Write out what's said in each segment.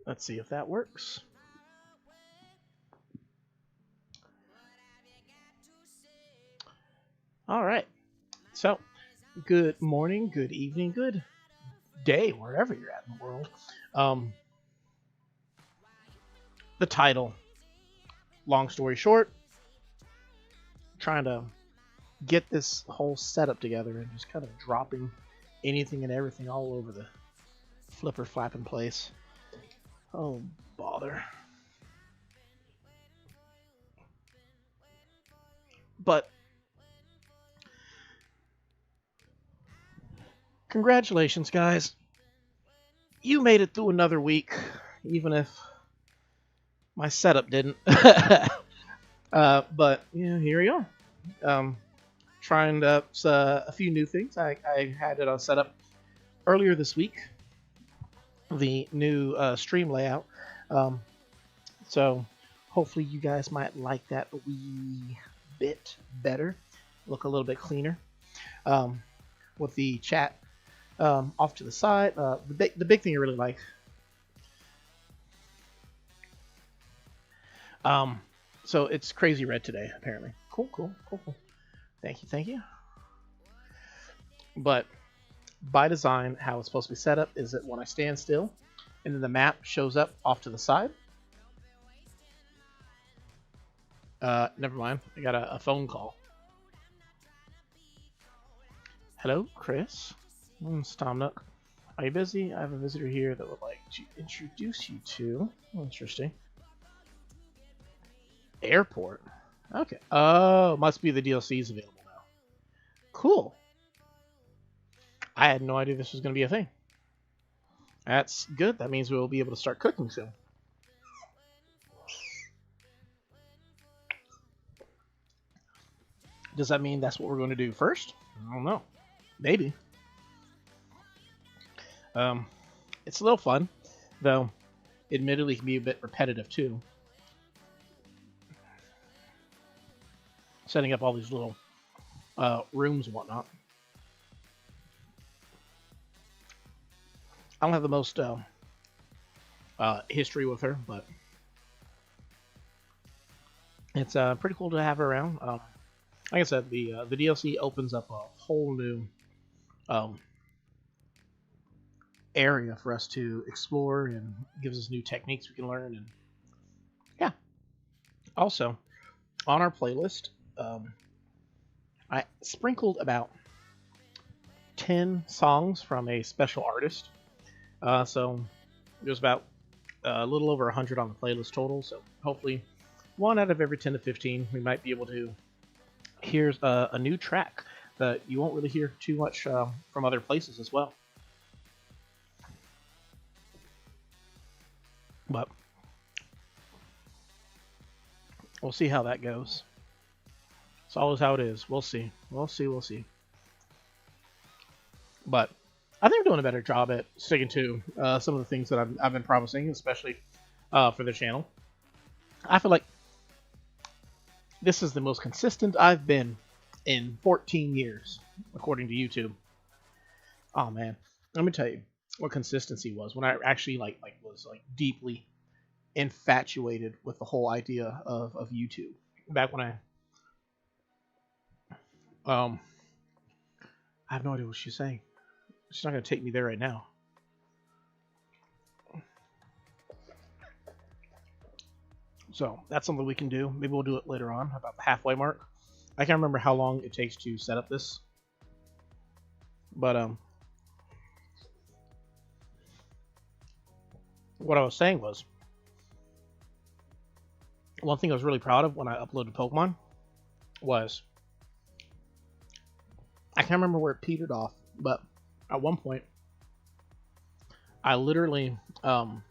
Let's see if that works. All right. So, good morning, good evening, good day, wherever you're at in the world. Um, the title, long story short, trying to get this whole setup together and just kind of dropping anything and everything all over the flipper flapping place. Oh, bother. But congratulations, guys. You made it through another week, even if my setup didn't. But here we are. Trying a few new things. I had it set up earlier this week. The new stream layout. So hopefully you guys might like that a wee bit better. Look a little bit cleaner. With the chat off to the side. The big thing I really like. So it's crazy red today, apparently. Cool. Thank you. But by design, how it's supposed to be set up is that when I stand still, and then the map shows up off to the side. Never mind. I got a phone call. Hello, Chris. It's Tom Nook. Are you busy? I have a visitor here that would like to introduce you to. Interesting. Airport. Okay. Oh, must be the DLCs available now. Cool. I had no idea this was going to be a thing. That's good. That means we'll be able to start cooking soon. Does that mean that's what we're going to do first? I don't know. Maybe. It's a little fun, though. Admittedly, can be a bit repetitive too. Setting up all these little rooms and whatnot. I don't have the most history with her, but it's pretty cool to have her around. Like I said, the DLC opens up a whole new area for us to explore and gives us new techniques we can learn. And yeah, also on our playlist, I sprinkled about 10 songs from a special artist. So there's about a little over 100 on the playlist total. So hopefully, 1 out of every 10 to 15, we might be able to hear a new track that you won't really hear too much from other places as well. But we'll see how that goes. It's always how it is. We'll see. We'll see. But I think we're doing a better job at sticking to some of the things that I've been promising, especially for the channel. I feel like this is the most consistent I've been in 14 years, according to YouTube. Oh man, let me tell you what consistency was when I actually was deeply infatuated with the whole idea of YouTube. Back when I have no idea what she's saying. She's not going to take me there right now. So that's something we can do. Maybe we'll do it later on, about the halfway mark. I can't remember how long it takes to set up this. But what I was saying was, one thing I was really proud of when I uploaded Pokemon was, I can't remember where it petered off, but at one point, I literally had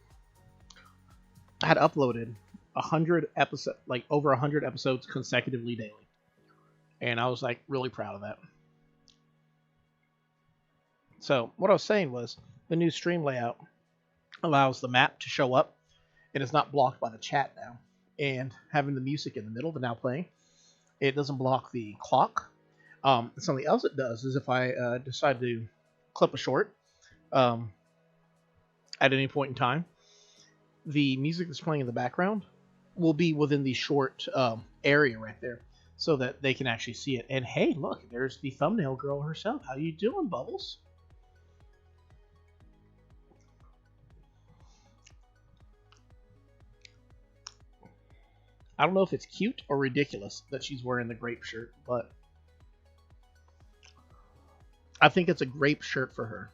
uploaded 100 episodes, over 100 episodes consecutively daily. and I was like really proud of that. So what I was saying was the new stream layout allows the map to show up, and it's not blocked by the chat now. And having the music in the middle, the now playing, it doesn't block the clock. Something else it does is if I decide to clip a short at any point in time, the music that's playing in the background will be within the short area right there, so that they can actually see it. And hey, look, there's the thumbnail girl herself. How you doing, Bubbles? I don't know if it's cute or ridiculous that she's wearing the grape shirt, but I think it's a grape shirt for her.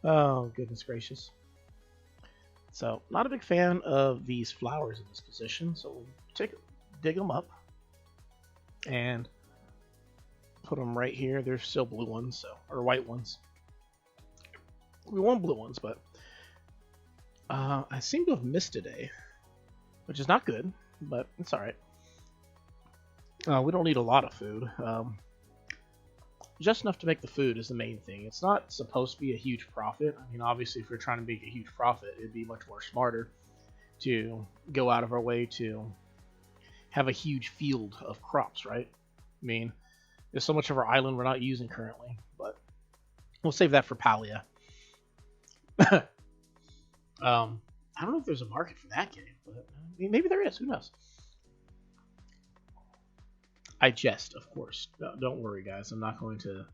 Oh, goodness gracious. So, not a big fan of these flowers in this position, so we'll dig them up and put them right here. There's still blue ones, or white ones. We want blue ones, but I seem to have missed a day, which is not good, but it's alright. We don't need a lot of food. Just enough to make the food is the main thing. It's not supposed to be a huge profit. I mean, obviously, if we're trying to make a huge profit, it'd be much more smarter to go out of our way to have a huge field of crops, right? I mean, there's so much of our island we're not using currently, but we'll save that for Palia. I don't know if there's a market for that game, but maybe there is. Who knows? I jest, of course. No, don't worry, guys. I'm not going to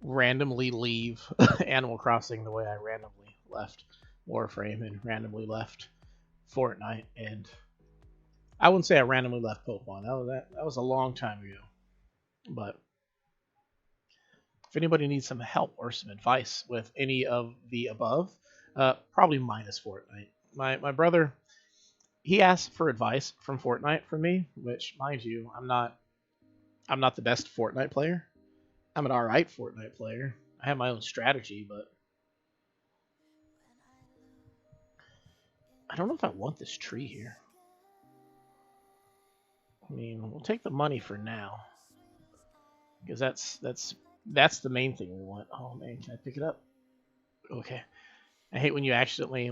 randomly leave Animal Crossing the way I randomly left Warframe and randomly left Fortnite. And I wouldn't say I randomly left Pokemon. That was a long time ago. But if anybody needs some help or some advice with any of the above, probably minus Fortnite. My brother, he asked for advice from Fortnite from me, which, mind you, I'm not the best Fortnite player. I'm an alright Fortnite player. I have my own strategy, but I don't know if I want this tree here. I mean, we'll take the money for now, because that's the main thing we want. Oh man, can I pick it up? Okay. I hate when you accidentally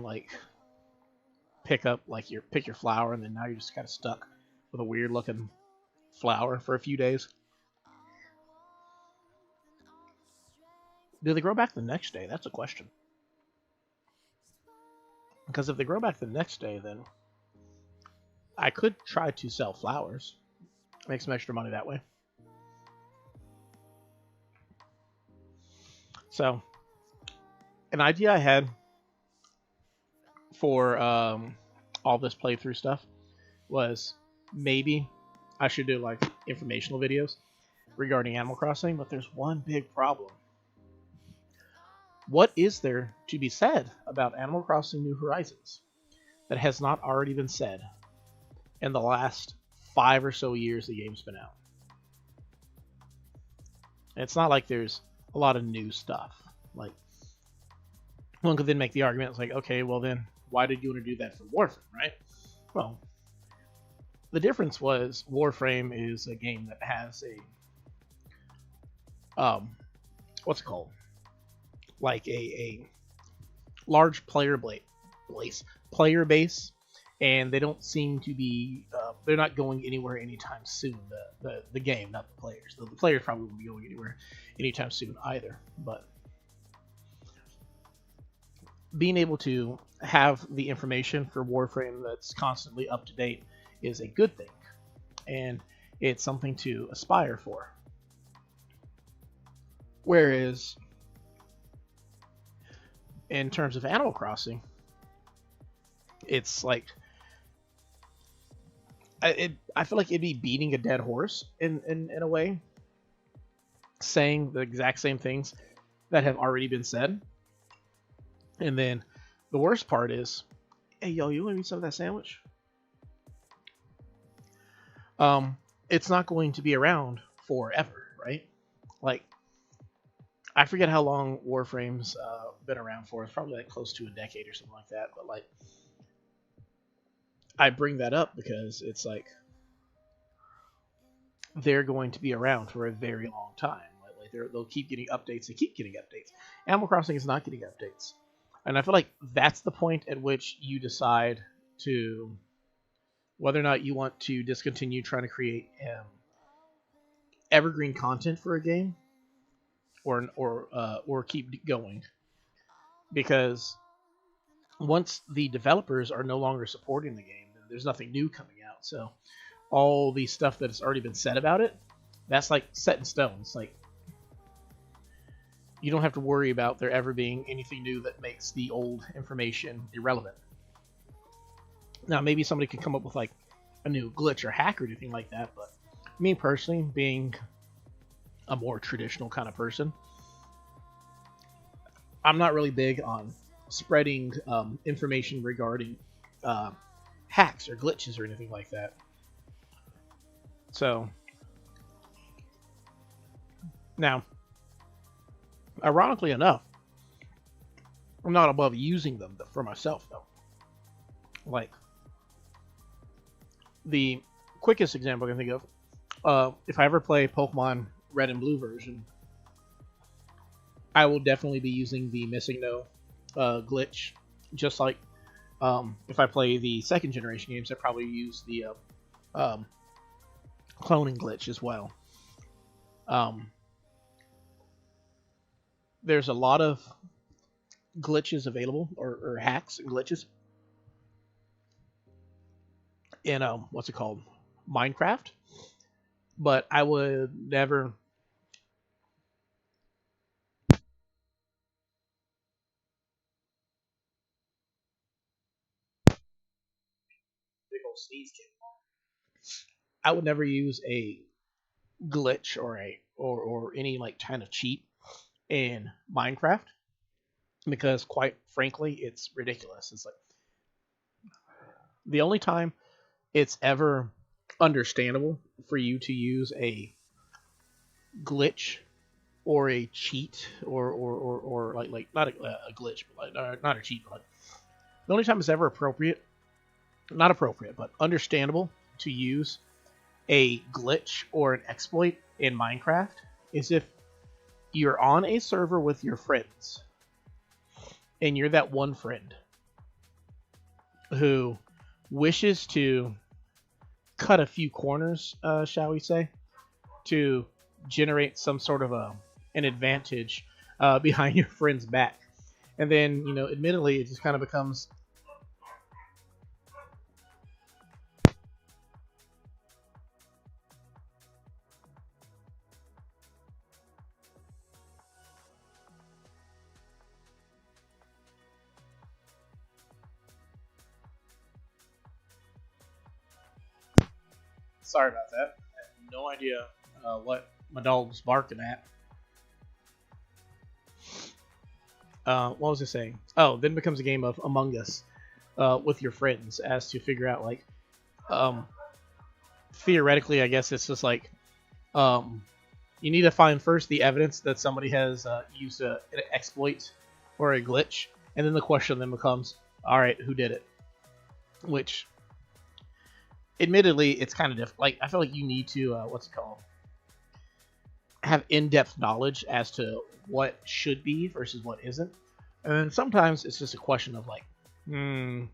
pick your flower, and then now you're just kind of stuck with a weird looking flower for a few days. Do they grow back the next day? That's a question. Because if they grow back the next day, then I could try to sell flowers. Make some extra money that way. So, an idea I had for all this playthrough stuff was maybe I should do like informational videos regarding Animal Crossing, but there's one big problem. What is there to be said about Animal Crossing New Horizons that has not already been said in the last 5 or so years the game's been out? And it's not like there's a lot of new stuff. Like, one could then make the argument, it's like, okay, well then, why did you want to do that for Warframe, right? Well, the difference was Warframe is a game that has a what's it called? Like a large player base, and they don't seem to be they're not going anywhere anytime soon. The game, not the players. The players probably won't be going anywhere anytime soon either. But being able to have the information for Warframe that's constantly up to date is a good thing, and it's something to aspire for. Whereas in terms of Animal Crossing, it's like I feel like it'd be beating a dead horse in a way, saying the exact same things that have already been said. And then the worst part is, hey yo, you want to eat some of that sandwich? It's not going to be around forever, right? Like, I forget how long Warframe's been around for. It's probably like close to a decade or something like that. But like, I bring that up because it's like they're going to be around for a very long time. Like they'll keep getting updates. They keep getting updates. Animal Crossing is not getting updates, and I feel like that's the point at which you decide to whether or not you want to discontinue trying to create evergreen content for a game, or keep going, because once the developers are no longer supporting the game, there's nothing new coming out. So all the stuff that's already been said about it, that's like set in stone. It's like you don't have to worry about there ever being anything new that makes the old information irrelevant. Now, maybe somebody could come up with like a new glitch or hack or anything like that, but me personally, being a more traditional kind of person, I'm not really big on spreading information regarding hacks or glitches or anything like that. So now, ironically enough, I'm not above using them for myself though. Like the quickest example I can think of, if I ever play Pokemon Red and Blue version, I will definitely be using the missing no glitch. Just like if I play the second generation games, I probably use the cloning glitch as well. There's a lot of glitches available, or hacks and glitches in what's it called, Minecraft, but I would never I would never use a glitch or any like kind of cheat in Minecraft, because quite frankly it's ridiculous. It's like the only time it's ever understandable for you to use a glitch or a cheat or like not a glitch, but like not a cheat, but like, the only time it's ever not appropriate, but understandable to use a glitch or an exploit in Minecraft is if you're on a server with your friends and you're that one friend who wishes to cut a few corners, shall we say, to generate some sort of an advantage behind your friend's back. And then, admittedly, it just kind of becomes sorry about that. I have no idea what my dog was barking at. What was I saying? Oh, then it becomes a game of Among Us with your friends as to figure out, like, theoretically, I guess it's just like you need to find first the evidence that somebody has used an exploit or a glitch, and then the question then becomes, all right, who did it? Which, admittedly, it's kind of different. Like, I feel like you need to have in-depth knowledge as to what should be versus what isn't, and then sometimes it's just a question of like, I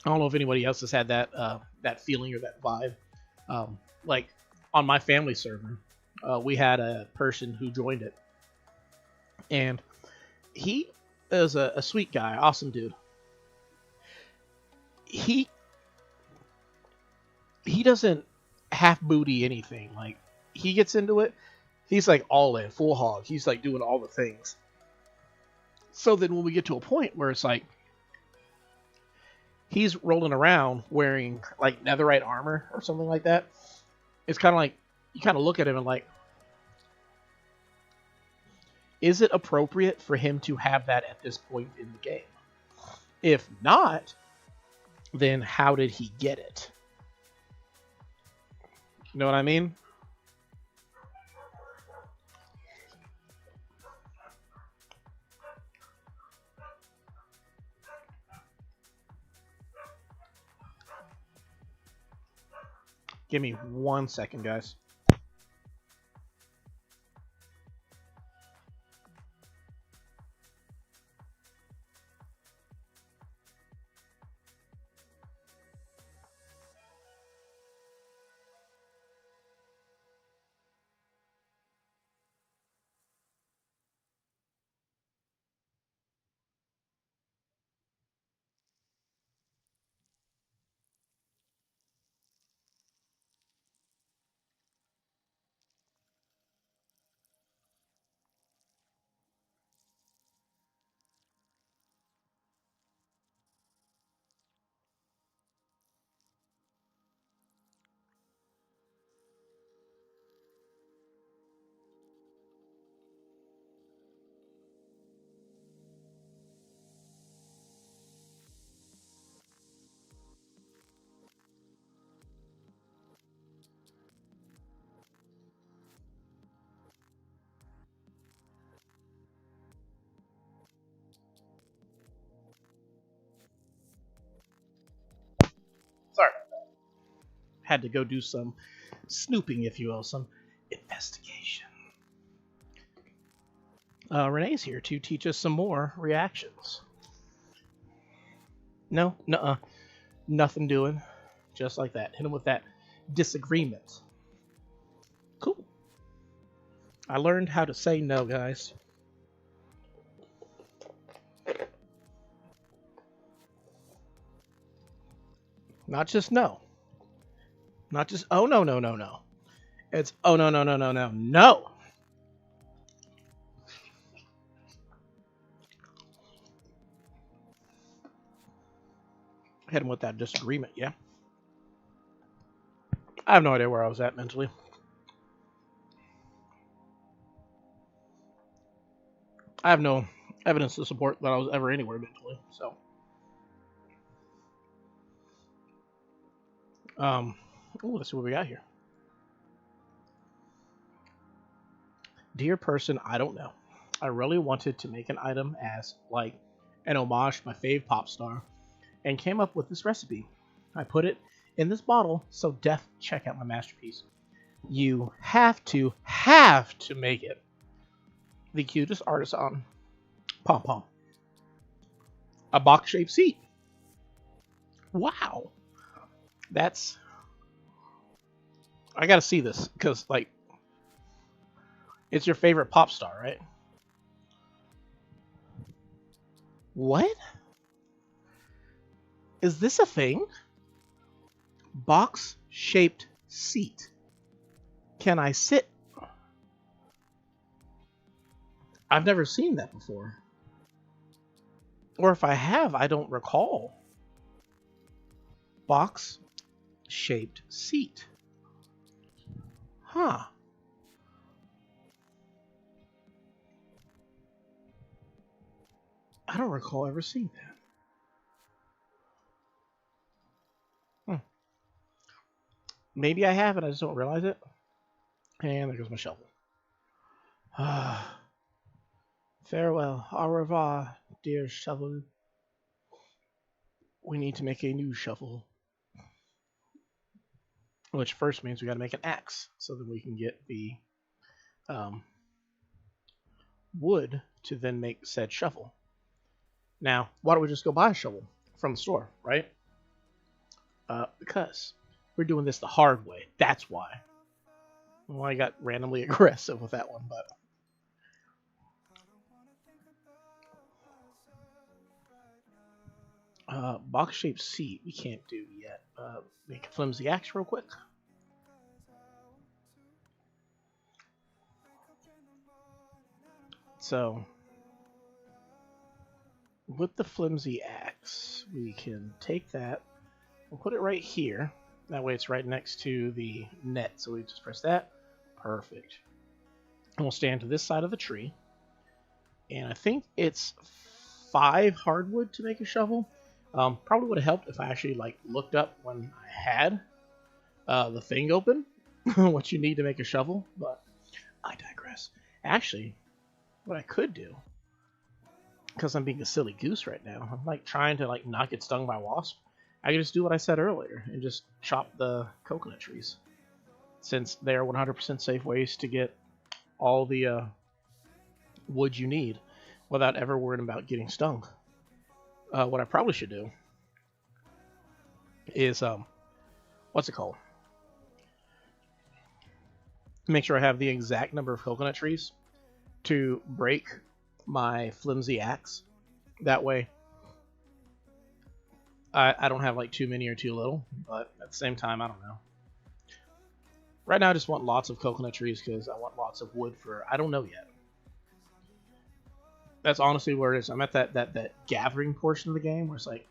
don't know if anybody else has had that feeling or that vibe. Like on my family server, we had a person who joined it, and he is a sweet guy, awesome dude. He doesn't half booty anything. Like, he gets into it, he's like all in, full hog. He's like doing all the things. So then when we get to a point where it's like he's rolling around wearing like netherite armor or something like that, it's kind of like you kind of look at him and like, is it appropriate for him to have that at this point in the game? If not, then how did he get it? You know what I mean? Give me 1 second, guys. Sorry. Had to go do some snooping, if you will, some investigation. Renee's here to teach us some more reactions. No, nuh-uh. Nothing doing. Just like that. Hit him with that disagreement. Cool. I learned how to say no, guys. Not just no. Not just, oh, no, no, no, no. It's, oh, no, no, no, no, no, no. Hit him with that disagreement, yeah? I have no idea where I was at mentally. I have no evidence to support that I was ever anywhere mentally, so. Let's see what we got here. Dear person, I don't know. I really wanted to make an item as, like, an homage to my fave pop star, and came up with this recipe. I put it in this bottle, so def check out my masterpiece. You have to make it. The cutest artist on Pom Pom. A box-shaped seat. Wow. That's... I gotta see this, because, like, it's your favorite pop star, right? What? Is this a thing? Box-shaped seat. Can I sit? I've never seen that before. Or if I have, I don't recall. Box-shaped seat. Huh. I don't recall ever seeing that. Maybe I have and I just don't realize it. And there goes my shovel. Farewell. Au revoir, dear shovel. We need to make a new shovel. Which first means we gotta make an axe so that we can get the wood to then make said shovel. Now, why don't we just go buy a shovel from the store, right? Because we're doing this the hard way. That's why. Well, I got randomly aggressive with that one, but box-shaped seat we can't do yet. Make a flimsy axe real quick. So, with the flimsy axe, we can take that and put it right here. That way it's right next to the net. So we just press that. Perfect. And we'll stand to this side of the tree. And I think it's 5 hardwood to make a shovel. Probably would have helped if I actually looked up when I had the thing open what you need to make a shovel, but I digress. Actually, what I could do, because I'm being a silly goose right now, I'm trying to not get stung by a wasp. I can just do what I said earlier and just chop the coconut trees. since they are 100% safe ways to get all the wood you need without ever worrying about getting stung. What I probably should do is what's it called? Make sure I have the exact number of coconut trees to break my flimsy axe. That way, I don't have like too many or too little, but at the same time, I don't know. Right now, I just want lots of coconut trees because I want lots of wood for, I don't know yet. That's honestly where it is. I'm at that gathering portion of the game where it's like,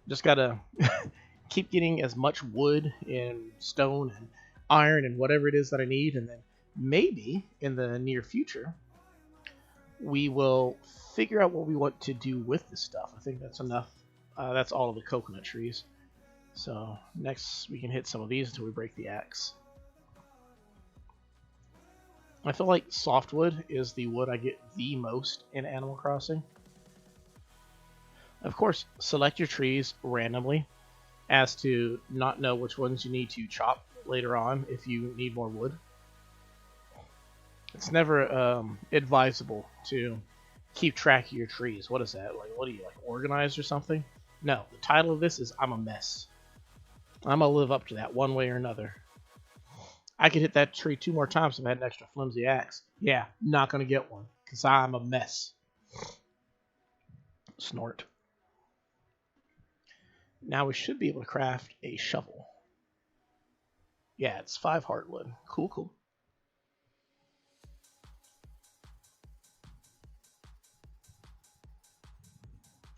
just gotta keep getting as much wood and stone and iron and whatever it is that I need, and then maybe in the near future we will figure out what we want to do with this stuff. I think that's enough. That's all of the coconut trees. So next we can hit some of these until we break the axe. I feel like softwood is the wood I get the most in Animal Crossing. Of course, select your trees randomly as to not know which ones you need to chop later on if you need more wood. It's never advisable to keep track of your trees. What is that? Like, what are you, like, organized or something? No, the title of this is I'm a Mess. I'm gonna live up to that one way or another. I could hit that tree 2 more times if I had an extra flimsy axe. Yeah, not gonna get one because I'm a mess. Snort. Now we should be able to craft a shovel. Yeah, it's 5 hardwood. Cool, cool.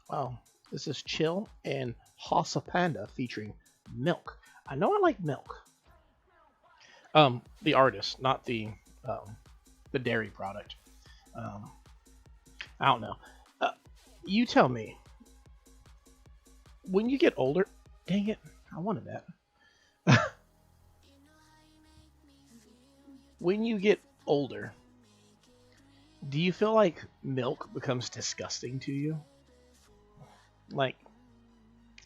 Wow, this is Chill and Hossa Panda featuring Milk. I know I like Milk. The artist, not the dairy product. I don't know. You tell me. When you get older, dang it, I wanted that. When you get older, do you feel like milk becomes disgusting to you? Like,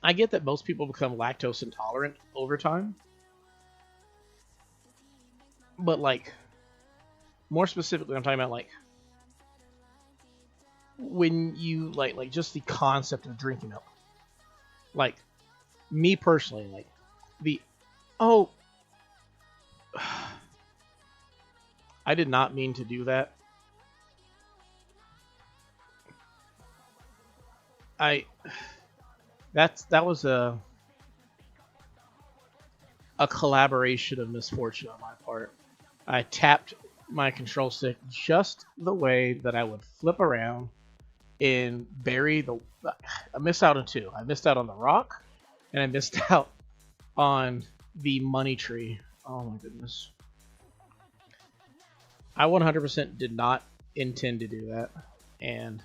I get that most people become lactose intolerant over time, but like, more specifically, I'm talking about like when you like just the concept of drinking milk. Like, me personally, like oh, I did not mean to do that. That was a collaboration of misfortune on my part. I tapped my control stick just the way that I would flip around and bury the. I missed out on 2. I missed out on the rock, and I missed out on the money tree. Oh my goodness. I 100% did not intend to do that, and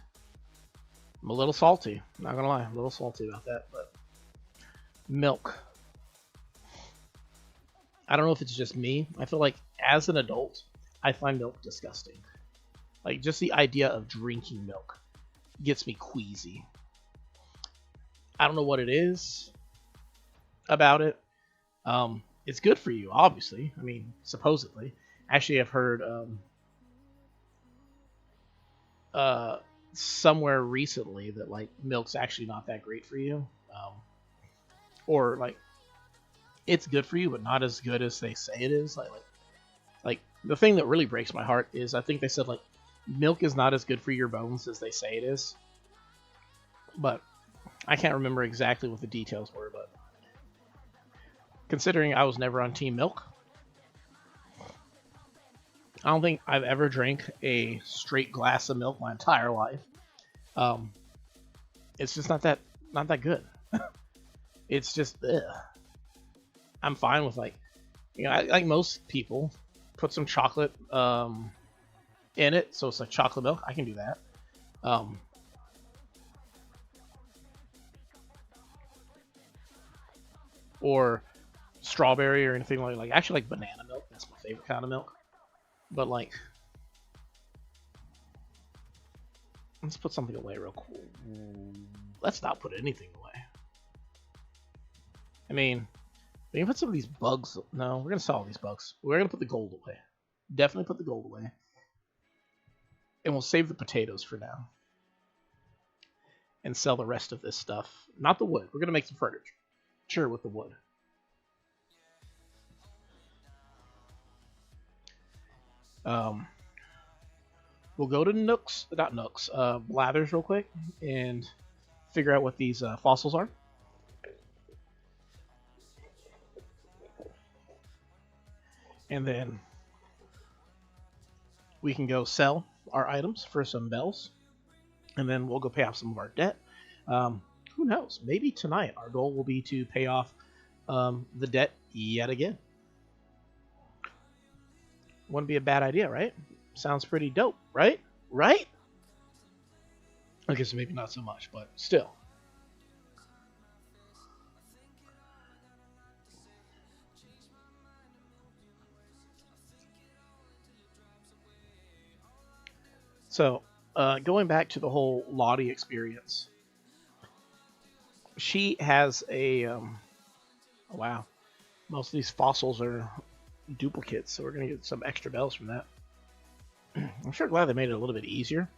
I'm a little salty. Not gonna lie, I'm a little salty about that. But milk. I don't know if it's just me. I feel like as an adult, I find milk disgusting. Like, just the idea of drinking milk gets me queasy. I don't know what it is about it. It's good for you, obviously. I mean, supposedly. Actually, I've heard somewhere recently that like milk's actually not that great for you, or like it's good for you, but not as good as they say it is. Like the thing that really breaks my heart is I think they said like milk is not as good for your bones as they say it is, but I can't remember exactly what the details were. But considering I was never on Team Milk, I don't think I've ever drank a straight glass of milk my entire life. It's just not that good. It's just ugh. I'm fine with like, like most people, put some chocolate in it, so it's like chocolate milk. I can do that. Or strawberry or anything like actually like banana milk. That's my favorite kind of milk. But like, let's put something away real cool. Let's not put anything away. I mean, We can put some of these bugs. No, we're gonna sell all these bugs. We're gonna put the gold away. Definitely put the gold away. And we'll save the potatoes for now. And sell the rest of this stuff. Not the wood. We're gonna make some furniture. Sure, with the wood. We'll go to Blathers real quick and figure out what these fossils are. And then we can go sell our items for some bells. And then we'll go pay off some of our debt. Who knows? Maybe tonight our goal will be to pay off the debt yet again. Wouldn't be a bad idea, right? Sounds pretty dope, right? Right? I guess maybe not so much, but still. So, going back to the whole Lottie experience, she has a wow. Most of these fossils are duplicates, so we're gonna get some extra bells from that. I'm sure glad they made it a little bit easier.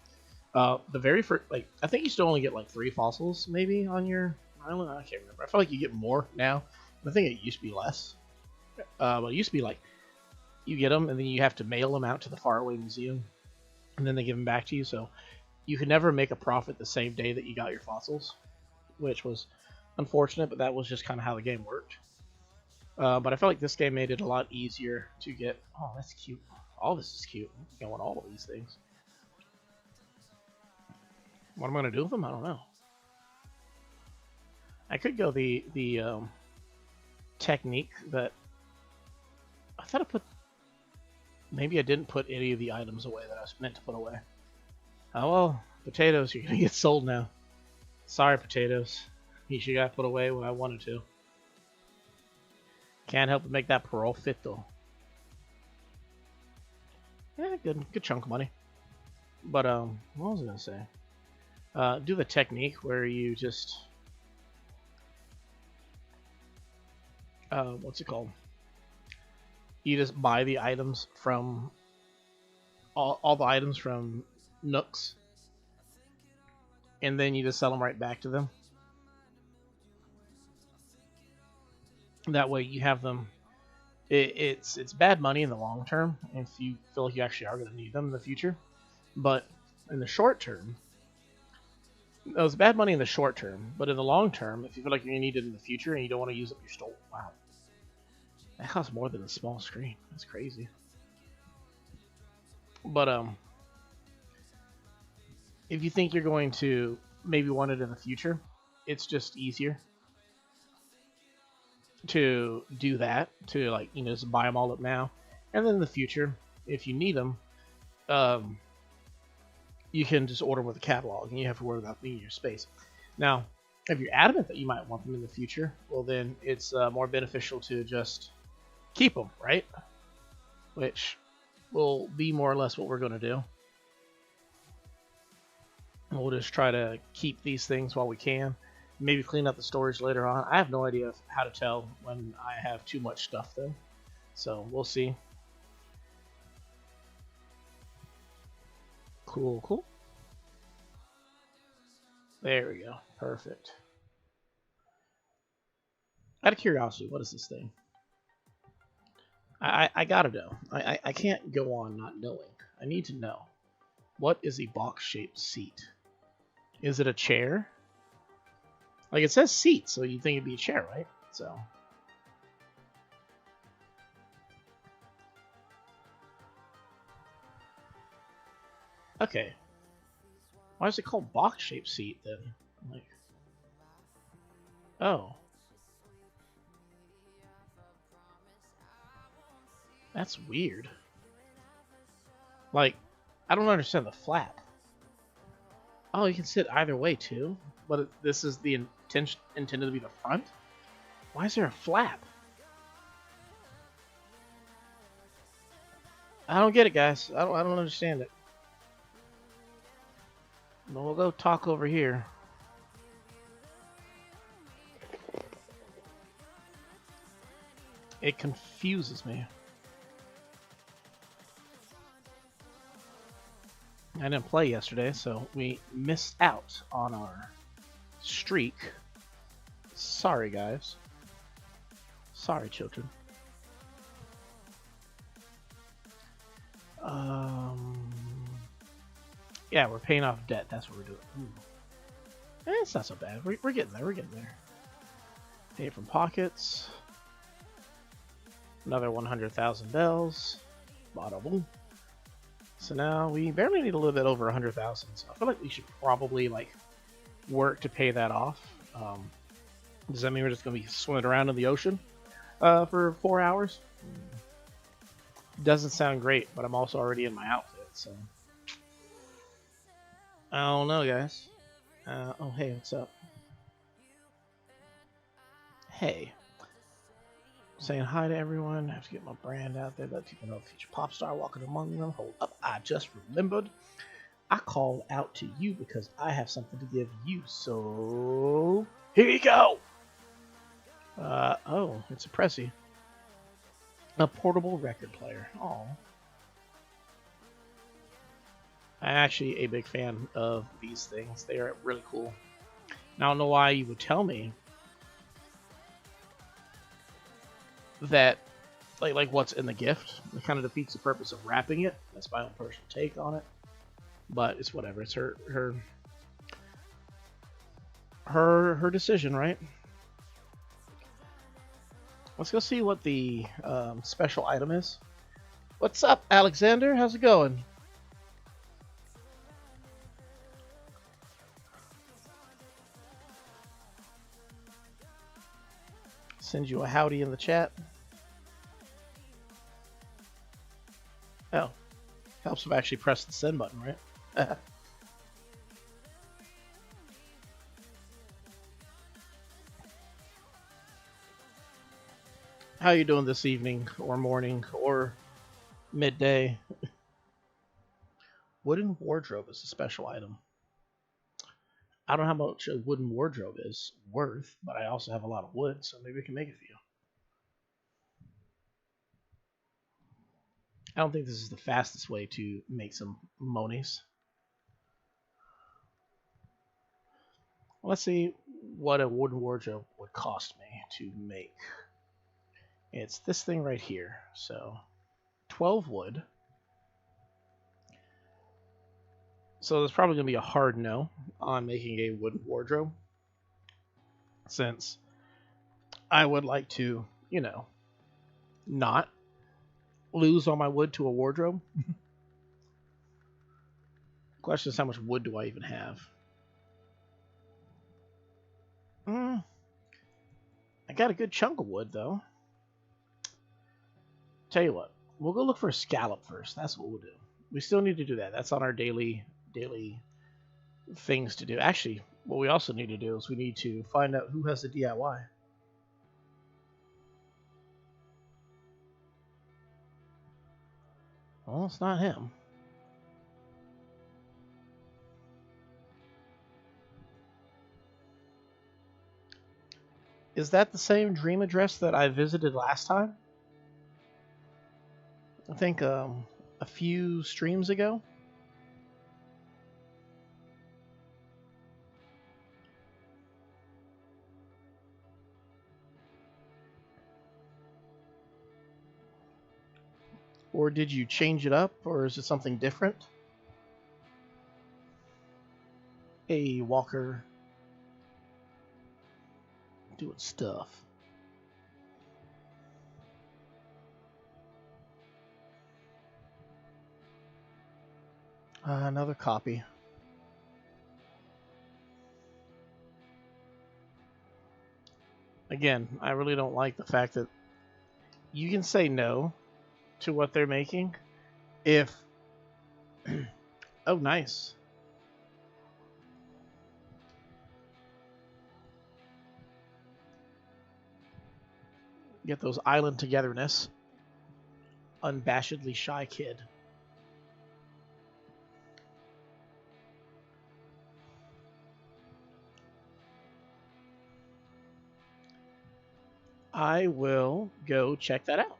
The very first, like, I think you still only get like 3 fossils maybe on your island. I can't remember. I feel like you get more now. I think it used to be less. But it used to be like you get them and then you have to mail them out to the faraway museum, and then they give them back to you. So you could never make a profit the same day that you got your fossils, which was unfortunate. But that was just kind of how the game worked. But I felt like this game made it a lot easier to get. Oh, that's cute. All this is cute. I want all of these things. What am I gonna do with them? I don't know. I could go the technique that I thought I put. Maybe I didn't put any of the items away that I was meant to put away. Oh well, potatoes, you're gonna get sold now. Sorry, potatoes. You should got put away when I wanted to. Can't help but make that parole fit though. Yeah, good chunk of money. But what was I gonna say? Do the technique where you just what's it called? You just buy the items from all the items from Nooks, and then you just sell them right back to them. That way you have them. It's bad money in the long term if you feel like you actually are going to need them in the future, but in the short term, it was bad money in the short term. But in the long term, if you feel like you're going to need it in the future and you don't want to use up your store, wow, that costs more than a small screen. That's crazy. But if you think you're going to maybe want it in the future, it's just easier to do that, to like, you know, just buy them all up now, and then in the future, if you need them, you can just order them with a catalog, and you have to worry about being your space. Now, if you're adamant that you might want them in the future, well then it's more beneficial to just keep them, right? Which will be more or less what we're going to do. We'll just try to keep these things while we can. Maybe clean up the storage later on. I have no idea how to tell when I have too much stuff, though. So, we'll see. Cool, cool. There we go. Perfect. Out of curiosity, what is this thing? I gotta know. I can't go on not knowing. I need to know. What is a box-shaped seat? Is it a chair? Like, it says seat, so you'd think it'd be a chair, right? So. Okay. Why is it called box-shaped seat, then? Like. Oh. That's weird. Like, I don't understand the flap. Oh, you can sit either way, too? But this is the intended to be the front? Why is there a flap? I don't get it, guys. I don't understand it. But we'll go talk over here. It confuses me. I didn't play yesterday, so we missed out on our streak. Sorry, guys. Sorry, children. Yeah, we're paying off debt. That's what we're doing. It's not so bad. We're getting there. We're getting there. Pay from pockets. Another 100,000 bells. Bada boom. So now we barely need a little bit over 100,000. So I feel like we should probably like work to pay that off. Does that mean we're just gonna be swimming around in the ocean for 4 hours? Doesn't sound great, but I'm also already in my outfit, so I don't know, guys. Oh, hey, what's up? Hey. Saying hi to everyone. I have to get my brand out there, let people know future pop star walking among them. Hold up, I just remembered. I called out to you because I have something to give you, so here you go. Oh, it's a Prezi. A portable record player. Oh. I'm actually a big fan of these things. They are really cool. Now, I don't know why you would tell me that, like what's in the gift. It kind of defeats the purpose of wrapping it. That's my own personal take on it. But it's whatever. It's her decision, right? Let's go see what the special item is. What's up, Alexander? How's it going? Send you a howdy in the chat. Oh, helps if I actually press the send button, right? How you doing this evening, or morning, or midday? Wooden wardrobe is a special item. I don't know how much a wooden wardrobe is worth, but I also have a lot of wood, so maybe we can make it for you. I don't think this is the fastest way to make some monies. Let's see what a wooden wardrobe would cost me to make. It's this thing right here. So 12 wood. So there's probably going to be a hard no on making a wooden wardrobe, since I would like to, you know, not lose all my wood to a wardrobe. Question is, how much wood do I even have? I got a good chunk of wood, though. Tell you what, we'll go look for a scallop first. That's what we'll do. We still need to do that. That's on our daily things to do. Actually, what we also need to do is we need to find out who has the DIY. Well, it's not him. Is that the same dream address that I visited last time? I think a few streams ago. Or did you change it up, or is it something different? Hey, Walker. Doing stuff. Another copy. Again, I really don't like the fact that you can say no to what they're making if... Oh, nice. Get those island togetherness. Unabashedly shy kid. I will go check that out.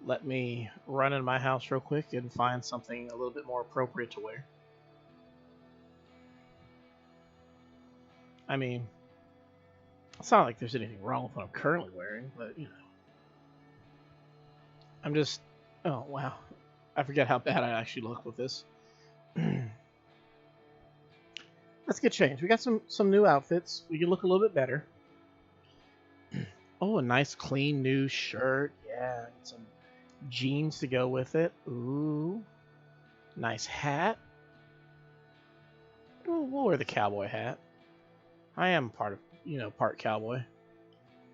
Let me run in my house real quick and find something a little bit more appropriate to wear. I mean, it's not like there's anything wrong with what I'm currently wearing, but you know. I'm just... Oh, wow. I forget how bad I actually look with this. Let's get changed. We got some new outfits. We can look a little bit better. Oh, a nice clean new shirt. Yeah, some jeans to go with it. Ooh. Nice hat. Ooh, we'll wear the cowboy hat. I am part cowboy.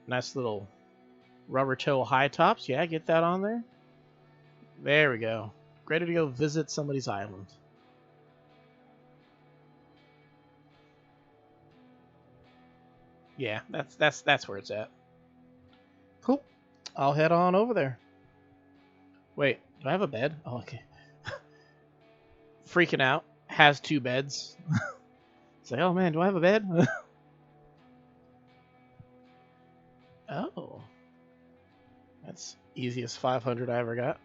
Nice little rubber toe high tops. Yeah, get that on there. There we go. Ready to go visit somebody's island. Yeah, that's where it's at. Cool. I'll head on over there. Wait, do I have a bed? Oh, okay. Freaking out. Has 2 beds. It's like, oh man, do I have a bed? Oh. That's easiest 500 I ever got.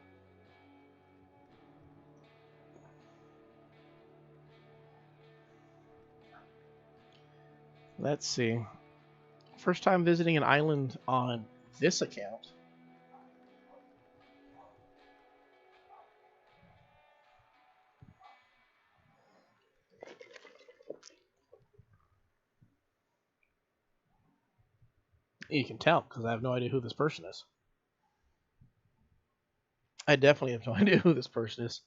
Let's see. First time visiting an island on this account. You can tell because I have no idea who this person is. I definitely have no idea who this person is.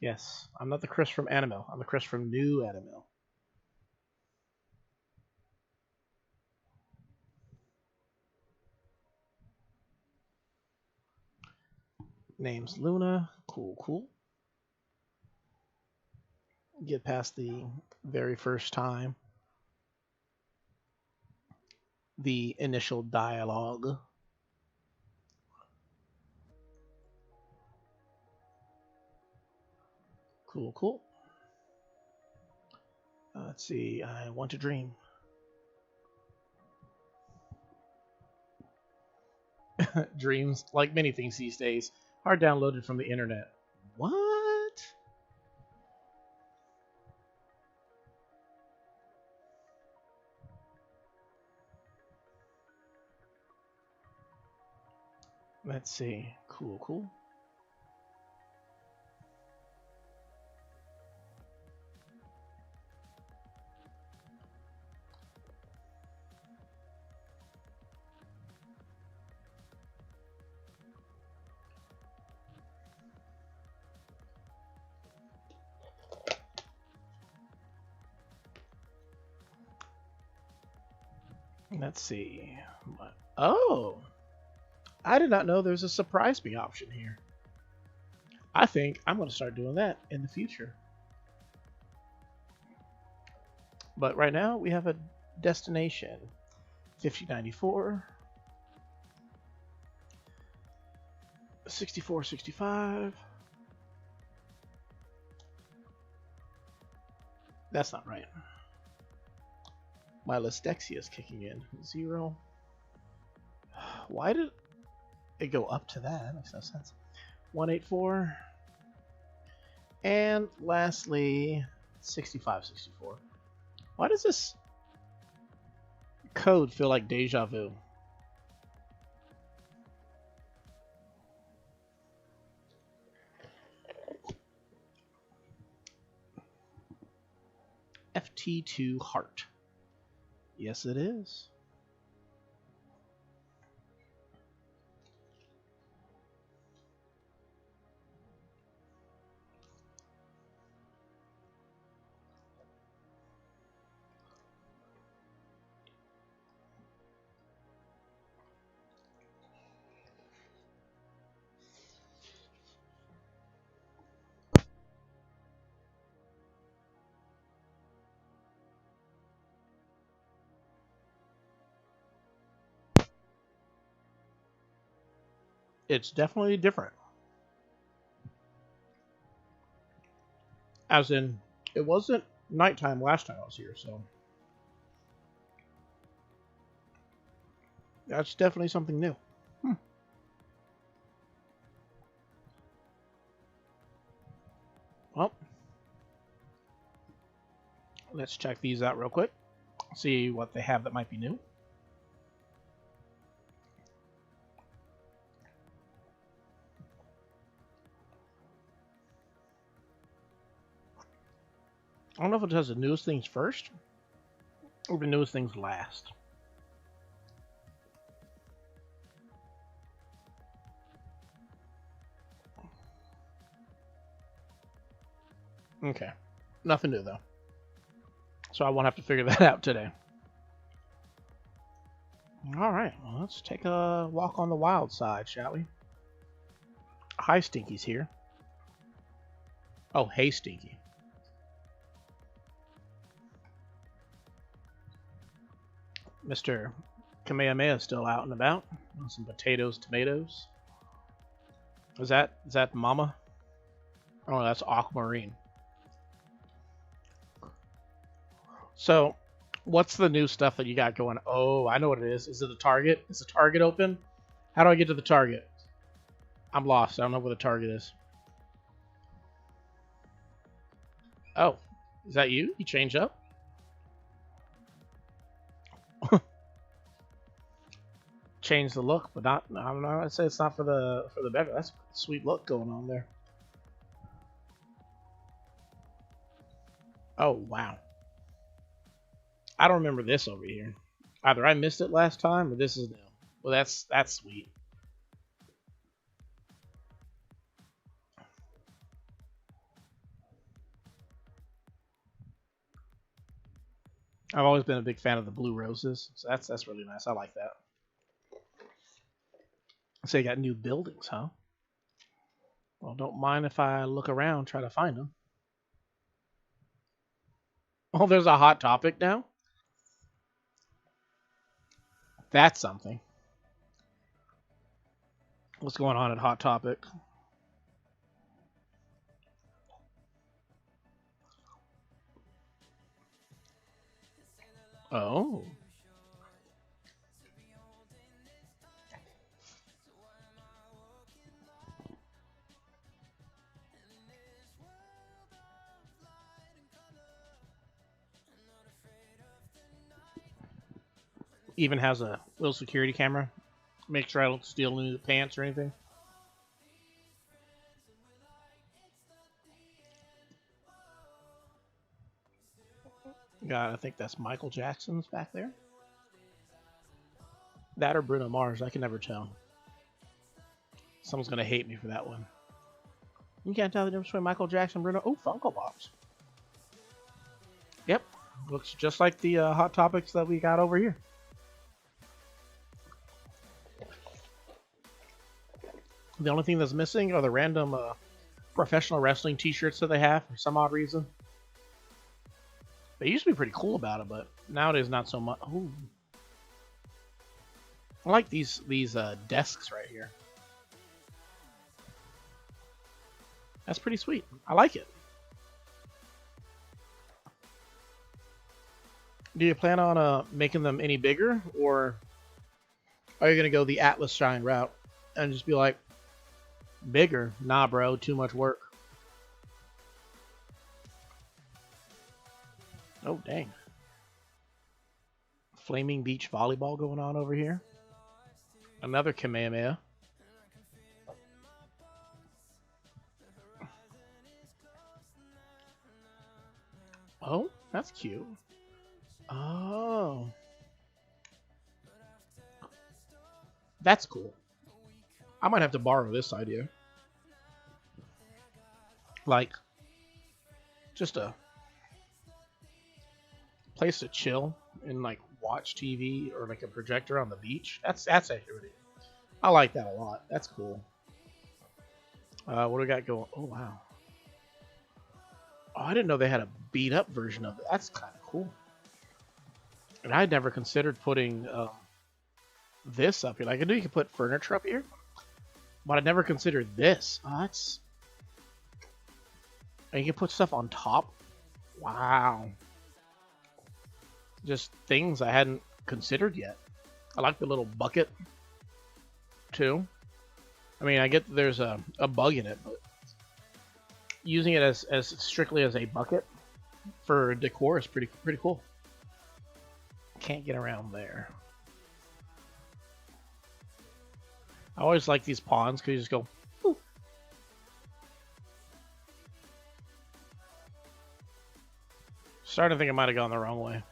Yes, I'm not the Chris from Animal. I'm the Chris from New Animal. Name's Luna. Cool, cool. Get past the very first time. The initial dialogue. Cool, cool. Let's see. I want to dream. Dreams, like many things these days, are downloaded from the internet. What? Let's see. Cool, cool. Let's see. Oh! I did not know there's a surprise me option here. I think I'm going to start doing that in the future. But right now we have a destination. 5094. 6465. That's not right. My Lystexia is kicking in. 0. Why did it go up to that? That makes no sense. 184. And lastly, 6564. Why does this code feel like deja vu? FT2 Heart. Yes, it is. It's definitely different. As in, it wasn't nighttime last time I was here, so that's definitely something new. Well, let's check these out real quick. See what they have that might be new. I don't know if it does the newest things first or the newest things last. Okay. Nothing new, though. So I won't have to figure that out today. Alright, well, let's take a walk on the wild side, shall we? Hi, Stinky's here. Oh, hey, Stinky. Mr. Kamehameha is still out and about. Some potatoes, tomatoes. Is that Mama? Oh, that's Aquamarine. So, what's the new stuff that you got going? Oh, I know what it is. Is it the Target? Is the Target open? How do I get to the Target? I'm lost. I don't know where the Target is. Oh, is that you? You changed up? Change the look, but not. I don't know. I'd say it's not for the better. That's a sweet look going on there. Oh wow. I don't remember this over here. Either I missed it last time or this is new. Well, that's sweet. I've always been a big fan of the blue roses, so that's really nice. I like that. So you got new buildings, huh? Well, don't mind if I look around, try to find them. Oh, there's a Hot Topic now? That's something. What's going on at Hot Topic? Oh. Even has a little security camera. Make sure I don't steal any of the pants or anything. God, I think that's Michael Jackson's back there. That or Bruno Mars, I can never tell. Someone's gonna hate me for that one. You can't tell the difference between Michael Jackson and Bruno. Oh, Funko Pops. Yep, looks just like the Hot Topics that we got over here. The only thing that's missing are the random professional wrestling t-shirts that they have for some odd reason. They used to be pretty cool about it, but nowadays not so much. Ooh. I like these desks right here. That's pretty sweet. I like it. Do you plan on making them any bigger, or are you gonna go the Atlas Shine route and just be like, bigger? Nah, bro, too much work. Oh, dang. Flaming beach volleyball going on over here. Another Kamehameha. Oh, that's cute. Oh. That's cool. I might have to borrow this idea. Like, just a place to chill and like watch TV or like a projector on the beach. That's actually really, I like that a lot. That's cool. What do we got going? Oh wow. Oh, I didn't know they had a beat up version of it. That's kind of cool. And I'd never considered putting this up here. Like I knew you could put furniture up here, but I never considered this. Oh, that's. And you can put stuff on top. Wow. Just things I hadn't considered yet. I like the little bucket, too. I mean, I get that there's a bug in it, but using it as strictly as a bucket for decor is pretty cool. Can't get around there. I always like these pawns because you just go, ooh. Starting to think I might have gone the wrong way.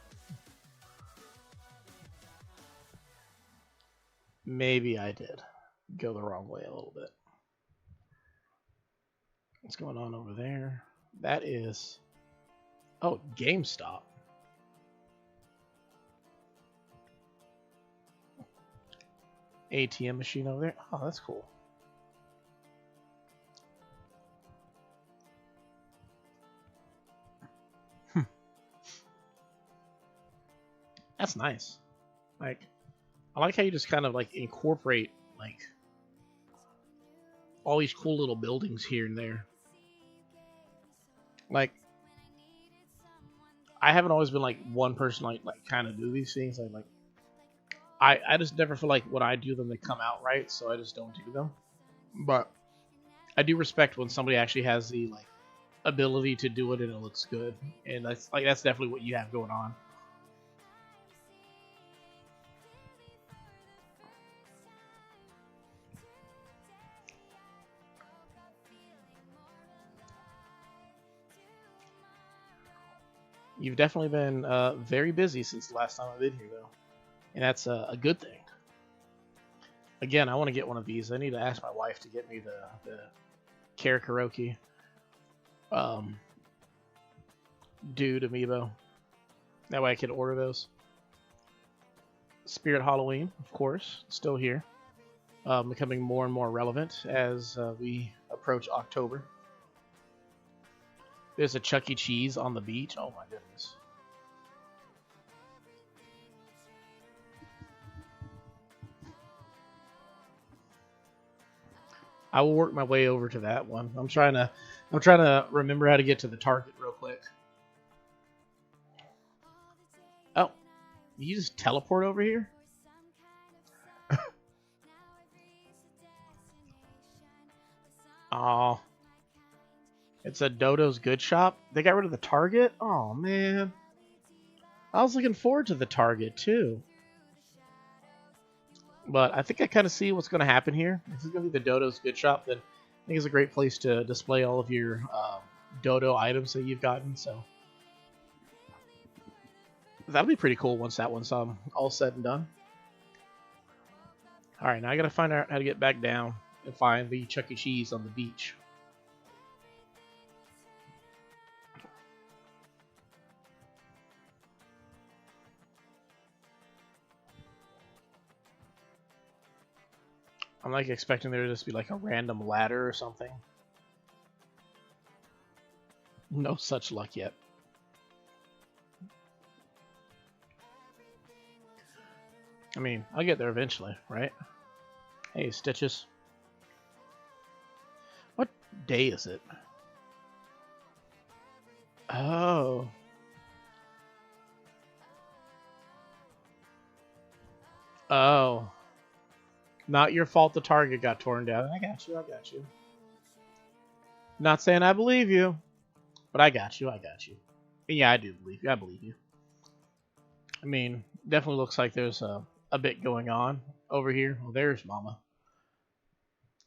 Maybe I did go the wrong way a little bit. What's going on over there? That is... Oh, GameStop. ATM machine over there. Oh, that's cool. That's nice. Like, I like how you just kind of like incorporate like all these cool little buildings here and there. Like, I haven't always been like one person like kind of do these things. I just never feel like when I do them they come out right, so I just don't do them. But I do respect when somebody actually has the like ability to do it and it looks good, and that's definitely what you have going on. You've definitely been very busy since the last time I've been here, though, and that's a good thing. Again, I want to get one of these. I need to ask my wife to get me the Karaoke dude amiibo. That way I can order those. Spirit Halloween, of course, still here. Becoming more and more relevant as we approach October. There's a Chuck E. Cheese on the beach. Oh my goodness. I will work my way over to that one. I'm trying to remember how to get to the Target real quick. Oh, you just teleport over here? Oh, it's a Dodo's Good Shop. They got rid of the Target? Oh man. I was looking forward to the Target too. But I think I kind of see what's going to happen here. This is going to be the Dodo's Good Shop. Then I think it's a great place to display all of your Dodo items that you've gotten. So that'll be pretty cool once that one's all said and done. All right, now I got to find out how to get back down and find the Chuck E. Cheese on the beach. I'm like expecting there to just be like a random ladder or something. No such luck yet. I mean, I'll get there eventually, right? Hey, Stitches. What day is it? Oh. Oh. Not your fault the Target got torn down. I got you, I got you. Not saying I believe you, but I got you, I got you. And yeah, I do believe you, I believe you. I mean, definitely looks like there's a bit going on over here. Well, there's Mama.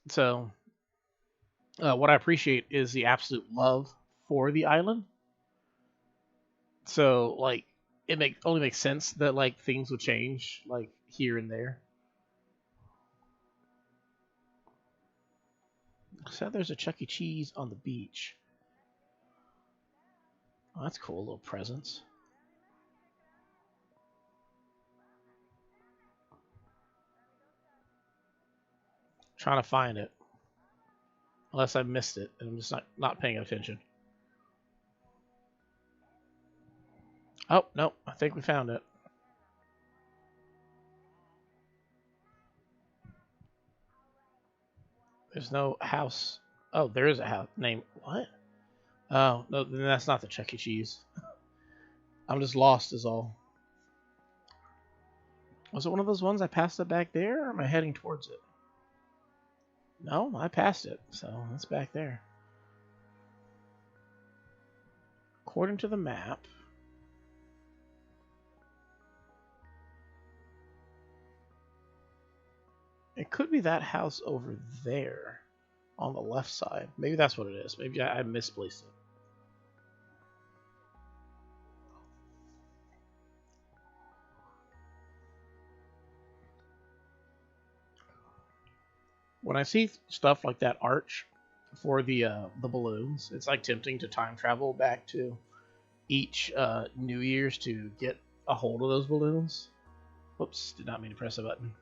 So, what I appreciate is the absolute love for the island. So, like, it only makes sense that like things would change like here and there. So there's a Chuck E. Cheese on the beach. Oh, that's cool, little presents. Trying to find it. Unless I missed it and I'm just not paying attention. Oh, no, I think we found it. There's no house. Oh, there is a house. Name what? Oh, no, then that's not the Chuck E. Cheese. I'm just lost is all. Was it one of those ones I passed it back there, or am I heading towards it? No, I passed it, so it's back there. According to the map, it could be that house over there on the left side. Maybe that's what it is. Maybe I misplaced it. When I see stuff like that arch for the balloons, it's like tempting to time travel back to each New Year's to get a hold of those balloons. Whoops, did not mean to press a button.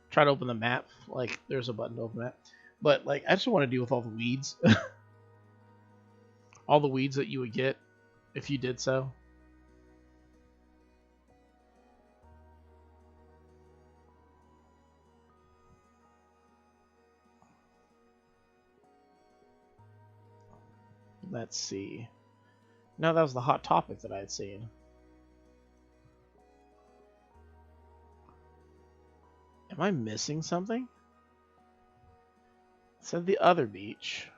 Try to open the map, like there's a button to open that. But like I just want to deal with all the weeds. All the weeds that you would get if you did so. Let's see. No, that was the hot topic that I had seen. Am I missing something? It said the other beach.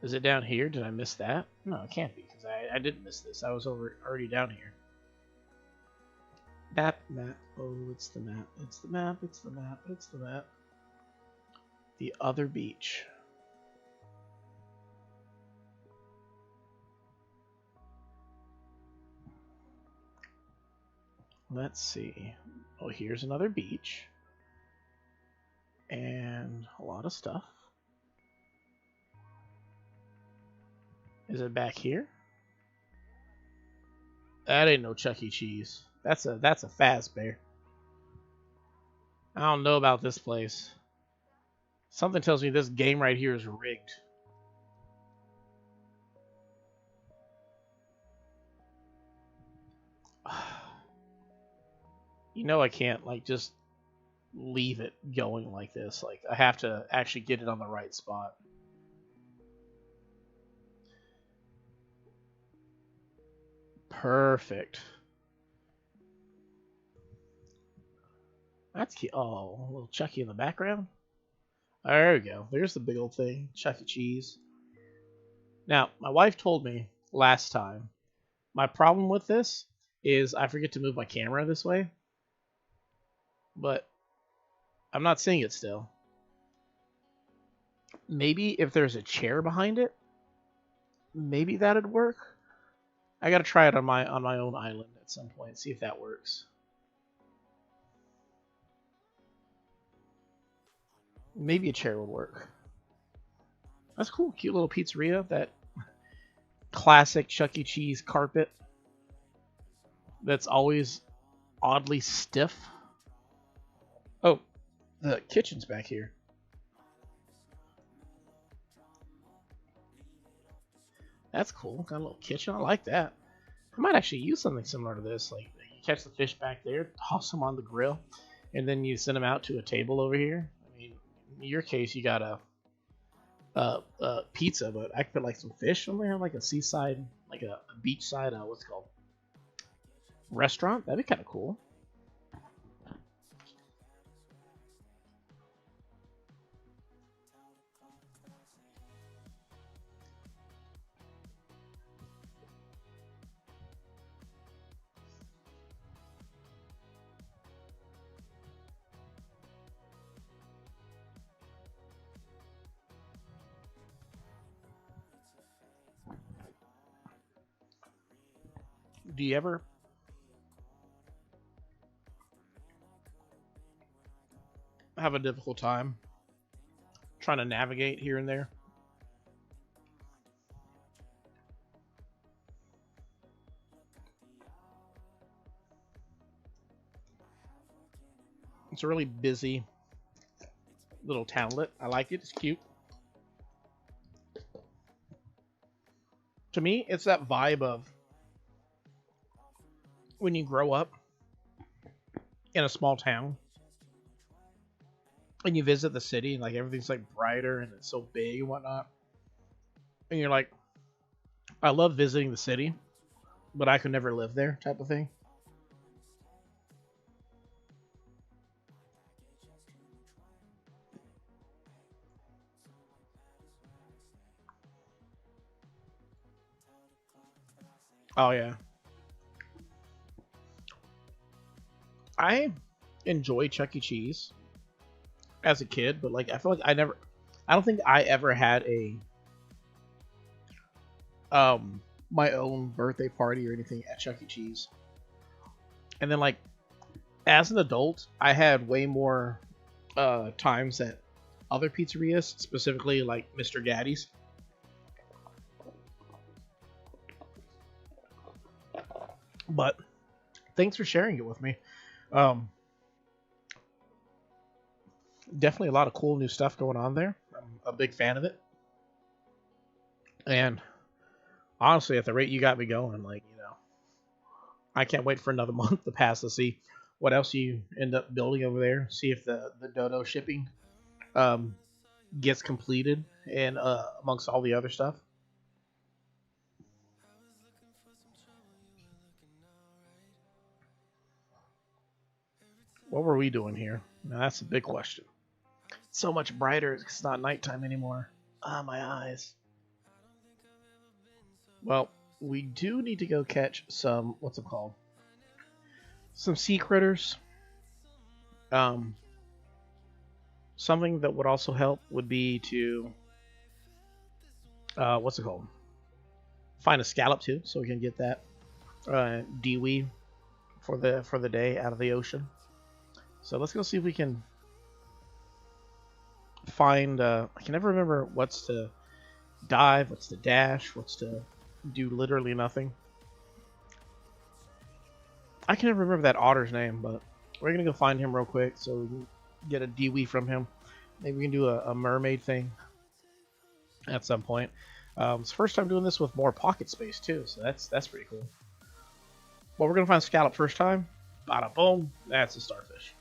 Is it down here? Did I miss that? No, it can't be, because I didn't miss this. I was already down here. Map. Oh, it's the map. It's the map. It's the map. It's the map. The other beach. Let's see. Oh, here's another beach. And a lot of stuff. Is it back here? That ain't no Chuck E. Cheese. That's a Fazbear. I don't know about this place. Something tells me this game right here is rigged. You know I can't like just leave it going like this. Like I have to actually get it on the right spot. Perfect. That's cute. Oh, a little Chucky in the background. There we go. There's the big old thing. Chuck E. Cheese. Now, my wife told me last time, my problem with this is I forget to move my camera this way. But I'm not seeing it still. Maybe if there's a chair behind it, maybe that'd work. I gotta try it on my own island at some point, see if that works. Maybe a chair would work. That's cool. Cute little pizzeria. That classic Chuck E. Cheese carpet that's always oddly stiff. Oh, the kitchen's back here. That's cool. Got a little kitchen. I like that. I might actually use something similar to this. Like you catch the fish back there, toss them on the grill, and then you send them out to a table over here. I mean, in your case, you got a pizza, but I could put like some fish on there, like a seaside, like a beachside, what's it called? Restaurant. That'd be kind of cool. Do you ever have a difficult time trying to navigate here and there? It's a really busy little townlet. I like it. It's cute. To me, it's that vibe of when you grow up in a small town and you visit the city and like everything's like brighter and it's so big and whatnot. And you're like, I love visiting the city, but I could never live there type of thing. Oh yeah, I enjoy Chuck E. Cheese as a kid, but like I feel like I don't think I ever had a my own birthday party or anything at Chuck E. Cheese. And then like as an adult, I had way more times at other pizzerias, specifically like Mr. Gaddy's. But thanks for sharing it with me. Um, Definitely a lot of cool new stuff going on there. I'm a big fan of it. And honestly, at the rate you got me going, like, I can't wait for another month to pass to see what else you end up building over there. See if the dodo shipping um, gets completed and amongst all the other stuff. What were we doing here? Now, that's a big question. It's so much brighter. It's not nighttime anymore. Ah, my eyes. Well, we do need to go catch some, what's it called? Some sea critters. Um, Something that would also help would be to, what's it called? Find a scallop too, so we can get that dewey for the day out of the ocean. So let's go see if we can find. I can never remember what's to dive, what's to dash, what's to do literally nothing. I can never remember that otter's name, but we're gonna go find him real quick so we can get a dewey from him. Maybe we can do a mermaid thing at some point. It's the first time doing this with more pocket space too, so that's pretty cool. Well, we're gonna find scallop first time. Bada boom, that's a starfish.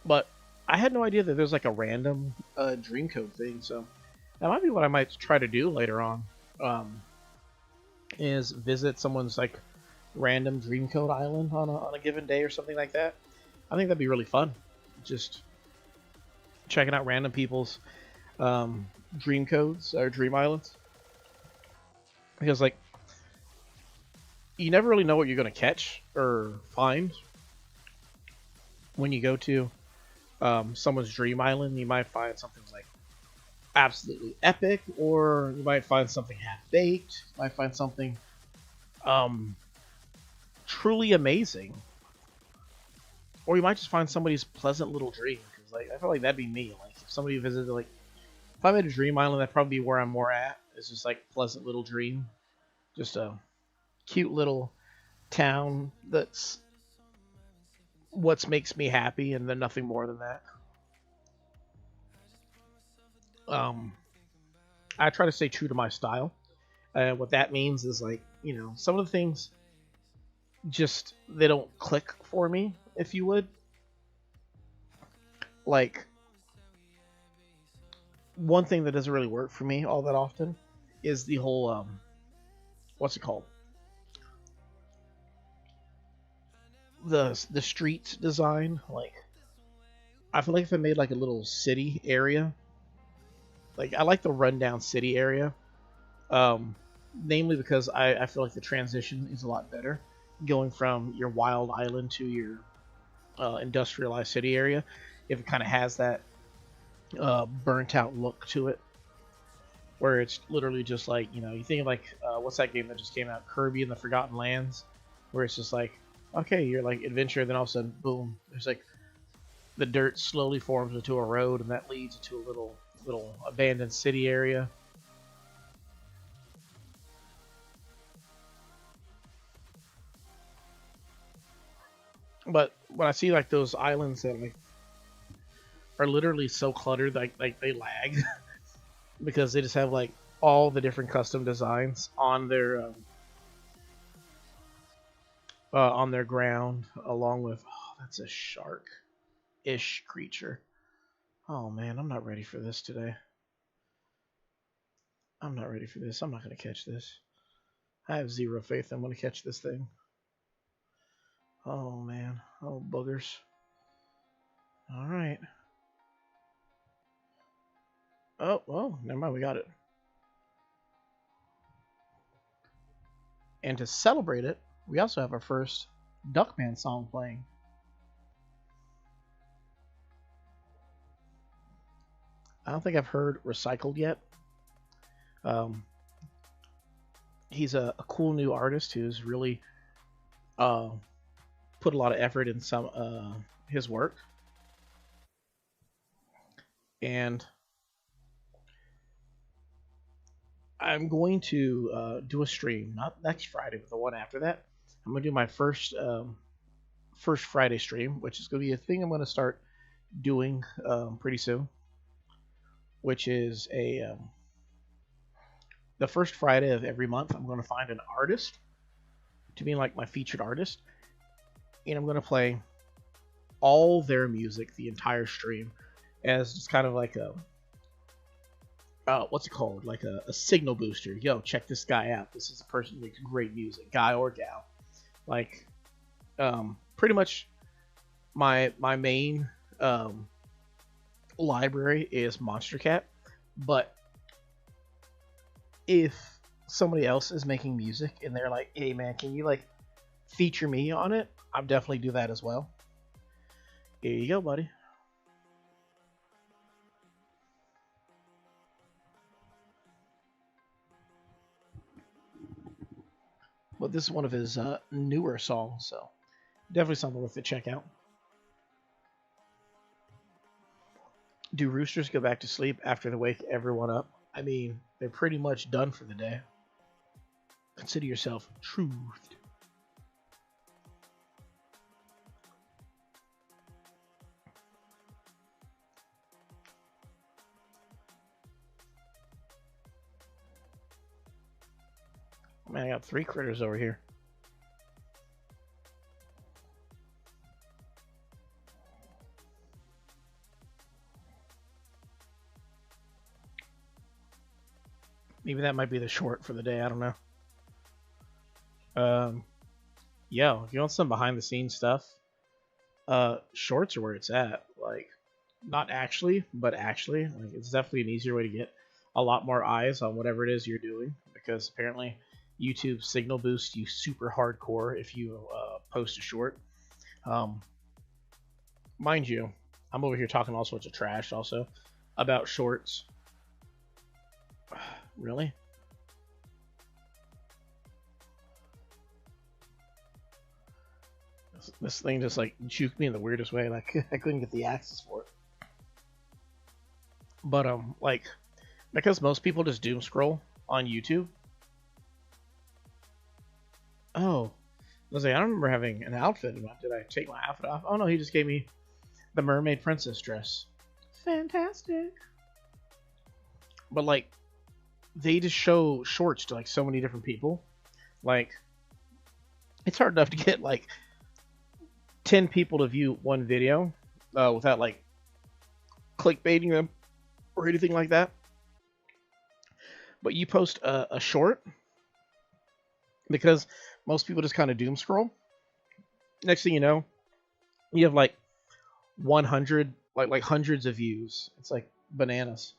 But I had no idea that there's like a random dream code thing, so that might be what I might try to do later on. Um, is visit someone's like random dream code island on a given day or something like that. I think that'd be really fun. Just checking out random people's dream codes or dream islands, because like you never really know what you're gonna catch or find when you go to someone's dream island. You might find something like absolutely epic, or you might find something half baked. You might find something um, truly amazing, or you might just find somebody's pleasant little dream. Because like I feel like that'd be me. Like if somebody visited, like if I made a dream island, that'd probably be where I'm more at. It's just like pleasant little dream, just a cute little town that's what makes me happy, and then nothing more than that. Um, I try to stay true to my style. What that means is like some of the things just they don't click for me, if you would. Like one thing that doesn't really work for me all that often is the whole what's it called? The street design. Like I feel like if I made like a little city area, like I like the rundown city area. Um, Namely because I feel like the transition is a lot better going from your wild island to your industrialized city area. If it kind of has that burnt out look to it, where it's literally just like you think of like what's that game that just came out, Kirby and the Forgotten Lands, where it's just like okay, you're like adventure, then all of a sudden boom, there's like the dirt slowly forms into a road, and that leads to a little abandoned city area. But when I see like those islands that like are literally so cluttered, like they lag because they just have like all the different custom designs on their ground, along with that's a shark-ish creature. Oh man, I'm not ready for this today. I'm not ready for this. I'm not going to catch this. I have zero faith I'm going to catch this thing. Oh, man. Oh, boogers. All right. Oh, well, never mind. We got it. And to celebrate it, we also have our first Duckman song playing. I don't think I've heard Recycled yet. He's a cool new artist who's really put a lot of effort in some his work. And I'm going to do a stream, not next Friday, but the one after that. I'm going to do my first Friday stream, which is going to be a thing I'm going to start doing pretty soon, which is the first Friday of every month. I'm going to find an artist to be like my featured artist, and I'm going to play all their music the entire stream as just kind of like a what's it called? Like a signal booster. Yo, check this guy out. This is a person who makes great music, guy or gal. Like, pretty much my main library is Monster Cat, but if somebody else is making music and they're like, hey man, can you like feature me on it? I'll definitely do that as well. Here you go, buddy. But this is one of his newer songs, so definitely something worth to check out. Do roosters go back to sleep after they wake everyone up? I mean, they're pretty much done for the day. Consider yourself truthed. Man, I got 3 critters over here. Maybe that might be the short for the day. I don't know. Yeah, if you want some behind the scenes stuff, shorts are where it's at. Like, not actually, but actually, like it's definitely an easier way to get a lot more eyes on whatever it is you're doing, because apparently YouTube signal boosts you super hardcore if you post a short. Mind you, I'm over here talking all sorts of trash also about shorts. Really? This thing just like juked me in the weirdest way. Like I couldn't get the access for it. But like because most people just doom scroll on YouTube. Oh, I was like, I don't remember having an outfit. Did I take my outfit off? Oh no, he just gave me the mermaid princess dress. Fantastic. But like, they just show shorts to like so many different people. Like, it's hard enough to get like 10 people to view one video without like clickbaiting them or anything like that. But you post a short, because most people just kind of doom scroll. Next thing you know, you have like 100, like hundreds of views. It's like bananas.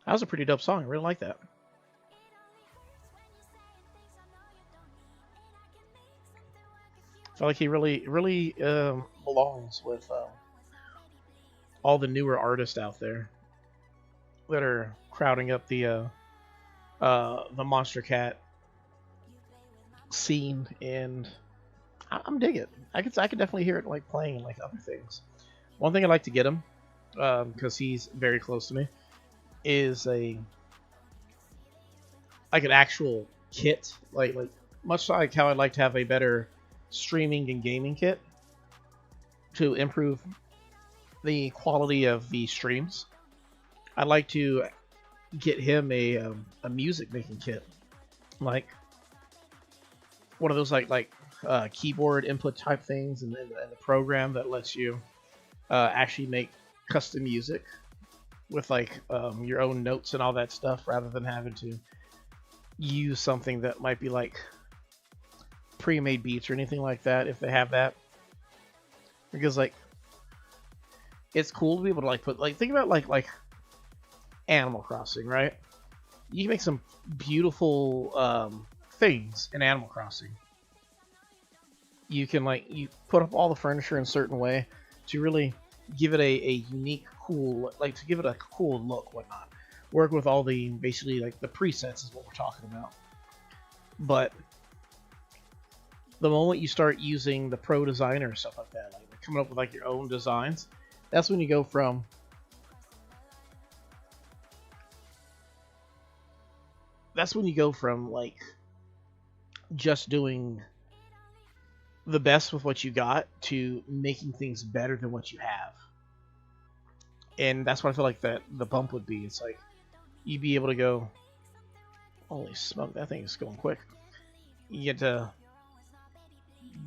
That was a pretty dope song. I really like that. I feel like he really belongs with all the newer artists out there that are crowding up the Monster Cat scene, and I'm digging it. I could definitely hear it like playing in like other things. One thing I'd like to get him, because he's very close to me, is an actual kit, like much like how I'd like to have a better streaming and gaming kit to improve the quality of the streams. I'd like to get him a music making kit, like one of those like keyboard input type things, and the program that lets you actually make custom music with like your own notes and all that stuff, rather than having to use something that might be like pre-made beats or anything like that, if they have that. Because like it's cool to be able to like put, like, think about like Animal Crossing, right? You can make some beautiful things in Animal Crossing. You can like you put up all the furniture in a certain way to really give it a unique, cool, like to give it a cool look, whatnot. Work with all the basically like the presets is what we're talking about. But the moment you start using the pro designer and stuff like that, like coming up with like your own designs, that's when you go from like just doing the best with what you got to making things better than what you have. And that's what I feel like that the bump would be. It's like you'd be able to go, holy smoke, that thing is going quick. You get to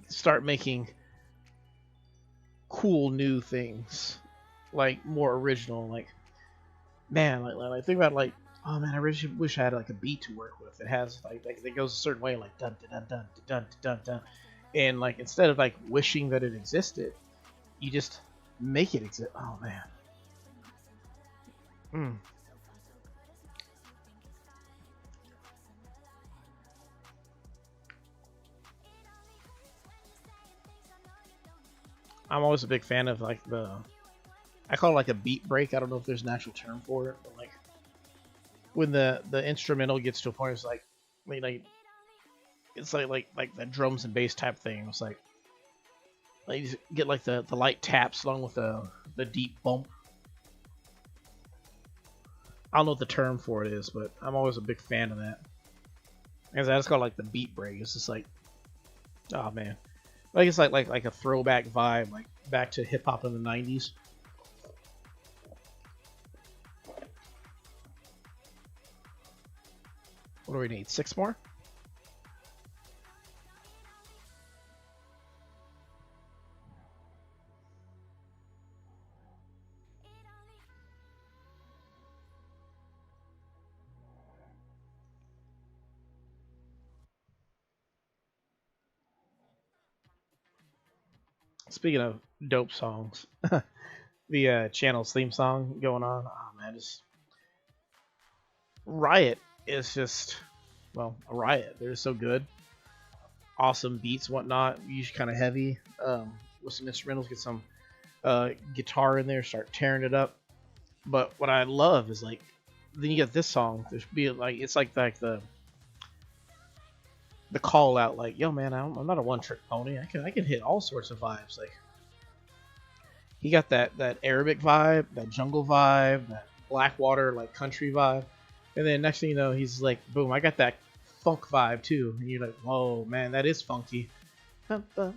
start making cool new things, like more original. Like, man, like think about like, oh man, I really wish I had like a beat to work with. It has like it goes a certain way, like dun dun dun dun dun dun dun, and like instead of like wishing that it existed, you just make it exist. Oh man. I'm always a big fan of like I call it like a beat break. I don't know if there's an actual term for it, but like when the instrumental gets to a point, it's like, I mean, like it's like the drums and bass type thing. It's like you get like the light taps along with the deep bump. I don't know what the term for it is, but I'm always a big fan of that. Because that's called like the beat break. It's just like, oh man, like it's like a throwback vibe, like back to hip hop in the '90s. What do we need? 6 more? Speaking of dope songs, the channel's theme song going on. Oh man, just Riot is just, well, a riot. They're so good. Awesome beats, whatnot. Usually kind of heavy. With some instrumentals, get some guitar in there, start tearing it up. But what I love is like, then you get this song. There's be like it's like the call out, like, yo man, I'm not a one trick pony. I can hit all sorts of vibes. Like he got that Arabic vibe, that jungle vibe, that Blackwater like country vibe, and then next thing you know, he's like, boom, I got that funk vibe too, and you're like, whoa man, that is funky. Take that.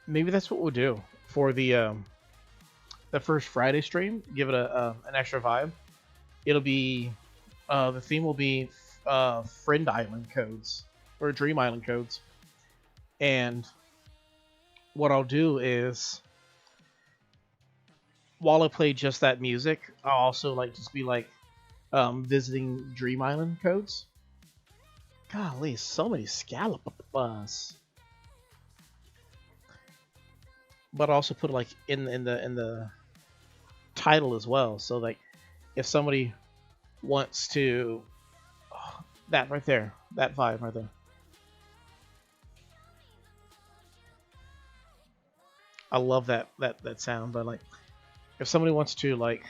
Maybe that's what we'll do for the first Friday stream. Give it a an extra vibe. It'll be the theme will be Friend Island codes or Dream Island codes, and what I'll do is while I play just that music, I'll also like just be like visiting Dream Island codes. Golly, so many scallops. But also put like in the title as well. So like if somebody wants to, oh, that right there, that vibe right there. I love that sound. But like if somebody wants to like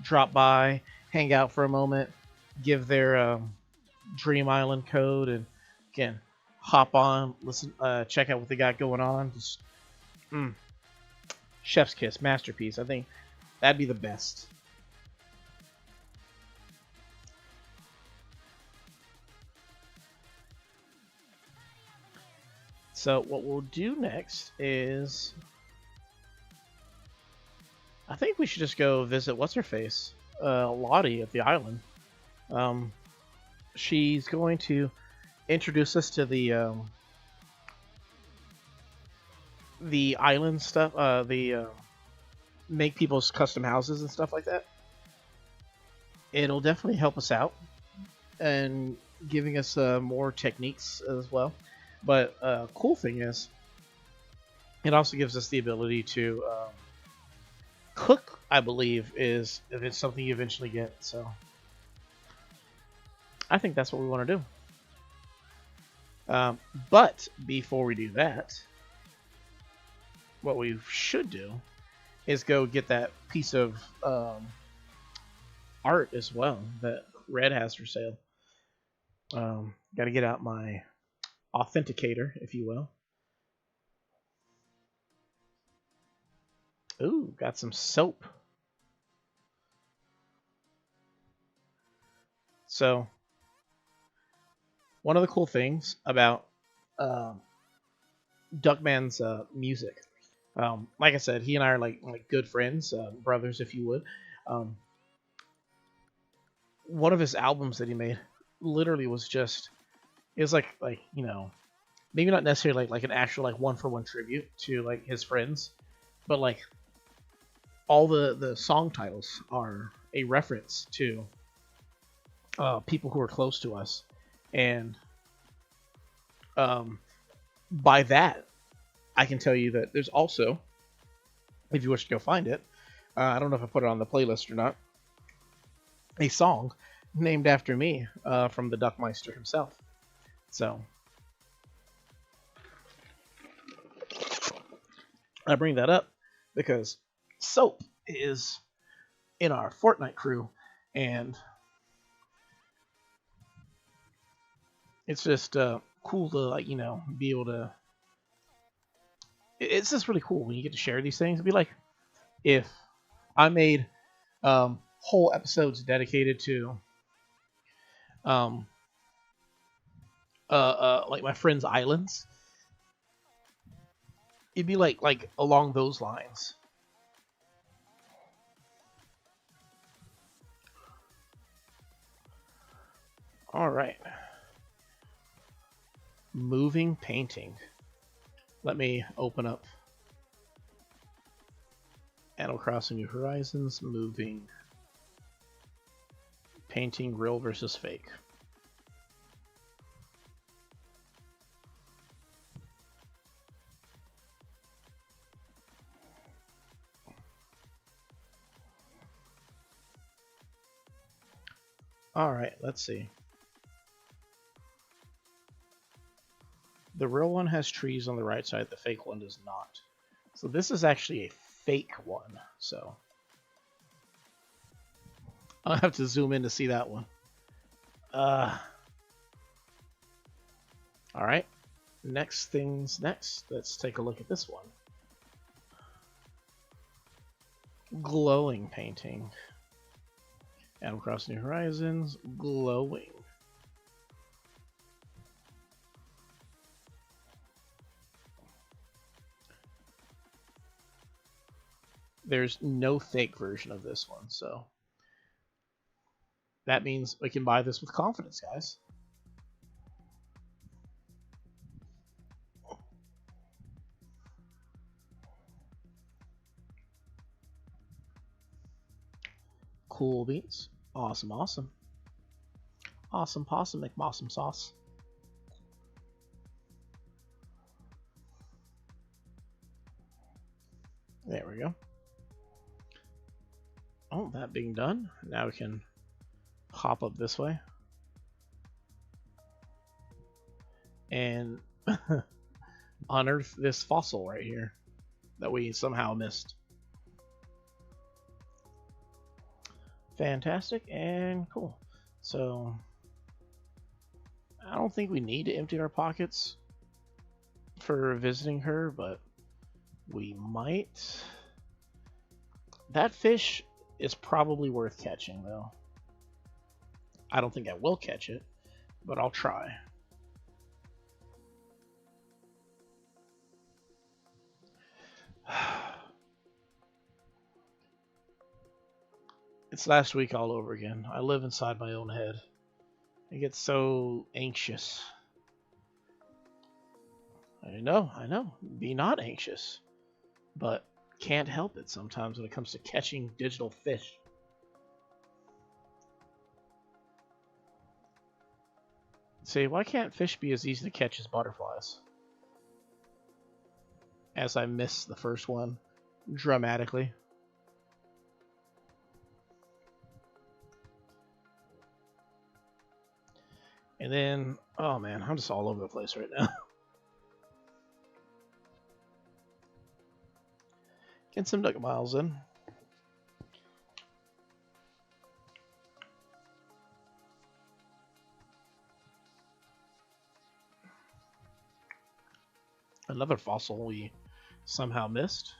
drop by, hang out for a moment, give their Dream Island code, and again hop on, listen, check out what they got going on. Just chef's kiss, masterpiece. I think that'd be the best. So what we'll do next is, I think we should just go visit what's her face, Lottie at the island. She's going to introduce us to the island stuff, make people's custom houses and stuff like that. It'll definitely help us out and giving us more techniques as well. But cool thing is, it also gives us the ability to cook. I believe is if it's something you eventually get. So I think that's what we want to do. But before we do that, what we should do is go get that piece of art as well that Red has for sale. Got to get out my authenticator, if you will. Ooh, got some soap. So, one of the cool things about Duckman's music, like I said, he and I are like good friends, brothers, if you would. One of his albums that he made literally was just, it was like you know, maybe not necessarily like an actual like one-for-one tribute to like his friends, but like all the song titles are a reference to people who are close to us, and by that I can tell you that there's also, if you wish to go find it, I don't know if I put it on the playlist or not, a song named after me from the Duckmeister himself. So I bring that up because Soap is in our Fortnite crew, and it's just cool to, like, you know, be able to. It's just really cool when you get to share these things. It'd be like if I made whole episodes dedicated to like my friends' islands. It'd be like along those lines. All right. Moving painting. Let me open up Animal Crossing New Horizons. Moving painting, real versus fake. All right, let's see. The real one has trees on the right side, the fake one does not. So this is actually a fake one, so I'll have to zoom in to see that one. All right, next things next. Let's take a look at this one. Glowing painting. Animal Crossing New Horizons, glowing. There's no fake version of this one, so that means we can buy this with confidence, guys. Cool beans. Awesome, awesome. Awesome possum McMossum sauce. There we go. Oh, that being done, now we can hop up this way and unearth this fossil right here that we somehow missed. Fantastic and cool. So I don't think we need to empty our pockets for visiting her, but we might. That fish is probably worth catching, though. I don't think I will catch it, but I'll try. It's last week all over again. I live inside my own head. I get so anxious. I know. Be not anxious. But can't help it sometimes when it comes to catching digital fish. See, why can't fish be as easy to catch as butterflies? As I miss the first one dramatically. And then, oh man, I'm just all over the place right now. Get some nugget miles in. Another fossil we somehow missed.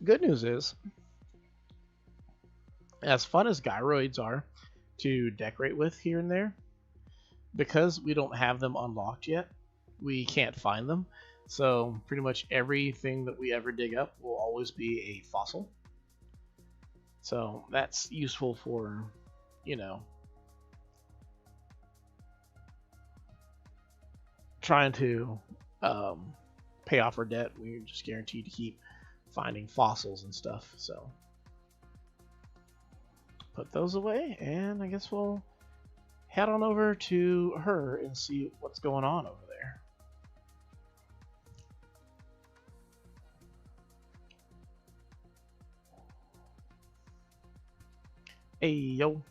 Good news is, as fun as gyroids are to decorate with here and there, because we don't have them unlocked yet, we can't find them. So pretty much everything that we ever dig up will always be a fossil. So that's useful for, you know, trying to pay off our debt. We're just guaranteed to keep finding fossils and stuff. So put those away, and I guess we'll head on over to her and see what's going on over there. Hey, yo.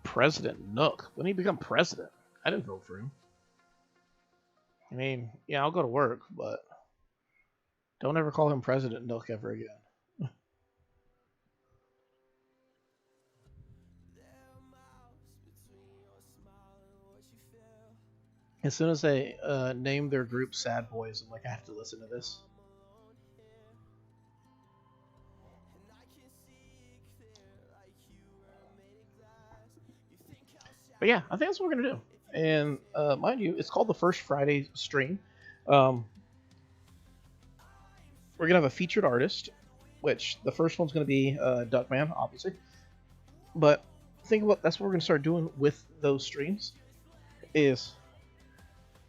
President Nook. When did he become president? I didn't vote for him. I mean, yeah, I'll go to work, but don't ever call him President Nook ever again. As soon as they name their group Sad Boys, I'm like, I have to listen to this. But yeah, I think that's what we're going to do. And mind you, it's called the First Friday stream. We're going to have a featured artist, which the first one's going to be Duckman, obviously. But think about that's what we're going to start doing with those streams. Is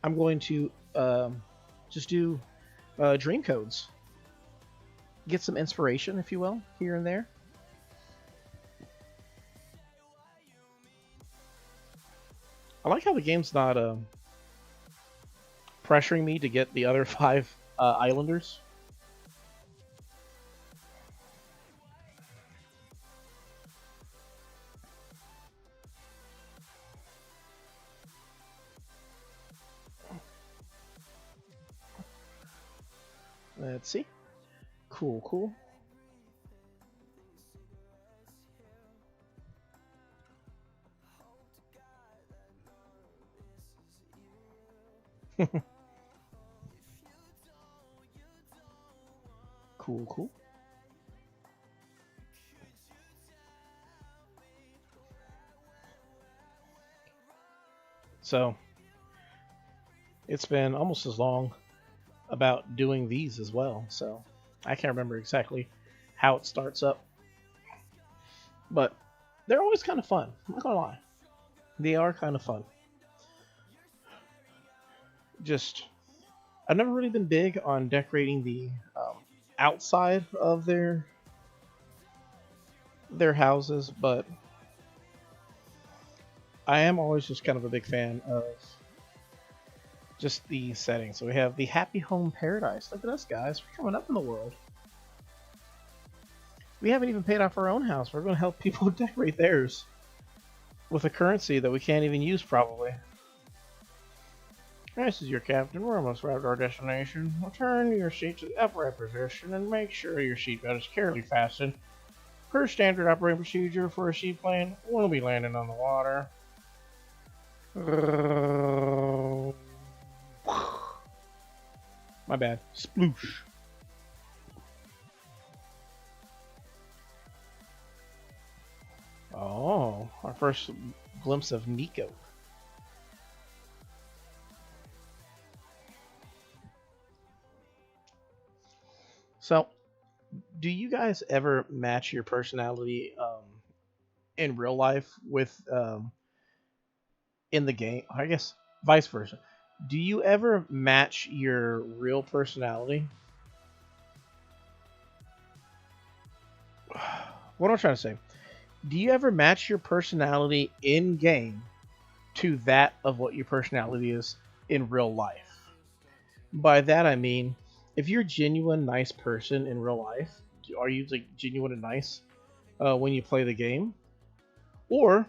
I'm going to just do dream codes, get some inspiration, if you will, here and there. I like how the game's not pressuring me to get the other 5 islanders. Let's see. Cool. Cool. So, it's been almost as long about doing these as well, so I can't remember exactly how it starts up. But they're always kind of fun, I'm not gonna lie. They are kind of fun. Just, I've never really been big on decorating the outside of their houses, but I am always just kind of a big fan of just the setting. So we have the Happy Home Paradise. Look at us, guys. We're coming up in the world. We haven't even paid off our own house. We're going to help people decorate theirs with a currency that we can't even use, probably. This is your captain. We're almost arrived at our destination. Return your seat to the upright position and make sure your seatbelt is carefully fastened. Per standard operating procedure for a seaplane, we'll be landing on the water. My bad. Sploosh. Oh, our first glimpse of Nico. So, do you guys ever match your personality in real life with in the game? I guess vice versa. Do you ever match your real personality? What am I trying to say? Do you ever match your personality in game to that of what your personality is in real life? By that I mean, if you're a genuine nice person in real life, are you like genuine and nice when you play the game, or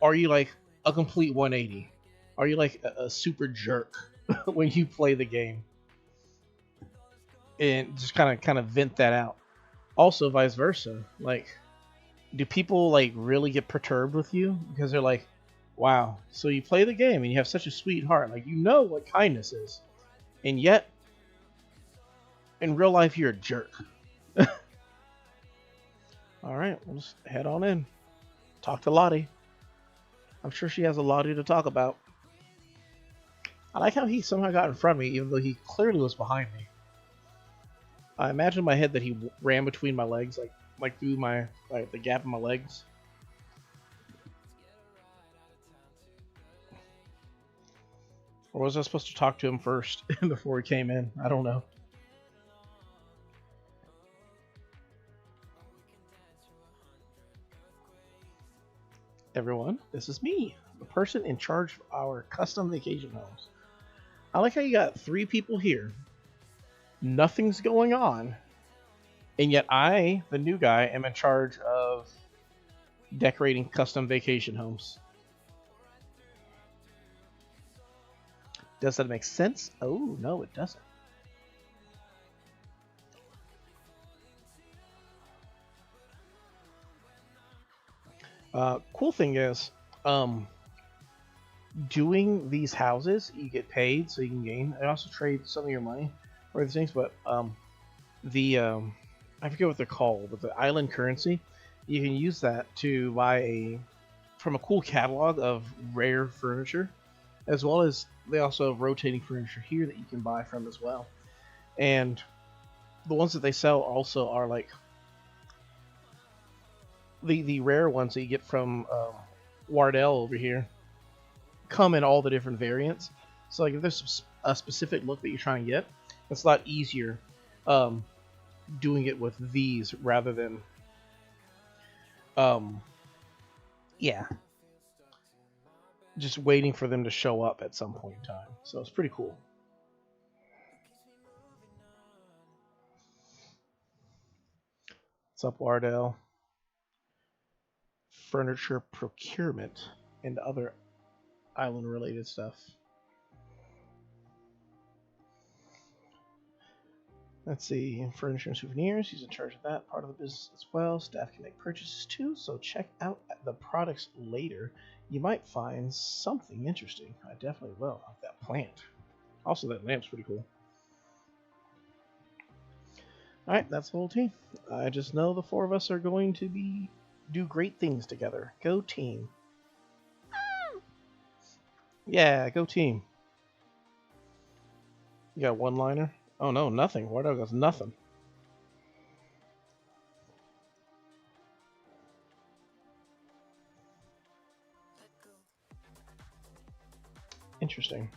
are you like a complete 180? Are you like a super jerk when you play the game? And just kind of vent that out. Also, vice versa. Like, do people like really get perturbed with you because they're like, "Wow, so you play the game and you have such a sweet heart, like you know what kindness is, and yet in real life you're a jerk." All right, we'll just head on in. Talk to Lottie. I'm sure she has a Lottie to talk about. I like how he somehow got in front of me, even though he clearly was behind me. I imagine in my head that he ran between my legs, like through my the gap in my legs. Or was I supposed to talk to him first before he came in? I don't know. Everyone, this is me, the person in charge of our custom vacation homes. I like how you got 3 people here. Nothing's going on. And yet I, the new guy, am in charge of decorating custom vacation homes. Does that make sense? Oh, no, it doesn't. Cool thing is, doing these houses, you get paid, so you can gain. I also trade some of your money for these things, but I forget what they're called, but the island currency, you can use that to buy from a cool catalog of rare furniture, as well as they also have rotating furniture here that you can buy from as well. And the ones that they sell also are like the rare ones that you get from Wardell over here come in all the different variants. So like if there's a specific look that you're trying to get, it's a lot easier doing it with these rather than yeah, just waiting for them to show up at some point in time. So it's pretty cool. What's up, Wardell? Furniture procurement and other island related stuff. Let's see, furniture and souvenirs. He's in charge of that part of the business as well. Staff can make purchases too, so check out the products later. You might find something interesting. I definitely will. That plant. Also, that lamp's pretty cool. Alright, that's the whole team. I just know the 4 of us are going to do great things together. Go team. Yeah, go team. You got one liner? Oh no, nothing. Wardo goes nothing. Interesting.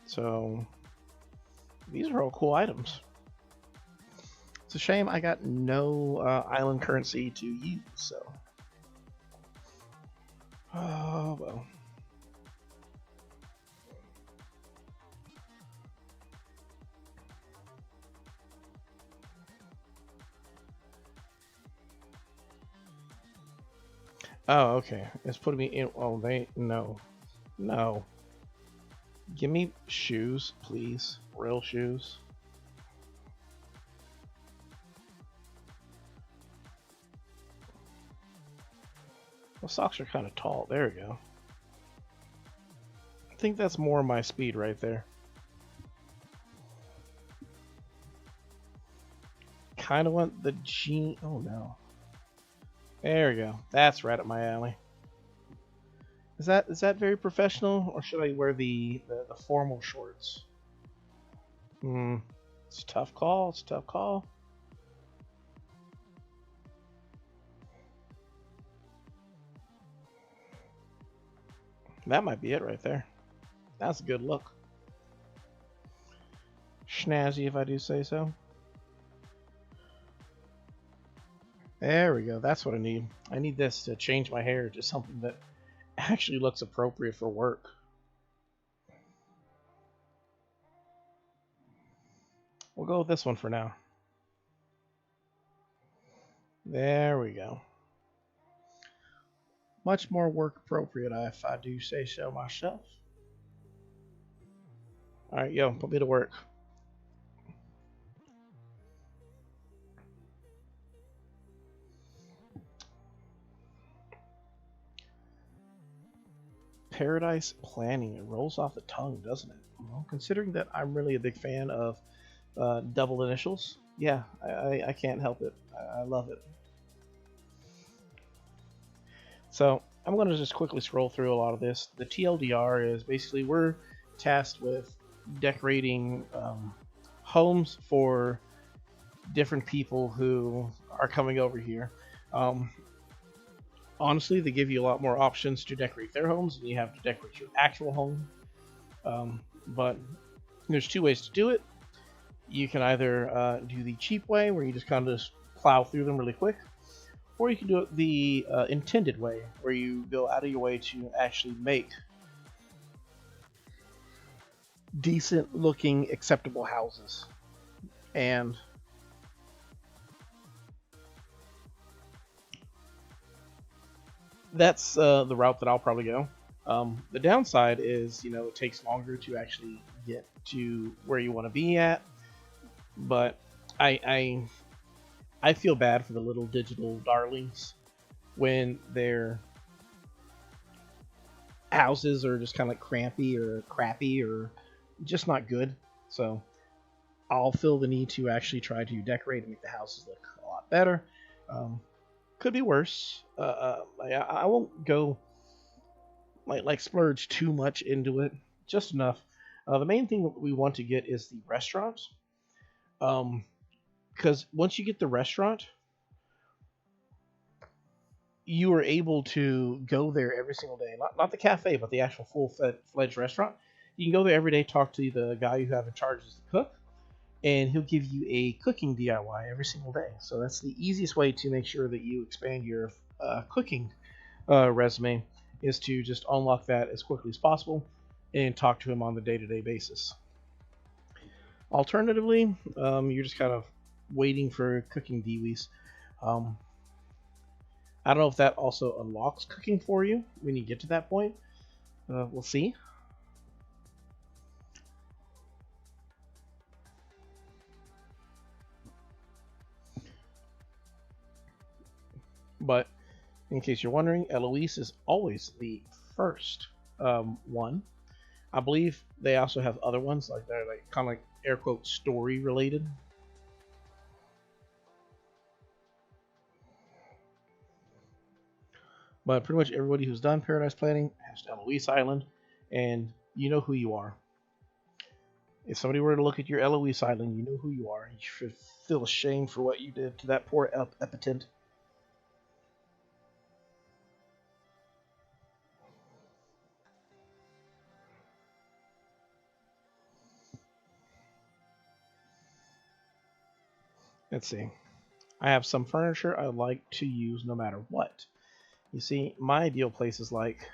So these are all cool items. It's a shame I got no island currency to use, so. Oh well. Oh, okay. It's putting me in. Oh, no. No. Give me shoes, please. Real shoes. Well, socks are kind of tall. There we go. I think that's more my speed right there. Kind of want the jean. Oh, no. There we go. That's right up my alley. Is that very professional, or should I wear the formal shorts? Hmm. It's a tough call. It's a tough call. That might be it right there. That's a good look. Snazzy, if I do say so. There we go. That's what I need. I need this to change my hair to something that actually looks appropriate for work. We'll go with this one for now. There we go. Much more work appropriate, if I do say so myself. All right, yo, put me to work. Paradise planning. It rolls off the tongue, doesn't it? Well, considering that I'm really a big fan of double initials, yeah, I can't help it. I love it. So I'm going to just quickly scroll through a lot of this. The TLDR is basically we're tasked with decorating homes for different people who are coming over here. Um, Honestly, they give you a lot more options to decorate their homes than you have to decorate your actual home. But there's two ways to do it. You can either do the cheap way, where you just kind of just plow through them really quick, or you can do it the intended way, where you go out of your way to actually make decent looking, acceptable houses. And that's the route that I'll probably go. The downside is, it takes longer to actually get to where you want to be at. But I feel bad for the little digital darlings when their houses are just kind of like crampy or crappy or just not good. So I'll feel the need to actually try to decorate and make the houses look a lot better. Could be worse. I won't go like splurge too much into it. Just enough. The main thing that we want to get is the restaurant. Because once you get the restaurant, you are able to go there every single day. Not the cafe, but the actual full-fledged restaurant. You can go there every day, talk to the guy who have in charge as the cook, and he'll give you a cooking DIY every single day. So that's the easiest way to make sure that you expand your cooking resume, is to just unlock that as quickly as possible and talk to him on the day-to-day basis. Alternatively, you're just kind of waiting for cooking DWs. I don't know if that also unlocks cooking for you when you get to that point. We'll see. But in case you're wondering, Eloise is always the first one. I believe they also have other ones, like they're like kind of like air quote story related. But pretty much everybody who's done Paradise Planning has Eloise Island, and you know who you are. If somebody were to look at your Eloise Island, you know who you are. You should feel ashamed for what you did to that poor Epitant. Let's see. I have some furniture I like to use no matter what. You see, my ideal place is like,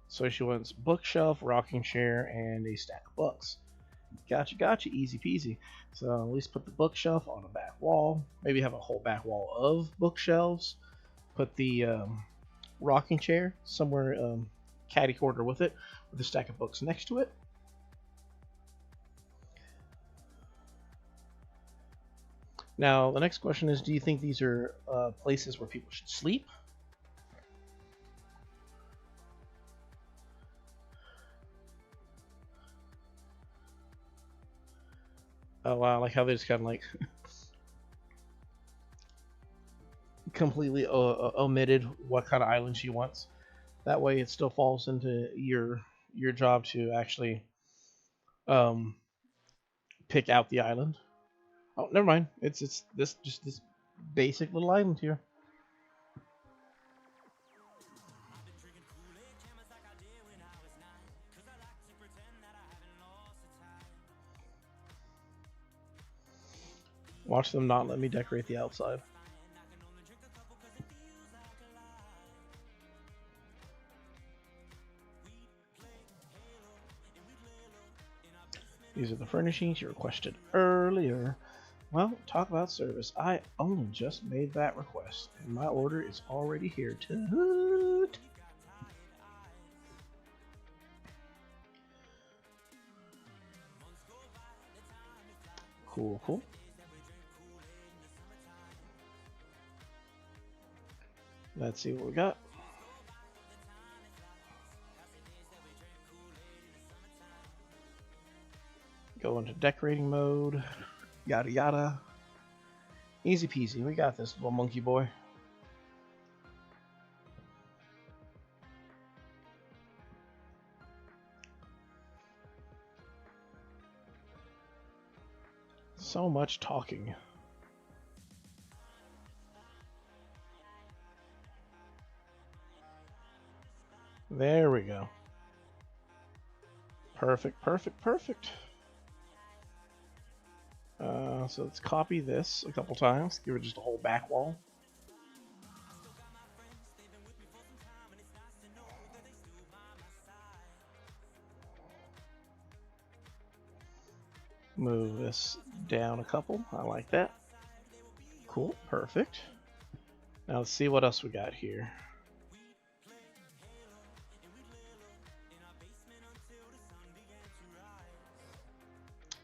so she wants bookshelf, rocking chair, and a stack of books. Gotcha, easy peasy. So at least put the bookshelf on a back wall. Maybe have a whole back wall of bookshelves. Put the rocking chair somewhere catty corner with it, with a stack of books next to it. Now, the next question is, do you think these are places where people should sleep? Oh wow, I like how they just kind of like completely omitted what kind of island she wants. That way, it still falls into your job to actually um, pick out the island. Oh, never mind. It's this just this basic little island here. Watch them not let me decorate the outside. These are the furnishings you requested earlier. Well, talk about service. I only just made that request, and my order is already here to hoot. Cool, cool. Let's see what we got. Go into decorating mode. Yada yada. Easy peasy. We got this, little monkey boy. So much talking. There we go. Perfect, perfect, perfect. So let's copy this a couple times. Give it just a whole back wall. Move this down a couple. I like that. Cool, perfect. Now let's see what else we got here.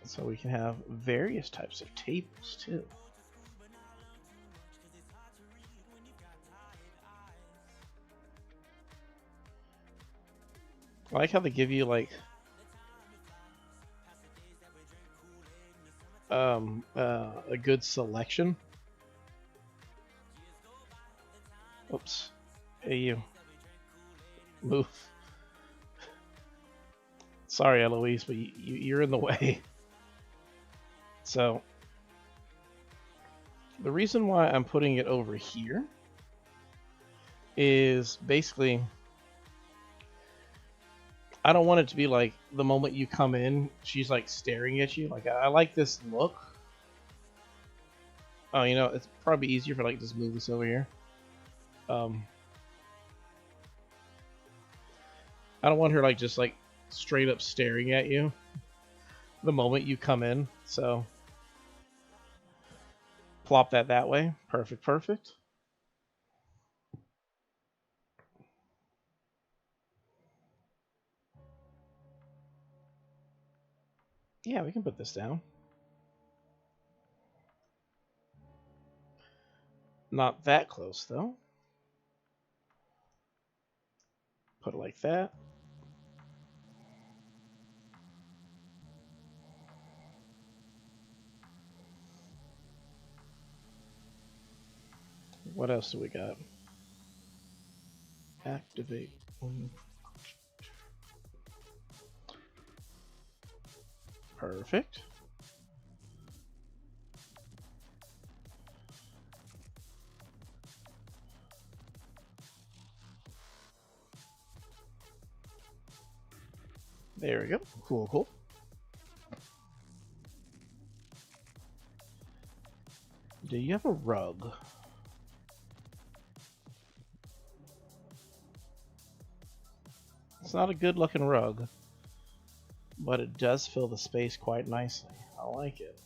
So we can have various types of tables too. I like how they give you like a good selection. Oops. Hey you. Move. Sorry, Eloise, but you're in the way. So, the reason why I'm putting it over here is basically, I don't want it to be like the moment you come in, she's like staring at you. Like, I like this look. Oh, you know, it's probably easier if I like just move this over here. I don't want her like just like straight up staring at you the moment you come in. So plop that way. Perfect, perfect. Yeah, we can put this down. Not that close though. Put it like that. What else do we got? Activate. Perfect. There we go. Cool, cool. Do you have a rug? It's not a good looking rug, but it does fill the space quite nicely. I like it.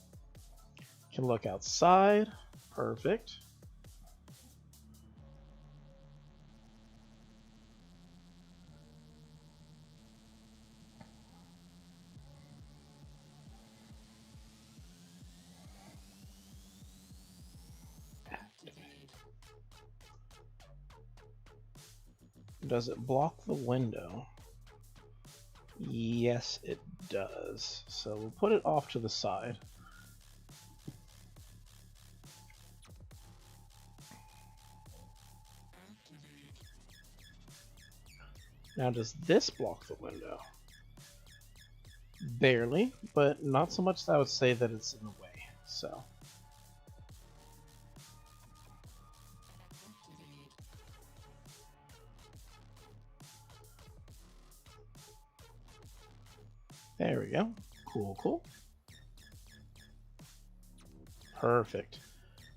Can look outside. Perfect. Does it block the window? Yes, it does. So we'll put it off to the side. Now, does this block the window? Barely, but not so much that I would say that it's in the way. So. There we go. Cool, cool. Perfect.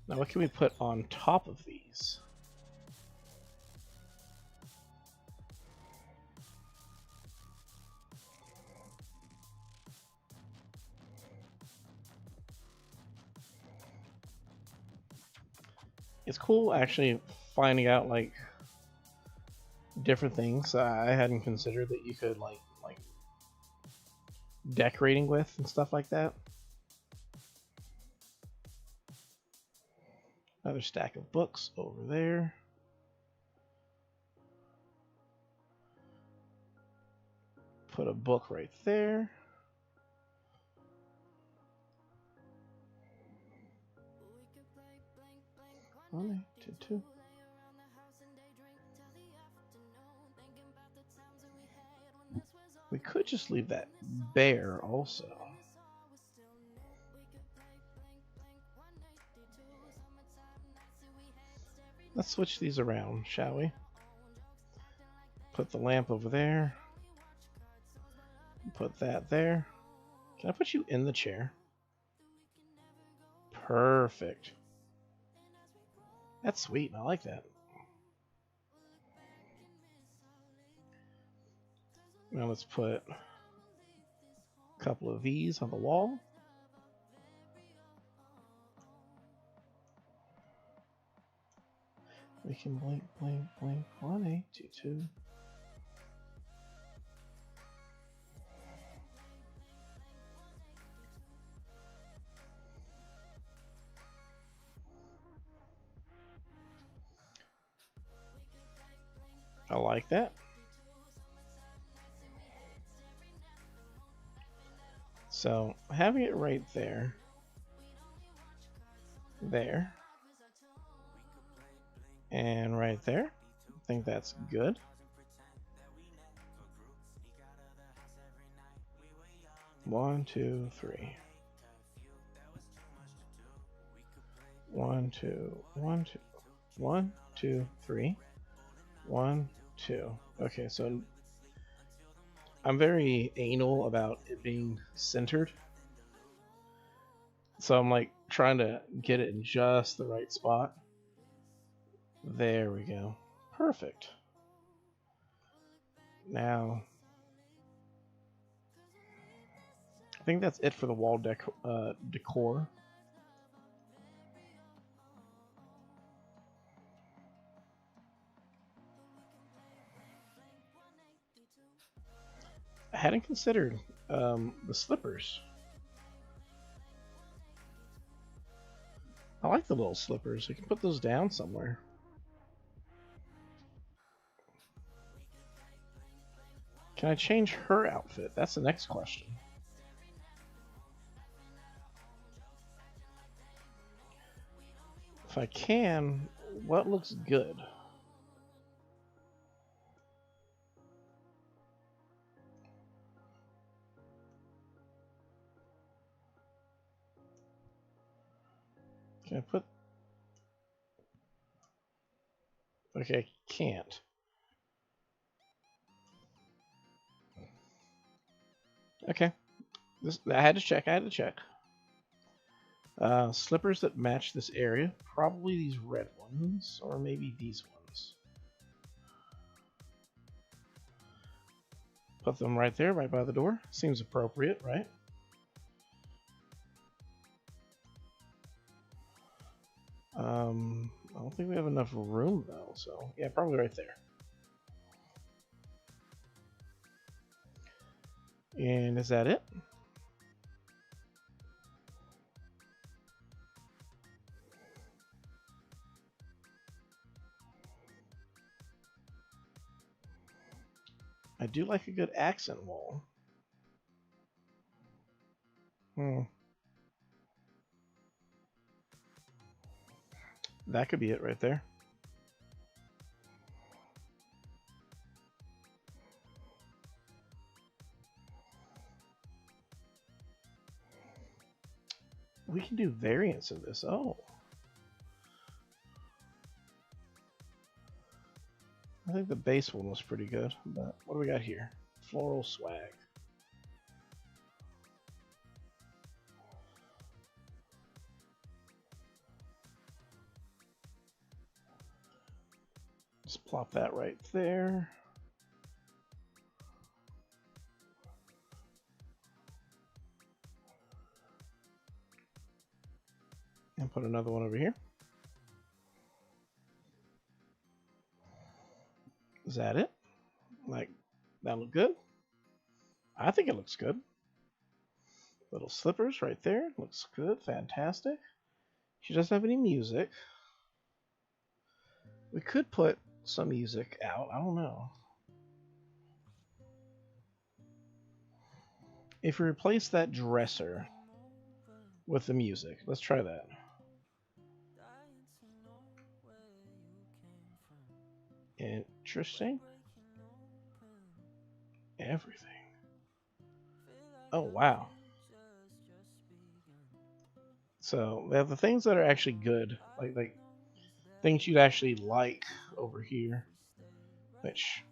Now what can we put on top of these? It's cool actually finding out like different things I hadn't considered that you could like decorating with and stuff like that. Another stack of books over there. Put a book right there. One, two. We could just leave that bare also. Let's switch these around, shall we? Put the lamp over there. Put that there. Can I put you in the chair? Perfect. That's sweet. I like that. Now let's put a couple of these on the wall. We can blink, blink, blink. 1, 8, 2, 2. I like that. So having it right there, and right there, I think that's good. One, two, three. 1, 2, 1, 2, 1, 2, 3. 1, 2. Okay, so I'm very anal about it being centered. So I'm like trying to get it in just the right spot. There we go. Perfect. Now, I think that's it for the wall decor. I hadn't considered the slippers. I like the little slippers. I can put those down somewhere. Can I change her outfit? That's the next question. If I can, what looks good? Can I put... Okay, can't. Okay. I had to check. Slippers that match this area. Probably these red ones, or maybe these ones. Put them right there, right by the door. Seems appropriate, right? I don't think we have enough room though, so yeah, probably right there. And is that it? I do like a good accent wall. That could be it right there. We can do variants of this. Oh. I think the base one was pretty good, but what do we got here? Floral swag. Just plop that right there. And put another one over here. Is that it? Like, that look good? I think it looks good. Little slippers right there. Looks good. Fantastic. She doesn't have any music. We could put some music out. I don't know. If we replace that dresser with the music, let's try that. Interesting. Everything. Oh, wow. So they have the things that are actually good, like things you'd actually like over here, which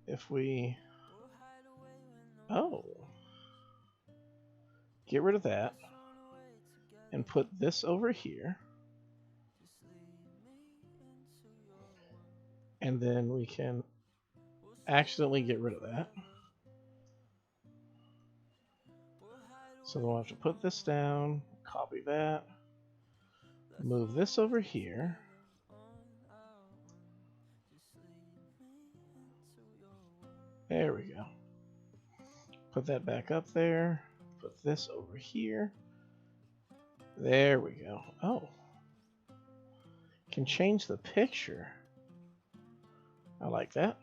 if we, oh, get rid of that and put this over here, and then we can accidentally get rid of that. So we'll have to put this down, copy that, move this over here. There we go. Put that back up there. Put this over here. There we go. Oh. Can change the picture. I like that.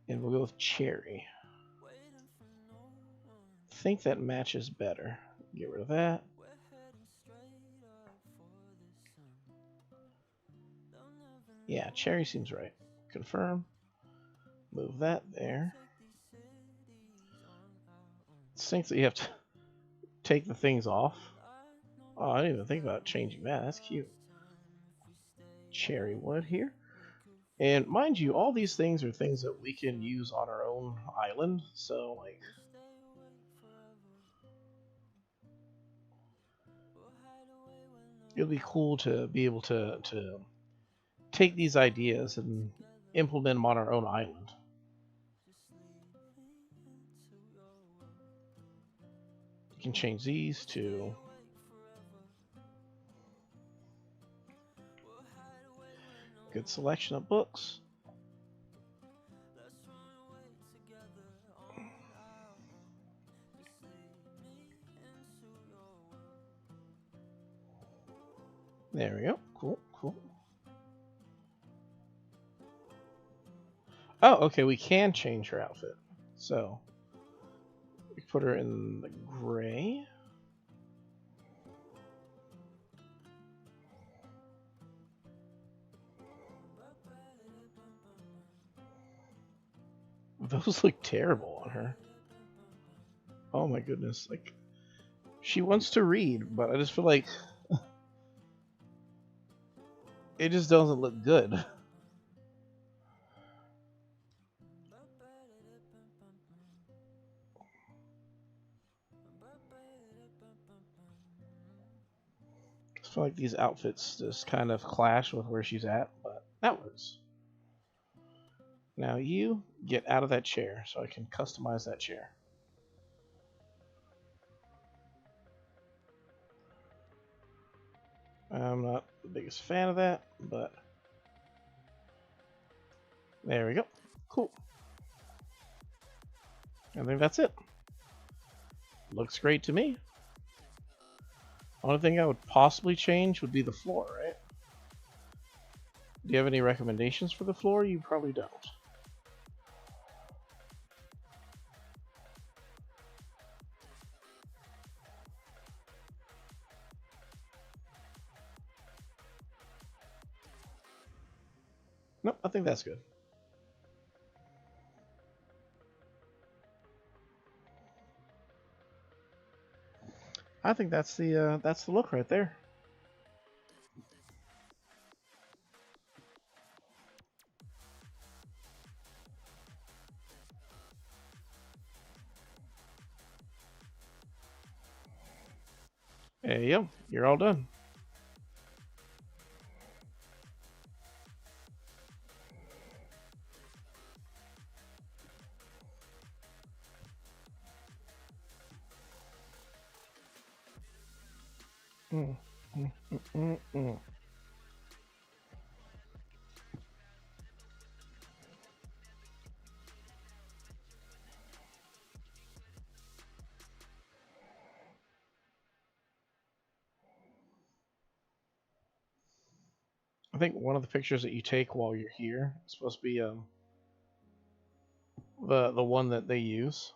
And we'll go with cherry. I think that matches better. Get rid of that. Yeah, cherry seems right. Confirm. Move that there. It stinks that you have to take the things off. Oh, I didn't even think about changing that. That's cute. Cherry wood here. And mind you, all these things are things that we can use on our own island. So, like, it'll be cool to be able to take these ideas and implement them on our own island. You can change these to good selection of books. There we go. Cool, cool. Oh, okay, we can change her outfit. So, we put her in the gray. Those look terrible on her. Oh my goodness, like, she wants to read, but I just feel like it just doesn't look good. I feel like these outfits just kind of clash with where she's at, but that works. Now you get out of that chair so I can customize that chair. I'm not the biggest fan of that, but there we go. Cool. I think that's it. Looks great to me. Only thing I would possibly change would be the floor, right? Do you have any recommendations for the floor? You probably don't. Nope, I think that's good. I think that's the look right there. There you go. You're all done. Mm, mm, mm, mm, mm. I think one of the pictures that you take while you're here is supposed to be the one that they use.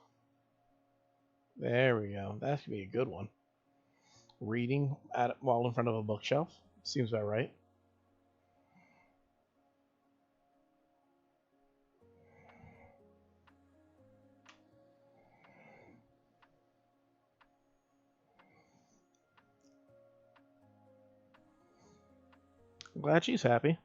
There we go. That should be a good one. Reading while in front of a bookshelf seems about right. I'm glad she's happy.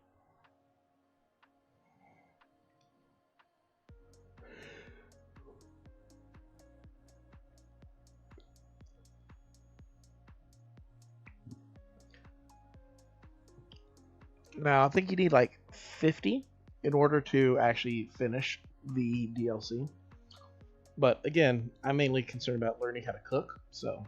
Now I think you need like 50 in order to actually finish the DLC. But again, I'm mainly concerned about learning how to cook, so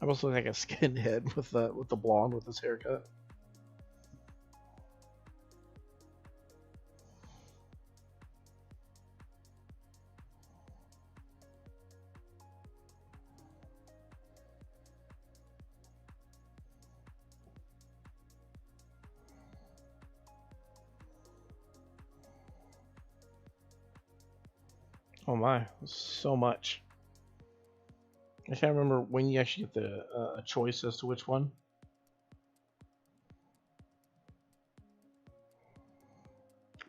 I'm also like a skinhead with the blonde with his haircut. Oh my, so much. I can't remember when you actually get the choice as to which one.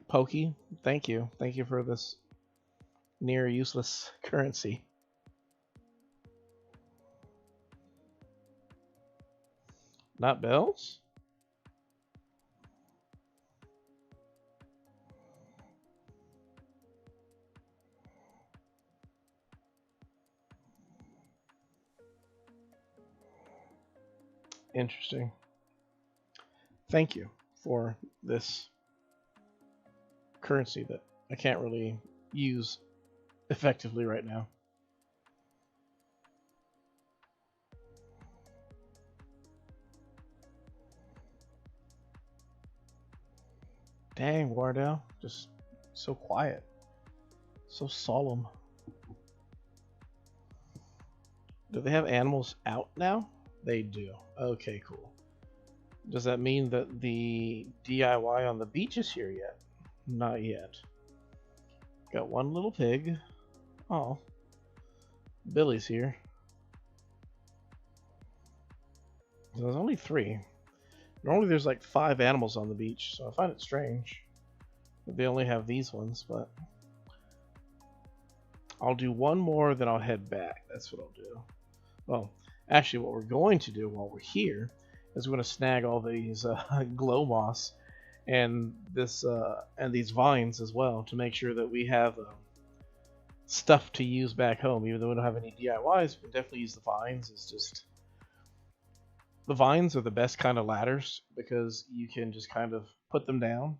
Pokey, thank you for this near useless currency. Not bells? Interesting. Thank you for this currency that I can't really use effectively right now. Dang, Wardell, just so quiet, so solemn. Do they have animals out now? They do. Okay, cool. Does that mean that the DIY on the beach is here yet? Not yet. Got one little pig. Oh, Billy's here. So there's only 3. Normally there's like 5 animals on the beach, so I find it strange that they only have these ones, but I'll do one more, then I'll head back. That's what I'll do. Well, actually what we're going to do while we're here is we're going to snag all these glow moss and this and these vines as well to make sure that we have stuff to use back home. Even though we don't have any DIYs, we can definitely use the vines. It's just the vines are the best kind of ladders because you can just kind of put them down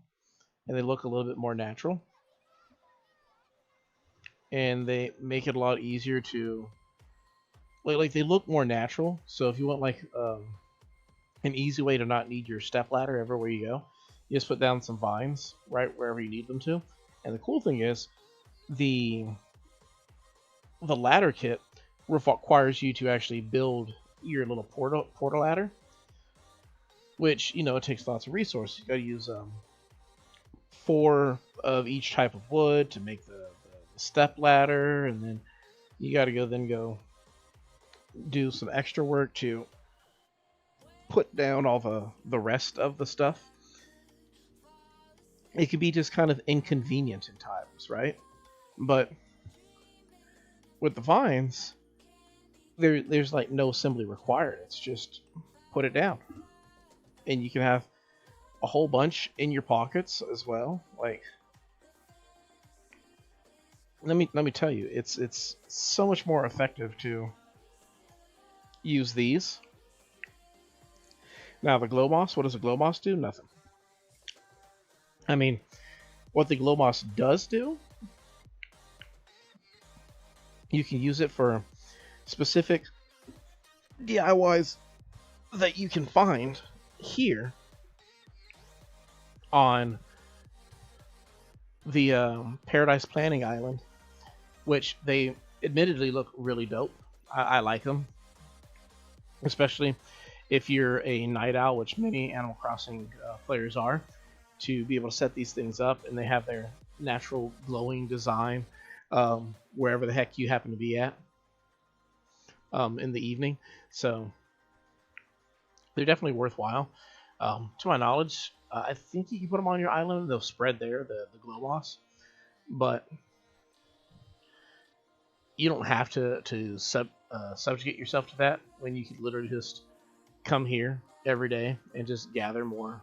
and they look a little bit more natural, and they make it a lot easier to like they look more natural. So if you want like an easy way to not need your step ladder everywhere you go, you just put down some vines right wherever you need them to. And the cool thing is the ladder kit requires you to actually build your little portal ladder, which, you know, it takes lots of resources. You got to use 4 of each type of wood to make the step ladder, and then you got to go do some extra work to put down all the rest of the stuff. It can be just kind of inconvenient in times, right? But with the vines, there's like no assembly required. It's just put it down, and you can have a whole bunch in your pockets as well. Like, let me tell you, it's so much more effective to use these. Now the glow moss, what does a glow moss do? Nothing. I mean, what the glow moss does do, you can use it for specific DIYs that you can find here on the Paradise Planning Island, which they admittedly look really dope. I like them, especially if you're a night owl, which many Animal Crossing players are, to be able to set these things up, and they have their natural glowing design wherever the heck you happen to be at in the evening. So they're definitely worthwhile. To my knowledge, I think you can put them on your island. They'll spread there, the glow moss, but you don't have to subjugate yourself to that when you could literally just come here every day and just gather more.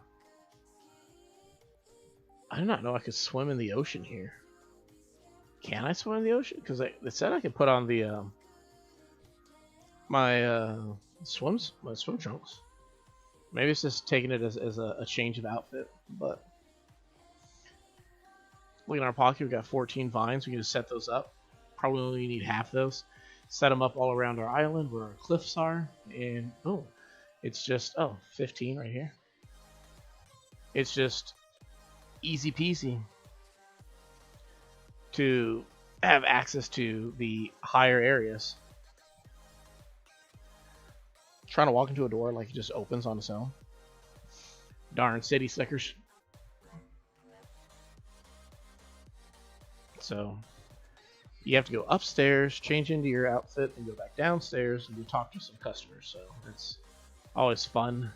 I did not know I could swim in the ocean here. Can I swim in the ocean? Because they said I could put on the my swim trunks. Maybe it's just taking it as a change of outfit. But looking at our pocket, we got 14 vines. We can just set those up. Probably only need half those. Set them up all around our island where our cliffs are, and boom, it's just 15 right here. It's just easy peasy to have access to the higher areas. Trying to walk into a door like it just opens on its own. Darn city slickers. So you have to go upstairs, change into your outfit, and go back downstairs and go talk to some customers. So it's always fun.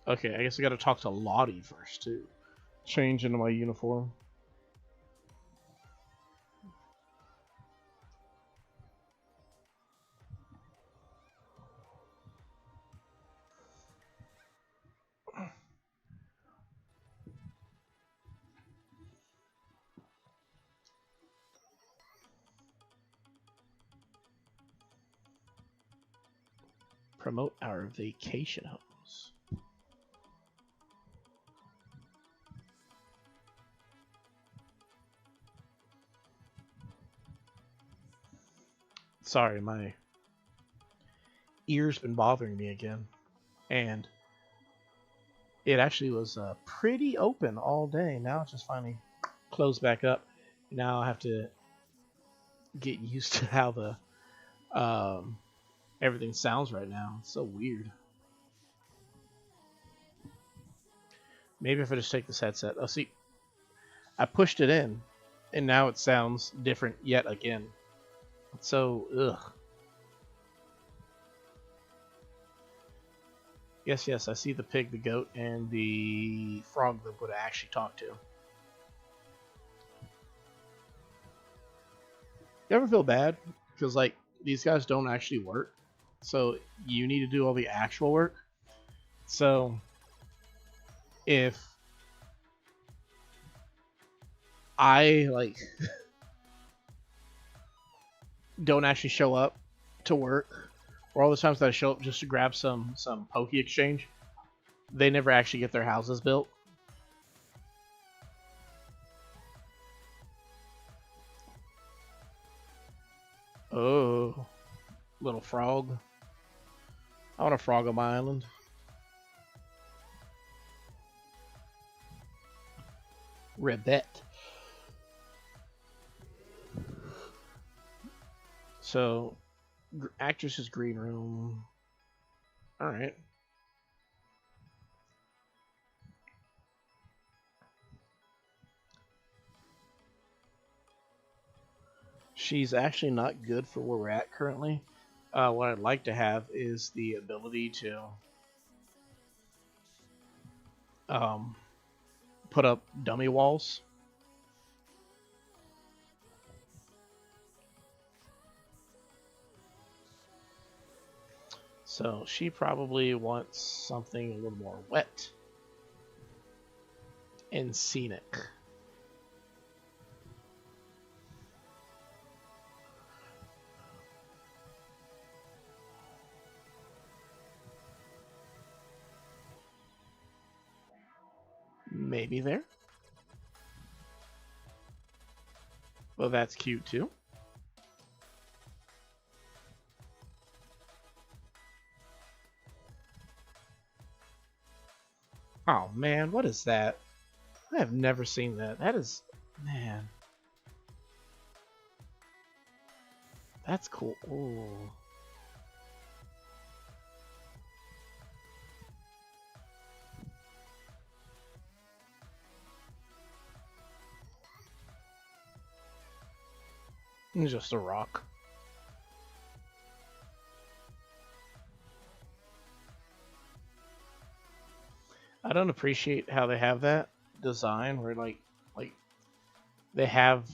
Okay, I guess I gotta talk to Lottie first too. Change into my uniform. Promote our vacation homes. Sorry, my ear's been bothering me again. And it actually was pretty open all day. Now it's just finally closed back up. Now I have to get used to how the everything sounds right now. It's so weird. Maybe if I just take this headset. Oh, see, I pushed it in, and now it sounds different yet again. So, ugh. Yes, I see the pig, the goat, and the frog that would actually talk to. You ever feel bad? Because, like, these guys don't actually work. So, you need to do all the actual work. So, if I, like, don't actually show up to work, or all the times that I show up just to grab some Poke Exchange, they never actually get their houses built. Oh, little frog. I want a frog on my island. Ribbit. So, Actress's green room. All right. She's actually not good for where we're at currently. What I'd like to have is the ability to um, put up dummy walls. So she probably wants something a little more wet and scenic. Maybe there. Well, that's cute too. Oh man, what is that? I have never seen that. That is, man, that's cool. Ooh. It's just a rock. I don't appreciate how they have that design where like they have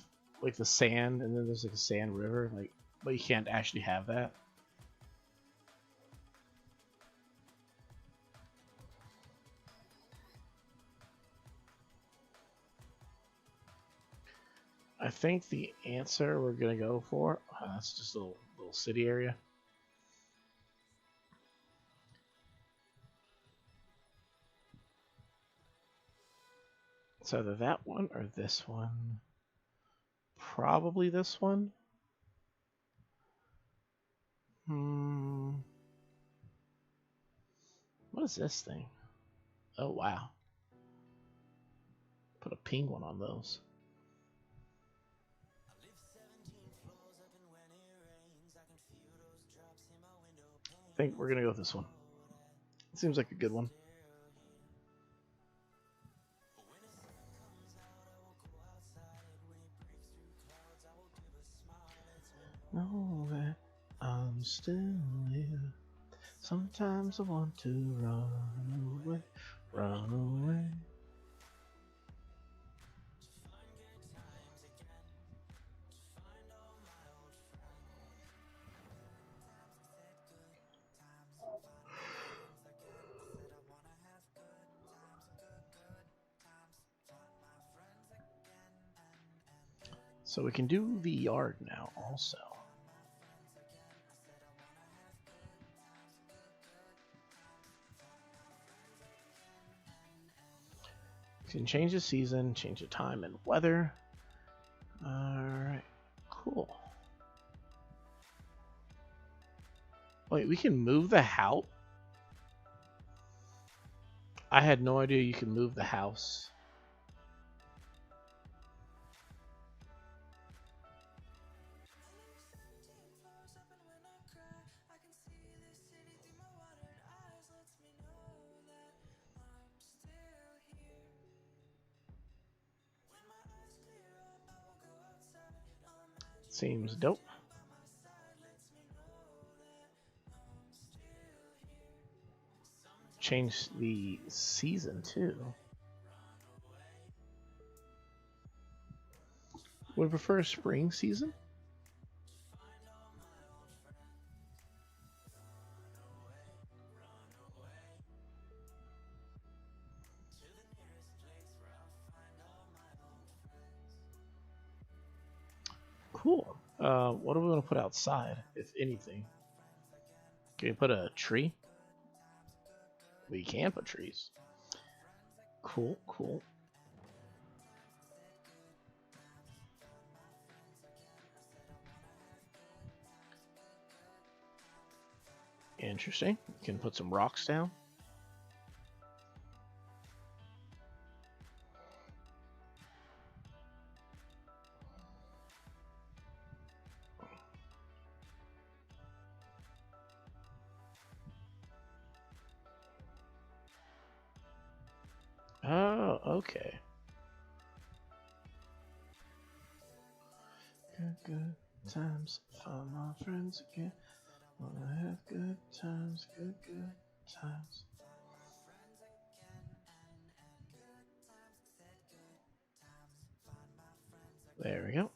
like the sand and then there's like a sand river, like, but you can't actually have that. I think the answer we're gonna go for, that's just a little city area. It's either that one or this one. Probably this one. What is this thing? Oh wow. Put a penguin on those. I think we're gonna go with this one. It seems like a good one. Know that I'm still here. Sometimes I want to run away, run away. So we can do the yard now also. We can change the season, change the time and weather. Alright, cool. Wait, we can move the house? I had no idea you could move the house. Seems dope. Change the season too. Would prefer a spring season? Cool. What do we want to put outside, if anything? Can we put a tree? We can put trees. Cool, cool. Interesting. Can put some rocks down. Okay. Good times, find my friends again. Wanna have good times, good times. There we go.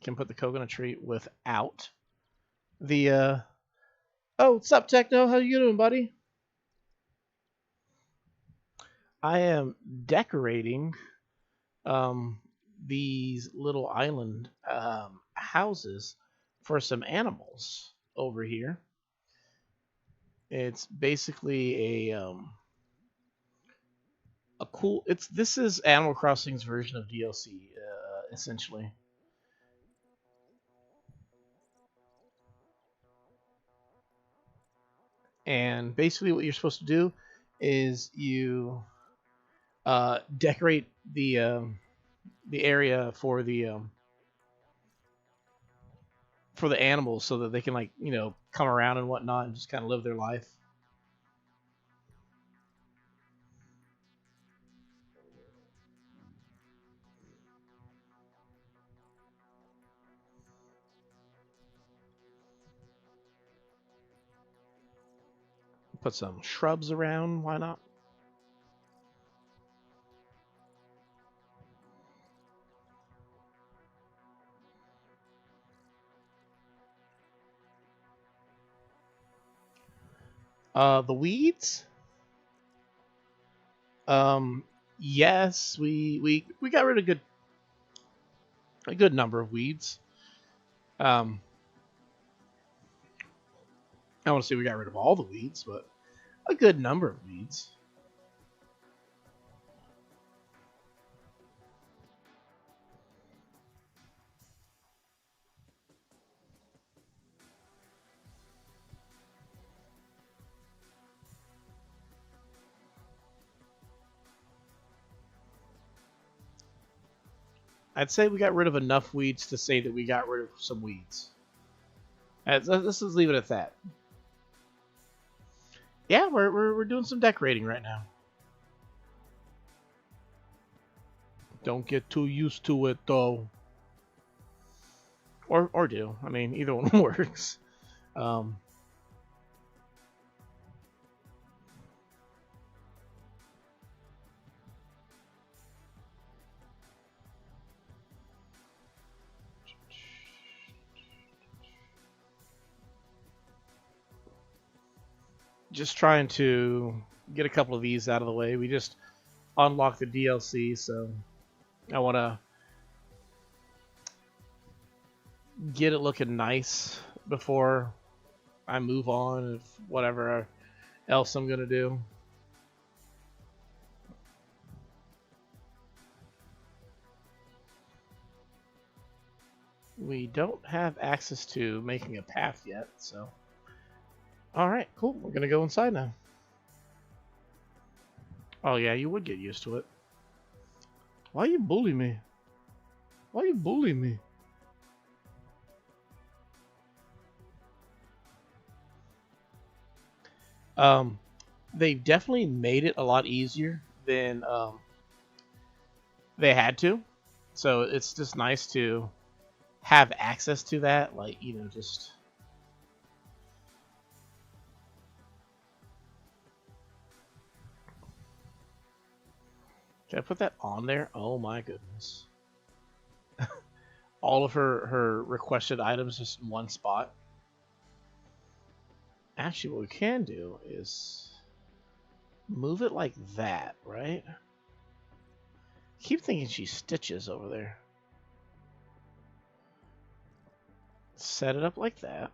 Can put the coconut tree without the Oh, what's up, Techno? How you doing, buddy? I am decorating um these little island houses for some animals over here. It's basically a cool. This is Animal Crossing's version of DLC, essentially. And basically, what you're supposed to do is you decorate the area for the animals so that they can, like, come around and whatnot and just kind of live their life. Put some shrubs around. Why not? The weeds. Um, yes, we got rid of a good number of weeds. Um, I don't want to say we got rid of all the weeds, but a good number of weeds. I'd say we got rid of enough weeds to say that we got rid of some weeds. Let's just leave it at that. Yeah, we're doing some decorating right now. Don't get too used to it though. Or do. I mean, either one works. Um, just trying to get a couple of these out of the way. We just unlocked the DLC, so I want to get it looking nice before I move on of whatever else I'm gonna do. We don't have access to making a path yet, so alright, cool. We're gonna go inside now. Oh yeah, you would get used to it. Why you bully me? Why you bully me? Um, they definitely made it a lot easier than they had to. So it's just nice to have access to that. Like, just. Did I put that on there? Oh my goodness. All of her requested items just in one spot. Actually, what we can do is move it like that, right? I keep thinking she stitches over there. Set it up like that.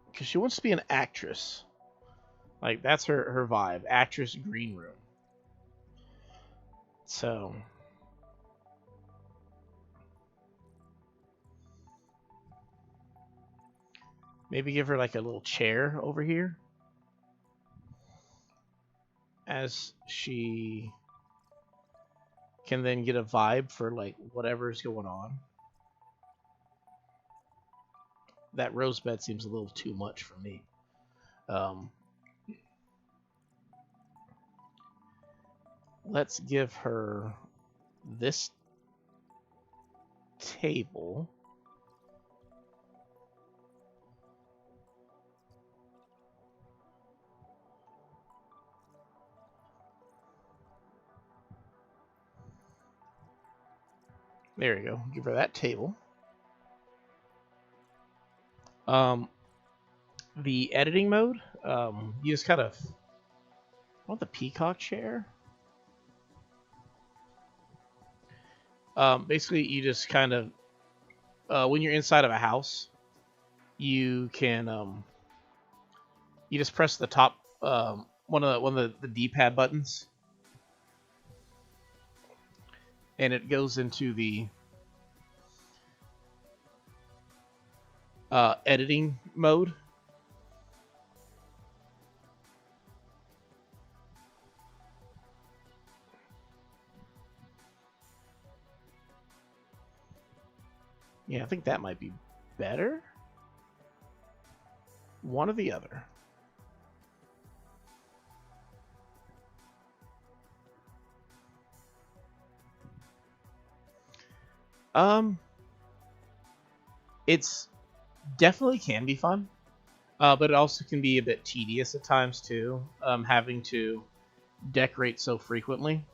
Because she wants to be an actress. Like, that's her vibe. Actress green room. So maybe give her like a little chair over here as she can then get a vibe for like whatever's going on. That rose bed seems a little too much for me. Let's give her this table. There we go. Give her that table. The editing mode, you just kind of want the peacock chair. Basically, you just kind of when you're inside of a house, you can you just press the top one of the D-pad buttons, and it goes into the editing mode. Yeah, I think that might be better. One or the other. It's definitely can be fun, but it also can be a bit tedious at times too, having to decorate so frequently.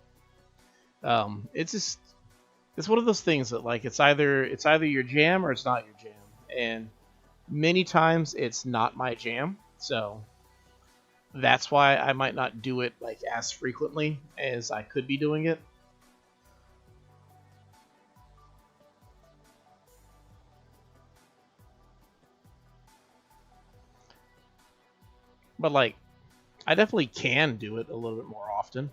It's one of those things that like it's either your jam or it's not your jam, and many times it's not my jam, so that's why I might not do it like as frequently as I could be doing it. But like, I definitely can do it a little bit more often.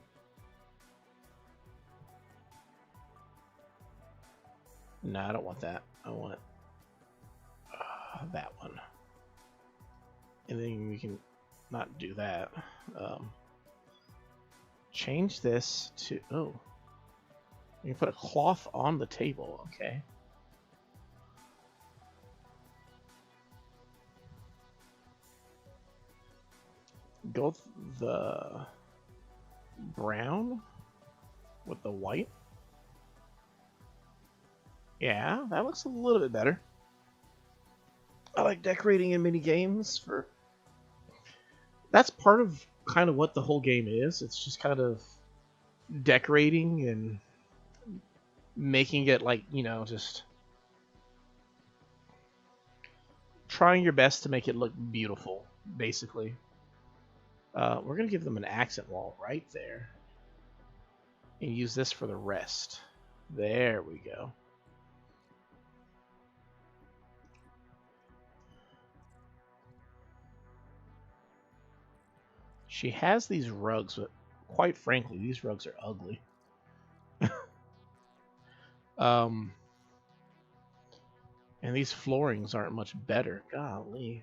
No, I don't want that. I want that one. And then we can not do that. Change this to... Oh. You can put a cloth on the table. Okay. Go with the brown with the white. Yeah, that looks a little bit better. I like decorating in mini games for... That's part of kind of what the whole game is. It's just kind of decorating and making it like, you know, just trying your best to make it look beautiful, basically. We're going to give them an accent wall right there. And use this for the rest. There we go. She has these rugs, but quite frankly, these rugs are ugly. And these floorings aren't much better. Golly.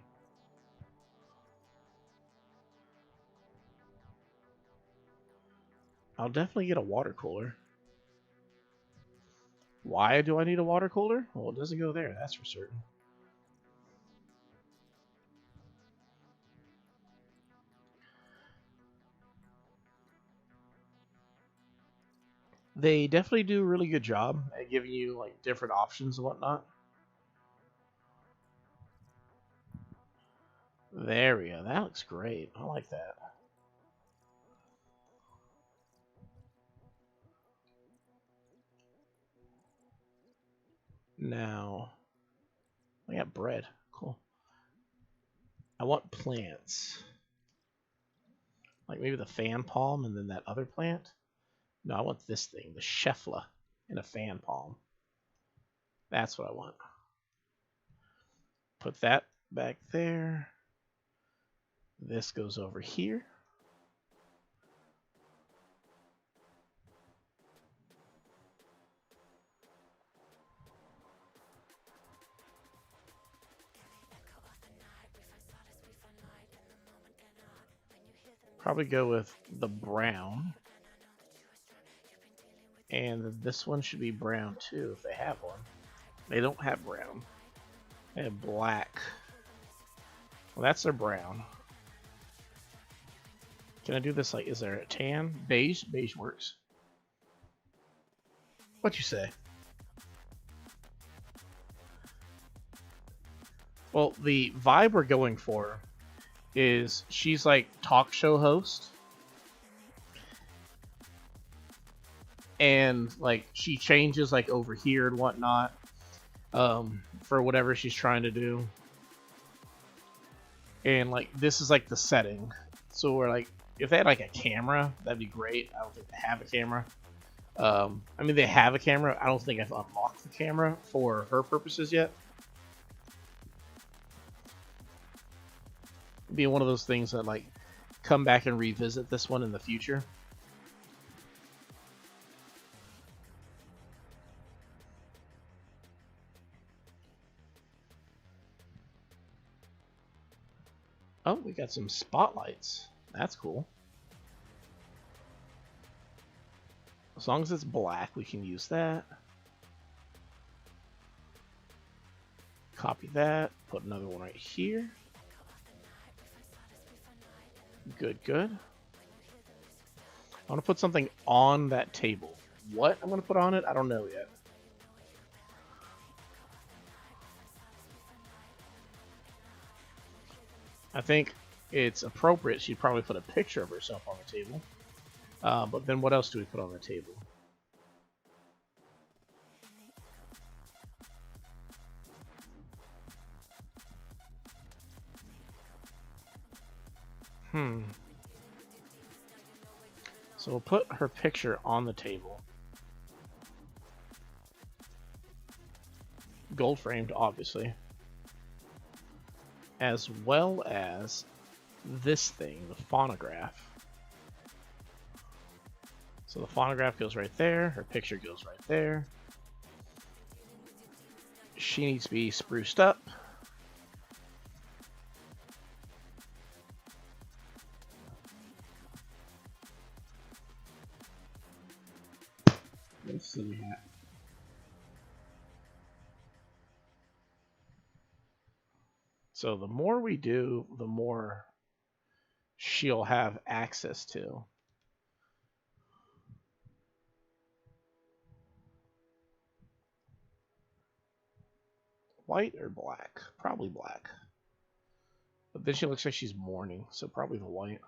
I'll definitely get a water cooler. Why do I need a water cooler? Well, it doesn't go there, that's for certain. They definitely do a really good job at giving you like different options and whatnot. There we go. That looks great. I like that. Now, I got bread. Cool. I want plants. Like maybe the fan palm and then that other plant. No, I want this thing, the Scheffla, in a fan palm. That's what I want. Put that back there. This goes over here. Probably go with the brown. And this one should be brown too, if they have one. They don't have brown. They have black. Well, that's their brown. Can I do this like, is there a tan? Beige? Beige works. What you say? Well, the vibe we're going for is she's like talk show host. And like she changes like over here and whatnot for whatever she's trying to do. And like this is like the setting. So we're like, if they had like a camera, that'd be great. I don't think they have a camera. I mean, they have a camera. I don't think I've unlocked the camera for her purposes yet. It'd be one of those things that like come back and revisit this one in the future. Oh, we got some spotlights. That's cool. As long as it's black, we can use that. Copy that. Put another one right here. Good, good. I want to put something on that table. What I'm going to put on it, I don't know yet. I think it's appropriate she'd probably put a picture of herself on the table. But then what else do we put on the table? So we'll put her picture on the table. Gold framed, obviously. As well as this thing, the phonograph. So the phonograph goes right there, her picture goes right there. She needs to be spruced up. Let's see that. So the more we do, the more she'll have access to. White or black? Probably black. But then she looks like she's mourning, so probably the white.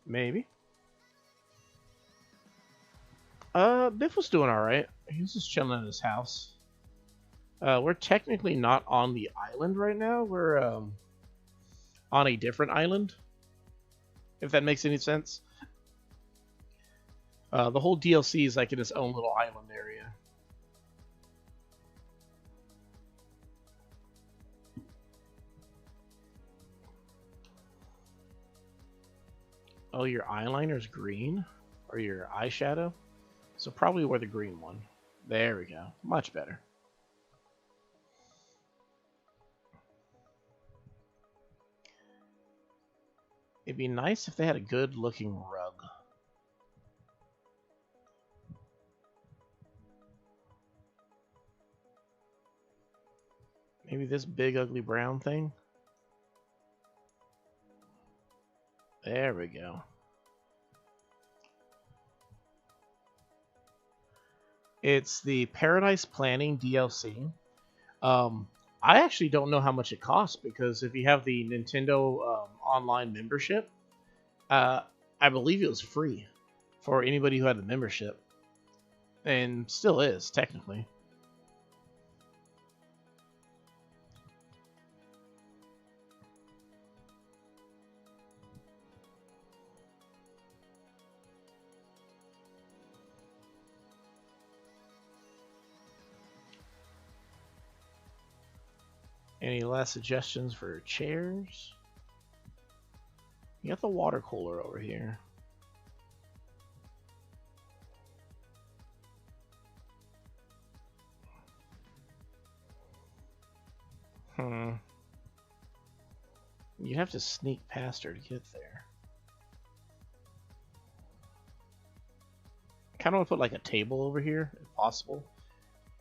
Maybe. Biff was doing alright. He was just chilling in his house. We're technically not on the island right now. We're on a different island, if that makes any sense. The whole DLC is like in its own little island area. Oh, your eyeliner's green? Or your eyeshadow? So probably wear the green one. There we go. Much better. It'd be nice if they had a good looking rug. Maybe this big ugly brown thing? There we go. It's the Paradise Planning DLC. I actually don't know how much it costs because if you have the Nintendo online membership, I believe it was free for anybody who had the membership. And still is, technically. Any last suggestions for chairs? You got the water cooler over here. Hmm. You have to sneak past her to get there. Kind of want to put like a table over here, if possible.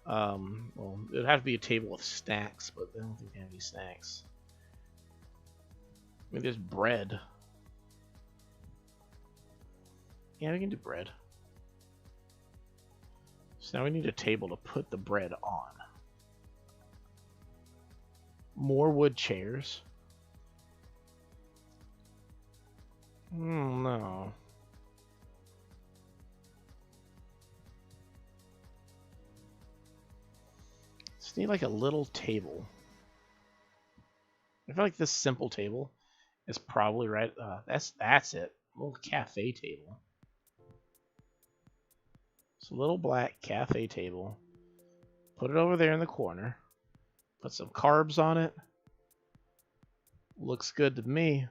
Well, it'd have to be a table with snacks, but I don't think they have any snacks. I mean, there's bread. Yeah, we can do bread. So now we need a table to put the bread on. More wood chairs. No. Just need like a little table. I feel like this simple table is probably right. That's it. A little cafe table. It's a little black cafe table. Put it over there in the corner. Put some carbs on it. Looks good to me.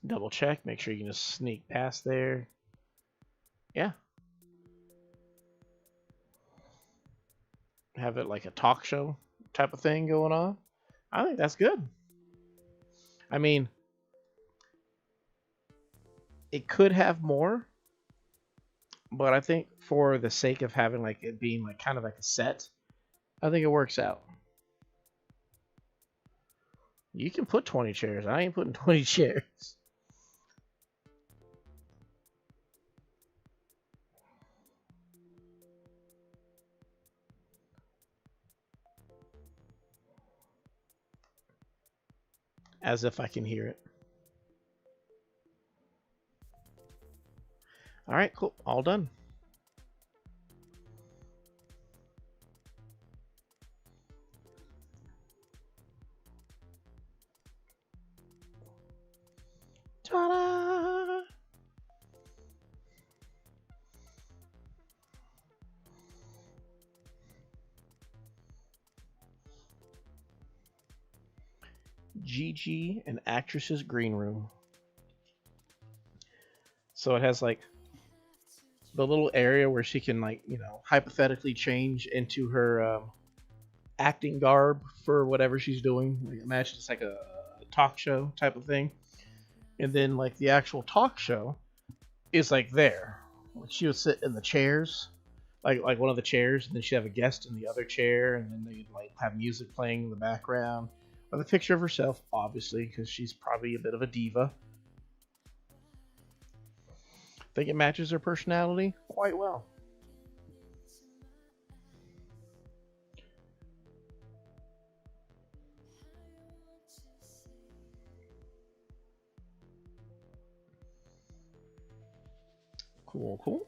Double check. Make sure you can just sneak past there. Yeah. Have it like a talk show type of thing going on. I think that's good. I mean, it could have more, but I think for the sake of having like it being like kind of like a set, I think it works out. You can put 20 chairs. I ain't putting 20 chairs. As if I can hear it. All right, cool. All done. Ta-da! Gigi, an actress's green room. So it has like the little area where she can like, you know, hypothetically change into her acting garb for whatever she's doing. Like imagine it's like a talk show type of thing. And then like the actual talk show is like there. Like she would sit in the chairs, like one of the chairs, and then she'd have a guest in the other chair, and then they'd like have music playing in the background. With a picture of herself, obviously, because she's probably a bit of a diva. I think it matches her personality quite well. Cool, cool.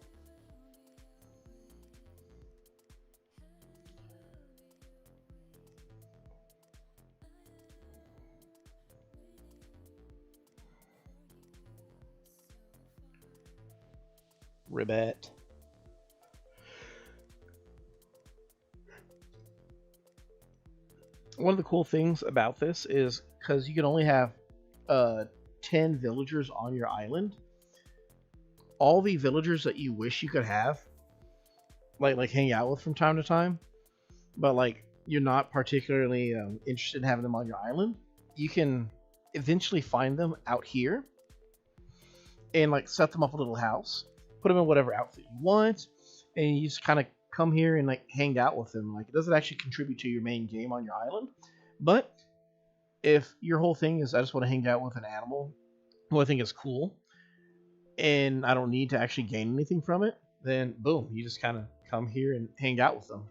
Ribbit. One of the cool things about this is because you can only have uh, 10 villagers on your island. All the villagers that you wish you could have, like hang out with from time to time, but like you're not particularly interested in having them on your island, you can eventually find them out here and like set them up a little house, put them in whatever outfit you want, and you just kind of come here and like hang out with them. Like it doesn't actually contribute to your main game on your island, but if your whole thing is I just want to hang out with an animal who I think is cool and I don't need to actually gain anything from it, then boom, you just kind of come here and hang out with them.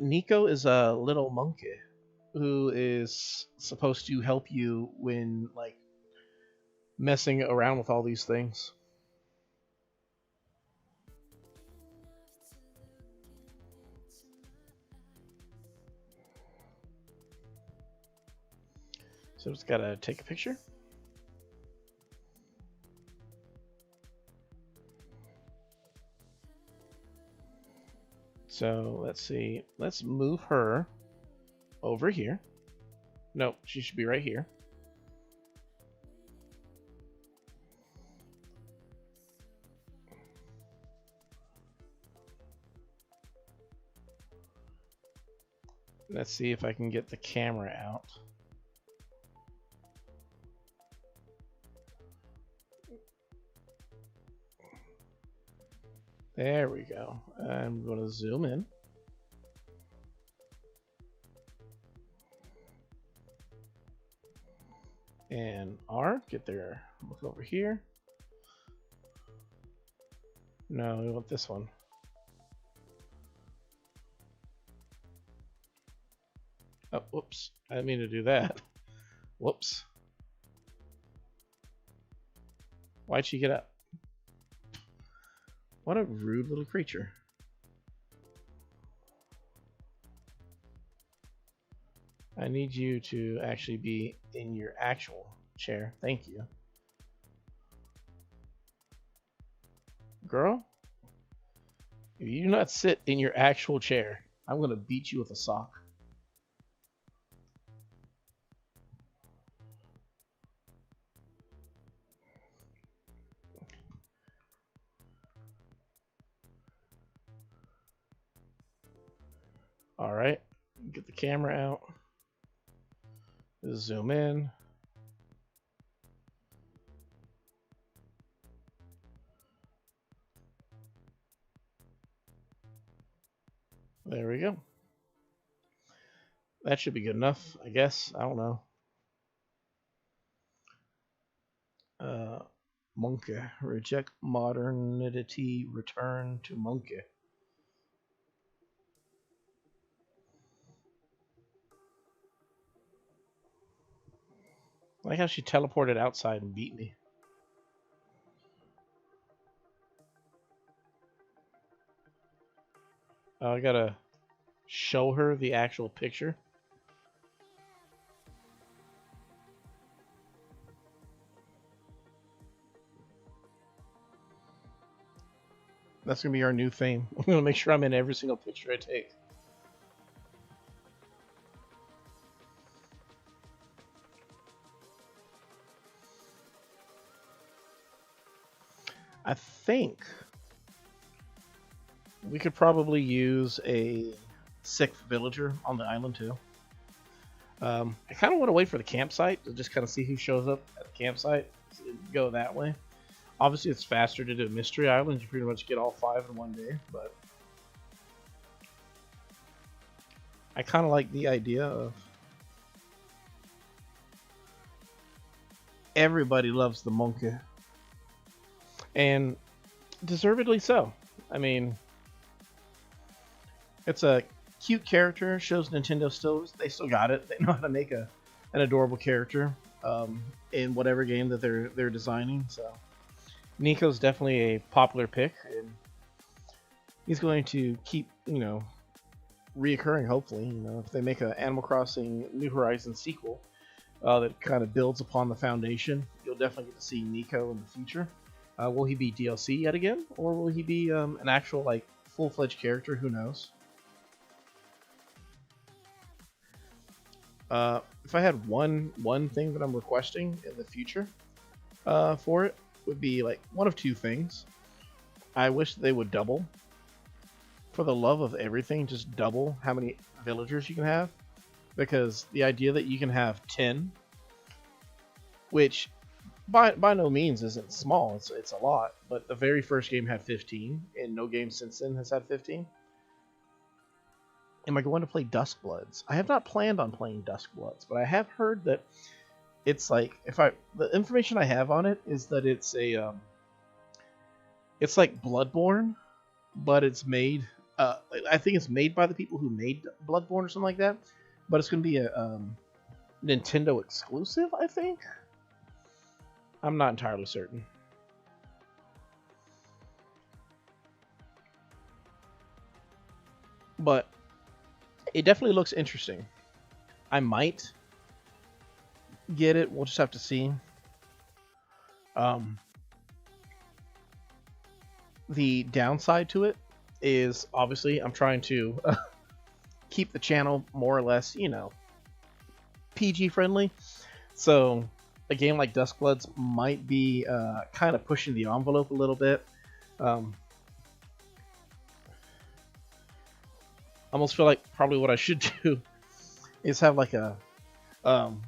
Nico is a little monkey who is supposed to help you when like messing around with all these things. So just gotta take a picture. So let's see. Let's move her over here. Nope, she should be right here. Let's see if I can get the camera out. There we go. I'm going to zoom in. And R, get there. Look over here. No, we want this one. Oh, whoops. I didn't mean to do that. Whoops. Why'd she get up? What a rude little creature. I need you to actually be in your actual chair. Thank you. Girl, if you do not sit in your actual chair, I'm going to beat you with a sock. All right, get the camera out. Zoom in. There we go. That should be good enough, I guess. I don't know. Monkey. Reject modernity. Return to monkey. I like how she teleported outside and beat me. I gotta show her the actual picture. That's gonna be our new theme. I'm gonna make sure I'm in every single picture I take. I think we could probably use a 6th villager on the island too. I kind of want to wait for the campsite to just kind of see who shows up at the campsite. Go that way. Obviously, it's faster to do Mystery Island. You pretty much get all 5 in one day, but I kind of like the idea of everybody loves the monkey. And deservedly so. I mean, it's a cute character. Shows Nintendo they still got it. They know how to make an adorable character in whatever game that they're designing. So Nico's definitely a popular pick, and he's going to keep reoccurring. Hopefully, if they make an Animal Crossing New Horizons sequel that kind of builds upon the foundation, you'll definitely get to see Nico in the future. Will he be DLC yet again, or will he be an actual full-fledged character? Who knows? If I had one thing that I'm requesting in the future for it, would be one of 2 things. I wish they would double. For the love of everything, just double how many villagers you can have, because the idea that you can have 10, which by no means isn't small, it's a lot, but the very first game had 15, and no game since then has had 15. Am I going to play Duskbloods? I have not planned on playing Duskbloods, but I have heard that it's the information I have on it is that it's it's like Bloodborne, but it's made I think it's made by the people who made Bloodborne or something like that, but it's going to be a Nintendo exclusive, I think. I'm not entirely certain. But it definitely looks interesting. I might get it. We'll just have to see. The downside to it is obviously I'm trying to keep the channel more or less, PG friendly. So a game like Duskbloods might be kind of pushing the envelope a little bit. Almost feel like probably what I should do is have um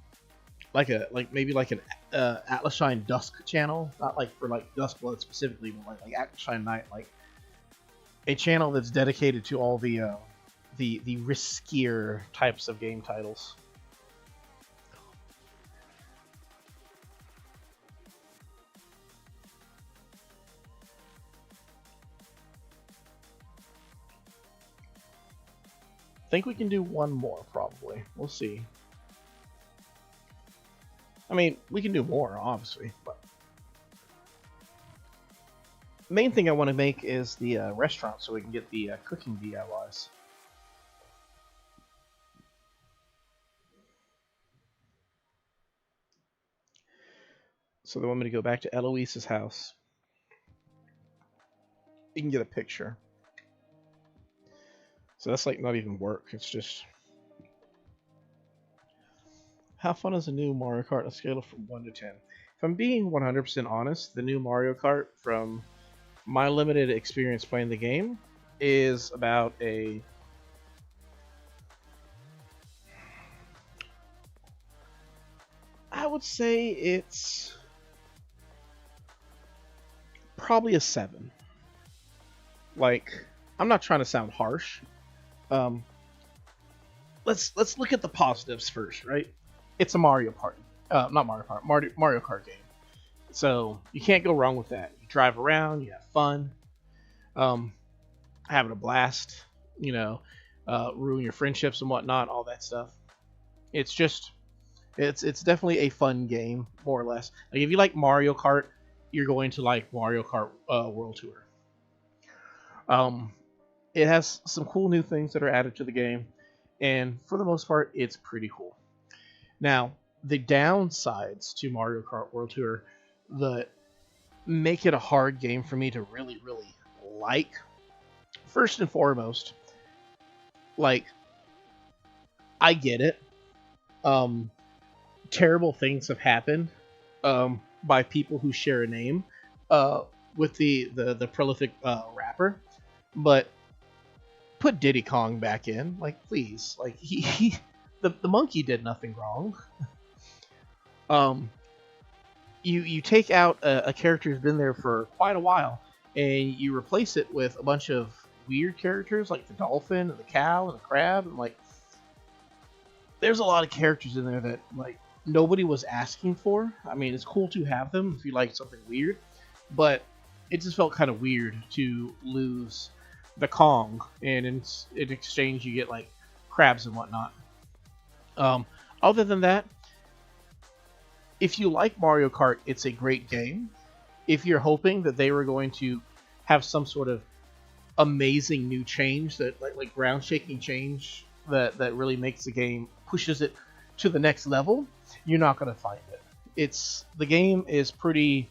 like maybe like an Atlas Shine Dusk channel, not like for like Duskblood specifically, but like Atlas Shine Night, like a channel that's dedicated to all the riskier types of game titles. I think we can do one more, probably. We'll see. I mean, we can do more, obviously, but the main thing I want to make is the restaurant so we can get the cooking DIYs. So they want me to go back to Eloise's house. You can get a picture. So that's like not even work. It's just how fun is a new Mario Kart on a scale from 1 to 10? If I'm being 100% honest, the new Mario Kart, from my limited experience playing the game, is about a... I would say it's probably a 7. Like, I'm not trying to sound harsh. Um, let's look at the positives first, right? It's a Mario Party. Not Mario Party, Mario Kart game. So you can't go wrong with that. You drive around, you have fun, um, having a blast, you know, ruin your friendships and whatnot, all that stuff. It's just, it's definitely a fun game, more or less. Like if you like Mario Kart, you're going to like Mario Kart World Tour. Um, it has some cool new things that are added to the game, and for the most part, it's pretty cool. Now, the downsides to Mario Kart World Tour that make it a hard game for me to really, really like, first and foremost, like, I get it. Um, Terrible things have happened by people who share a name with the prolific rapper, but put Diddy Kong back in, like, please, like he the monkey did nothing wrong. Um, you take out a character who's been there for quite a while, and you replace it with a bunch of weird characters like the dolphin and the cow and the crab, and like there's a lot of characters in there that like nobody was asking for. I mean, it's cool to have them if you like something weird, but it just felt kind of weird to lose the Kong, and in exchange you get like crabs and whatnot. Um, Other than that, if you like Mario Kart, it's a great game. If you're hoping that they were going to have some sort of amazing new change, that like ground shaking change that really makes the game, pushes it to the next level, you're not going to find it. The game is pretty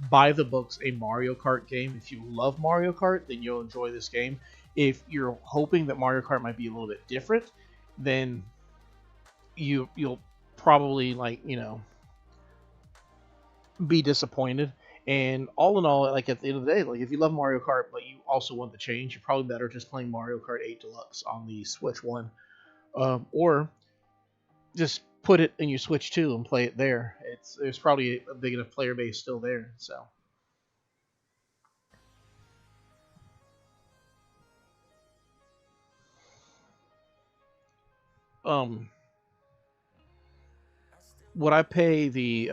by the books, a Mario Kart game. If you love Mario Kart, then you'll enjoy this game. If you're hoping that Mario Kart might be a little bit different, then you'll probably be disappointed. And all in all, like at the end of the day, like if you love Mario Kart but you also want the change, you're probably better just playing Mario Kart 8 Deluxe on the Switch One, or just put it in your Switch 2 and play it there. There's probably a big enough player base still there. So, um, would I pay the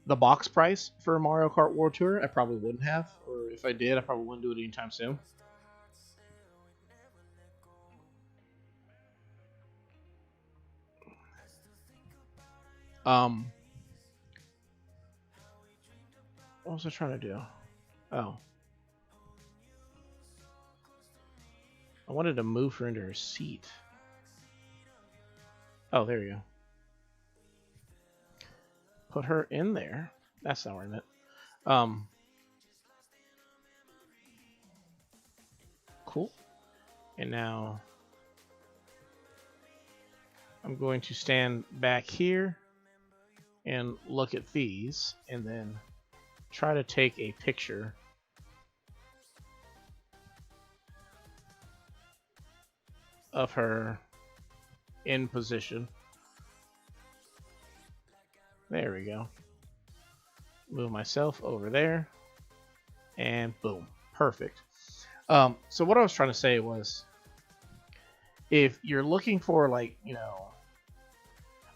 box price for Mario Kart World Tour? I probably wouldn't have, or if I did, I probably wouldn't do it anytime soon. Um, what was I trying to do? Oh, I wanted to move her into her seat. Oh, there you go. Put her in there. That's not what I meant. Um, cool. And now I'm going to stand back here and look at these, and then try to take a picture of her in position. There we go. Move myself over there. And boom. Perfect. So what I was trying to say was, if you're looking for, like, you know,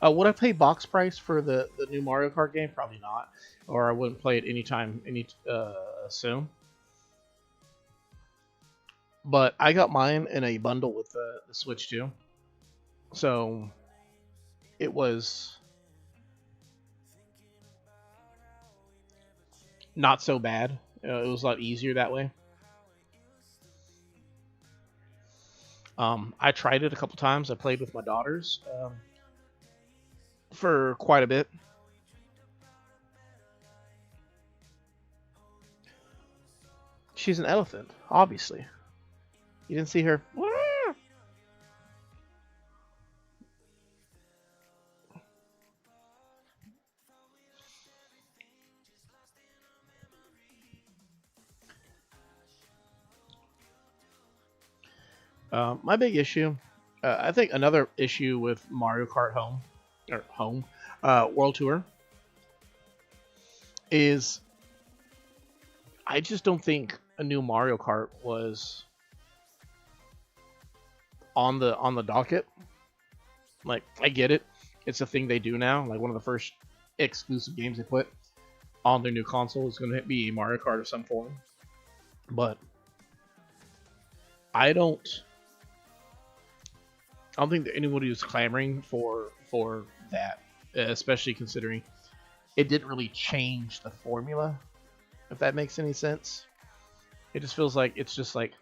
would I pay box price for the new Mario Kart game? Probably not. Or I wouldn't play it anytime soon. But I got mine in a bundle with the Switch 2. So it was not so bad. It was a lot easier that way. I tried it a couple times. I played with my daughters for quite a bit. She's an elephant, obviously. You didn't see her. My big issue, I think another issue with Mario Kart World Tour is I just don't think a new Mario Kart was on the docket. Like, I get it, it's a thing they do now. Like, one of the first exclusive games they put on their new console is going to be a Mario Kart of some form, but I don't think that anybody was clamoring for that, especially considering it didn't really change the formula, if that makes any sense. It just feels like it's just like,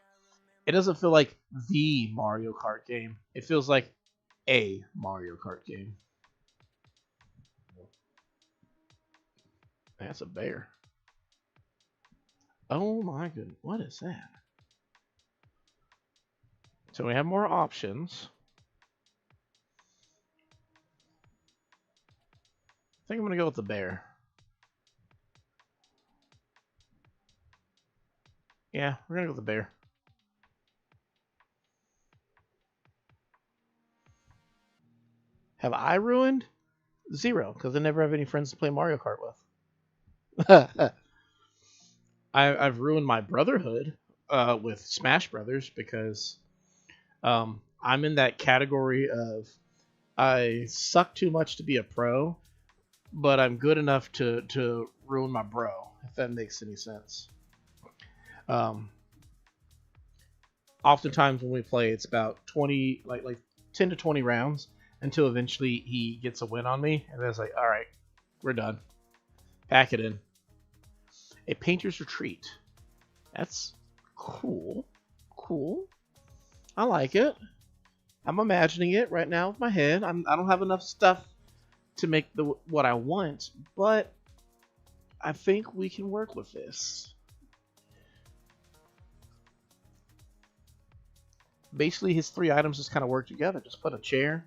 it doesn't feel like the Mario Kart game. It feels like a Mario Kart game. That's a bear. Oh my goodness, what is that? So we have more options. I think I'm gonna go with the bear. Yeah, we're gonna go with the bear. Have I ruined? 0, because I never have any friends to play Mario Kart with. I've ruined my brotherhood with Smash Brothers because I'm in that category of I suck too much to be a pro, but I'm good enough to ruin my bro, if that makes any sense. Oftentimes when we play, it's about 20, like 10 to 20 rounds until eventually he gets a win on me, and then it's like, all right, we're done. Pack it in. A painter's retreat. That's cool. Cool. I like it. I'm imagining it right now with my head. I don't have enough stuff to make what I want, but I think we can work with this. Basically, his 3 items just kind of work together. Just put a chair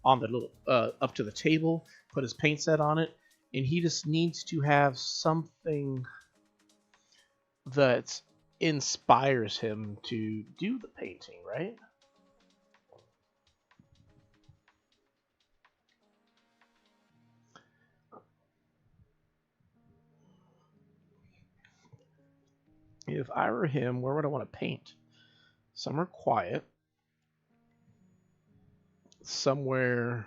on the little up to the table, put his paint set on it, and he just needs to have something that inspires him to do the painting, right? If I were him, where would I want to paint? Somewhere quiet. Somewhere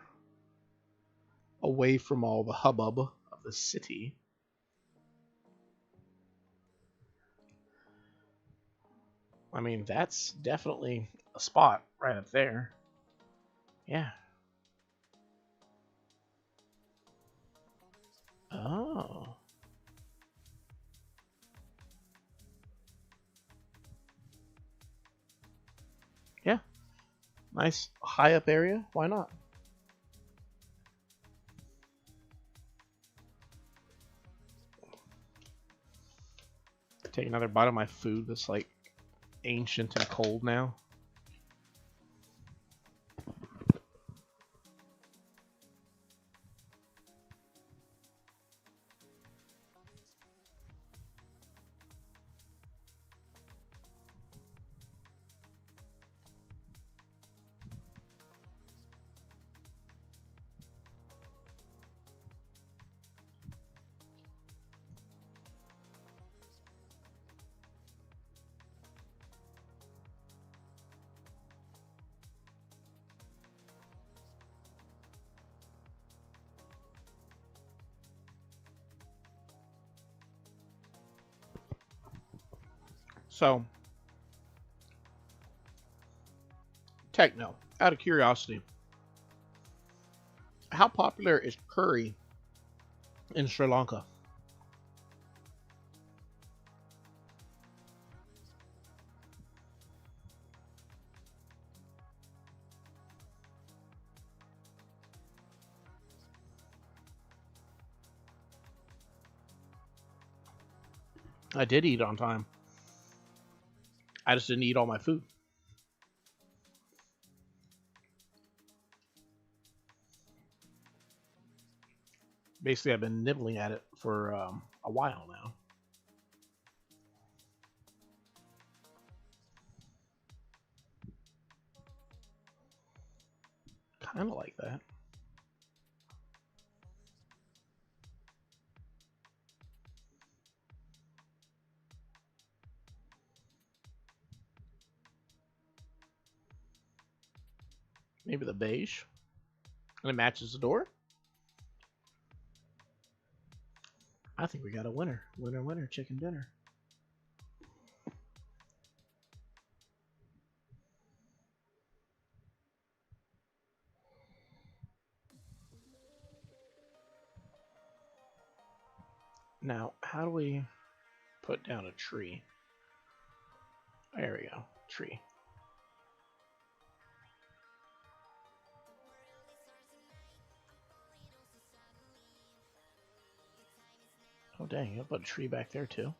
away from all the hubbub of the city. I mean, that's definitely a spot right up there. Yeah. Oh. Yeah. Nice high up area. Why not? Take another bite of my food that's like ancient and cold now. So, Techno, out of curiosity, how popular is curry in Sri Lanka? I did eat on time. I just didn't eat all my food. Basically, I've been nibbling at it for a while now. Kind of like that. Maybe the beige. And it matches the door. I think we got a winner. Winner, winner, chicken dinner. Now, how do we put down a tree? There we go. Tree. Oh, dang. I'll put a tree back there, too.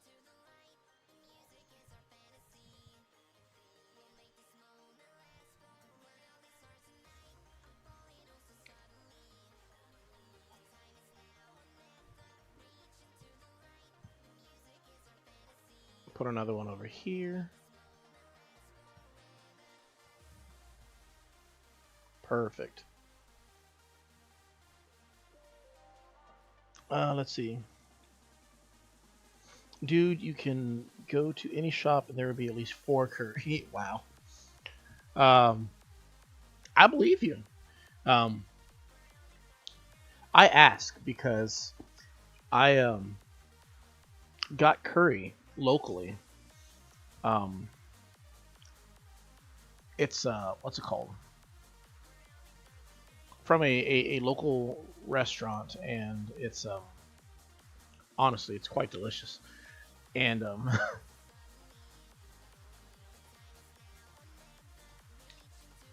Put another one over here. Perfect. Let's see. Dude, you can go to any shop and there will be at least 4 curry. Wow. I believe you. Um, I ask because I got curry locally. Um, it's what's it called? From a local restaurant, and it's honestly it's quite delicious. And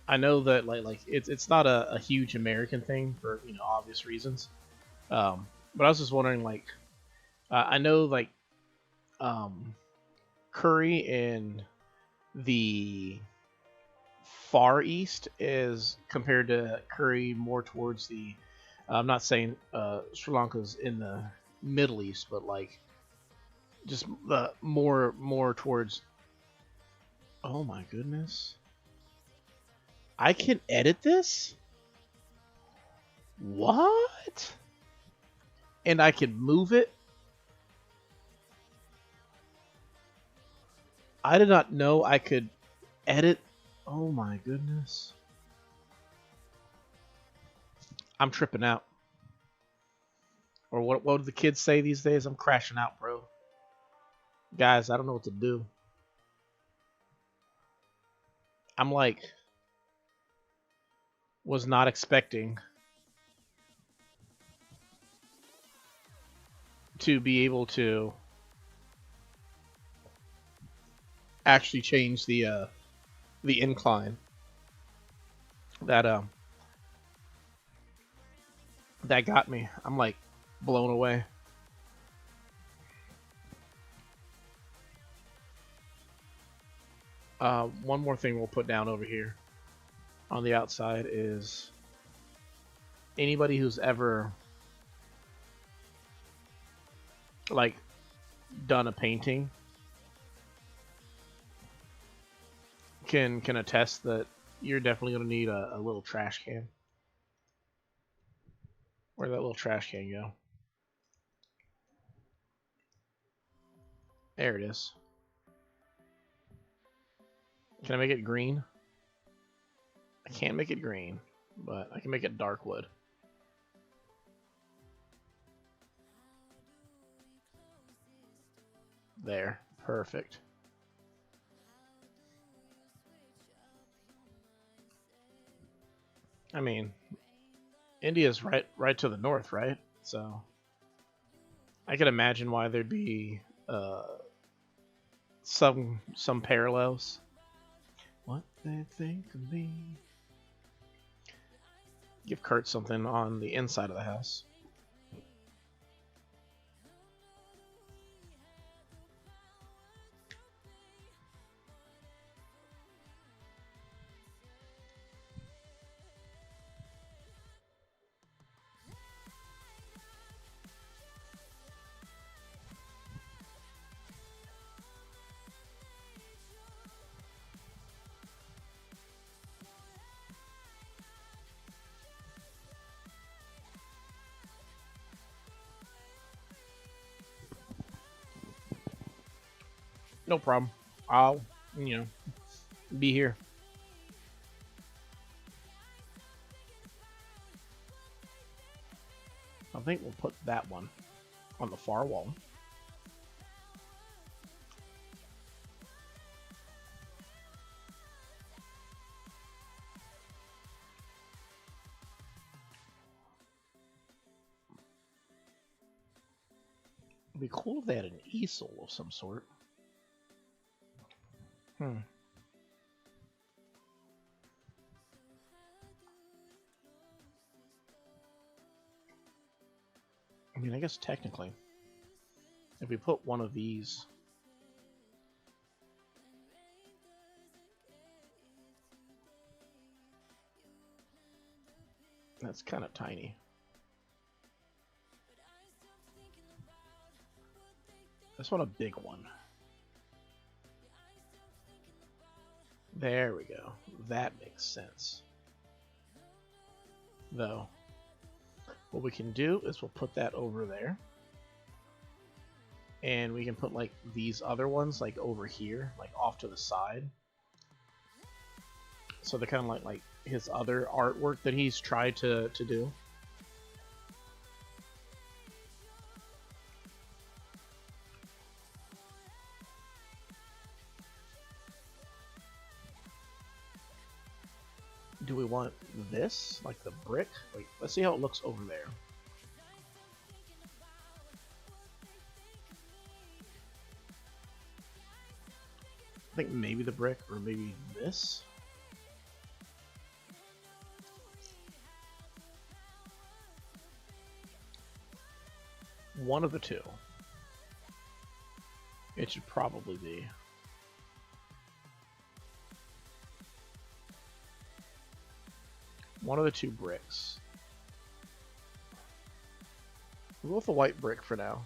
I know that like it's not a huge American thing for obvious reasons. But I was just wondering like I know like um, curry in the Far East is compared to curry more towards the. I'm not saying Sri Lanka's in the Middle East, but like just more towards. Oh my goodness! I can edit this. What? And I can move it. I did not know I could edit. Oh my goodness. I'm tripping out. Or what do the kids say these days? I'm crashing out, bro. Guys, I don't know what to do. I'm like was not expecting to be able to actually change the incline. That that got me. I'm like blown away. One more thing we'll put down over here on the outside is anybody who's ever like done a painting can attest that you're definitely gonna need a little trash can. Where'd that little trash can go? There it is. Can I make it green? I can't make it green, but I can make it dark wood. There. Perfect. I mean, India's right to the north, right? So I can imagine why there'd be uh, some parallels. What they think of me. Give Kurt something on the inside of the house. No problem. I'll, you know, be here. I think we'll put that one on the far wall. It'd be cool if they had an easel of some sort. Hmm. I mean, I guess technically, if we put one of these, that's kind of tiny. That's want a big one. There we go. That makes sense. Though, what we can do is we'll put that over there. And we can put like these other ones like over here, like off to the side. So they're kind of like his other artwork that he's tried to do. Do we want this, like the brick? Wait, let's see how it looks over there. I think maybe the brick, or maybe this. One of the two. It should probably be. One of the two bricks. We'll go with the white brick for now.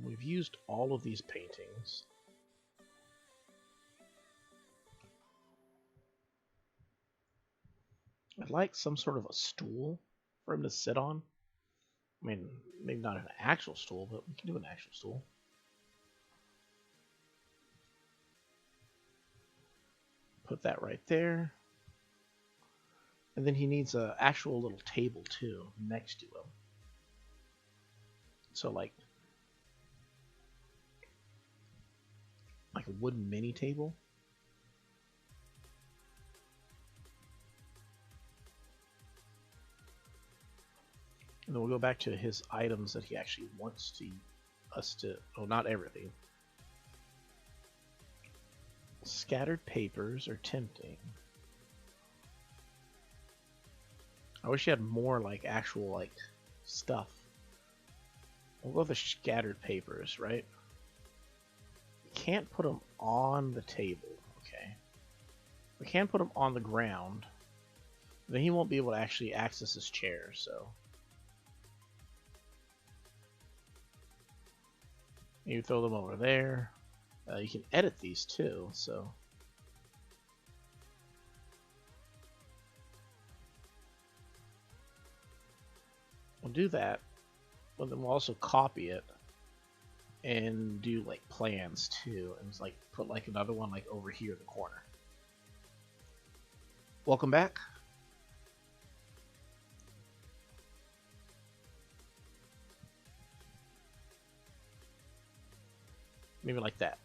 We've used all of these paintings. I'd like some sort of a stool for him to sit on. I mean, maybe not an actual stool, but we can do an actual stool. Put that right there. And then he needs an actual little table too next to him. So like a wooden mini table. And then we'll go back to his items that he actually wants us to. Oh, not everything. Scattered papers are tempting. I wish he had more like actual like stuff. We'll go with the scattered papers, right? Can't put them on the table, okay? We can't put them on the ground. Then he won't be able to actually access his chair, so. You throw them over there. You can edit these too, so. We'll do that, but then we'll also copy it and do like plans too, and like put like another one like over here in the corner. Welcome back. Maybe like that.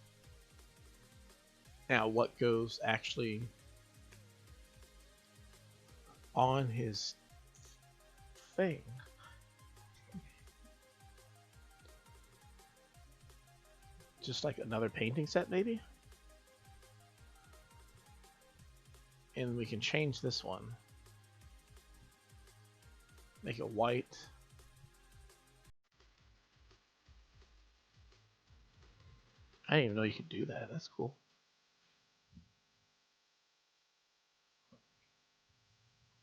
Now, what goes actually on his thing? Just like another painting set, maybe? And we can change this one. Make it white. I didn't even know you could do that. That's cool.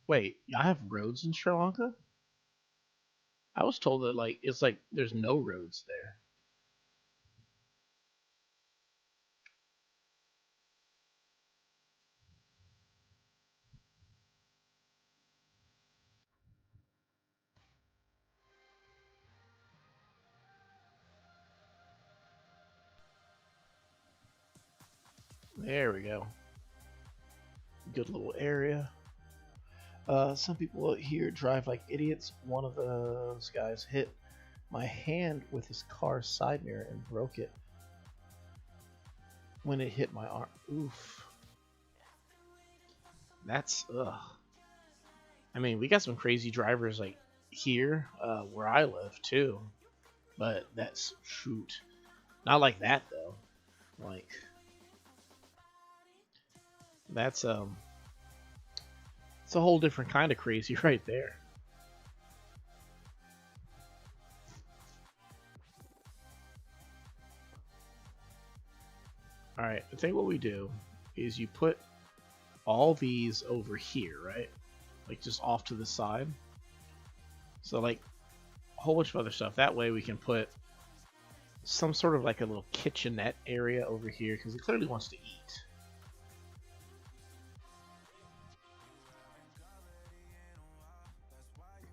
Wait, I have roads in Sri Lanka? I was told that like it's like there's no roads there. There we go. Good little area. Some people here drive like idiots. One of those guys hit my hand with his car's side mirror and broke it when it hit my arm. Oof. That's ugh. I mean, we got some crazy drivers like here, where I live too. But that's shoot. Not like that though. Like that's it's a whole different kind of crazy right there. Alright, I think what we do is you put all these over here, right? Like just off to the side. So like a whole bunch of other stuff. That way we can put some sort of like a little kitchenette area over here because he clearly wants to eat.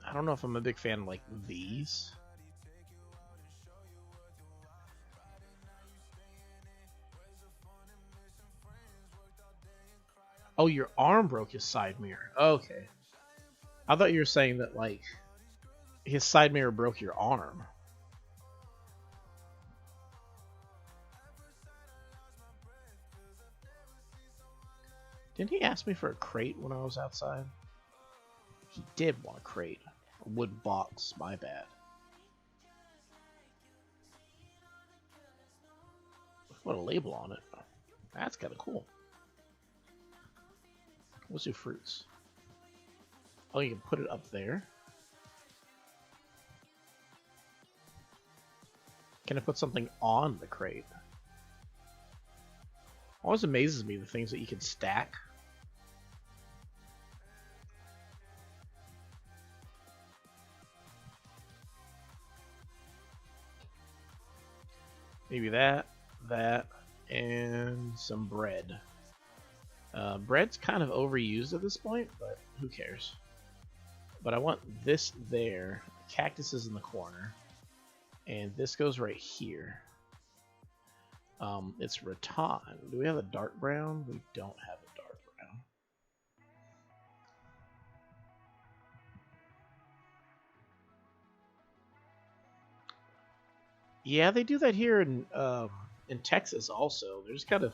I don't know if I'm a big fan of like these. Oh, your arm broke his side mirror. Okay. I thought you were saying that like his side mirror broke your arm. Didn't he ask me for a crate when I was outside? He did want a crate. A wood box, my bad. What a label on it. That's kind of cool. Let's do fruits. Oh, you can put it up there. Can I put something on the crate? Always amazes me the things that you can stack. Maybe that, and some bread. Bread's kind of overused at this point, but who cares? But I want this there. Cactus is in the corner. And this goes right here. It's rattan. Do we have a dark brown? We don't have a dark brown. Yeah, they do that here in Texas also. There's kind of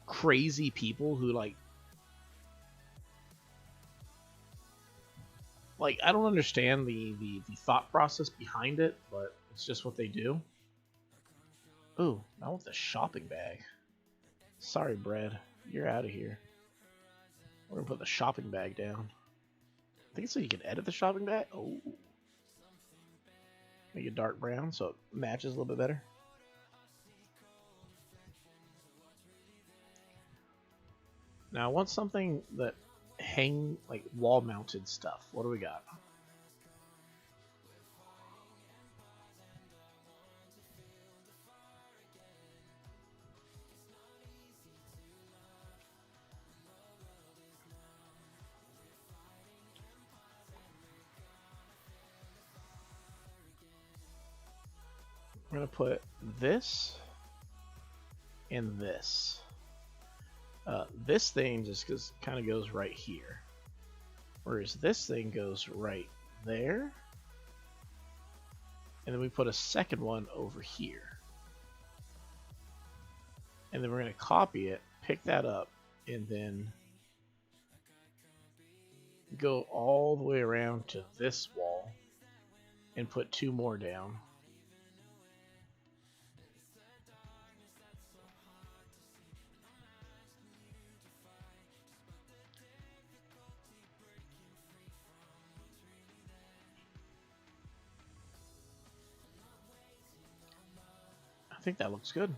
crazy people who like I don't understand the thought process behind it, but it's just what they do. Ooh, I want the shopping bag. Sorry, Brad. You're out of here. We're gonna put the shopping bag down. I think so you can edit the shopping bag. Oh. Make it dark brown so it matches a little bit better. Now I want something that hang like wall mounted stuff. What do we got? We're gonna put this and this. This thing just kind of goes right here, whereas this thing goes right there, and then we put a second one over here, and then we're going to copy it, pick that up, and then go all the way around to this wall and put 2 more down. I think that looks good.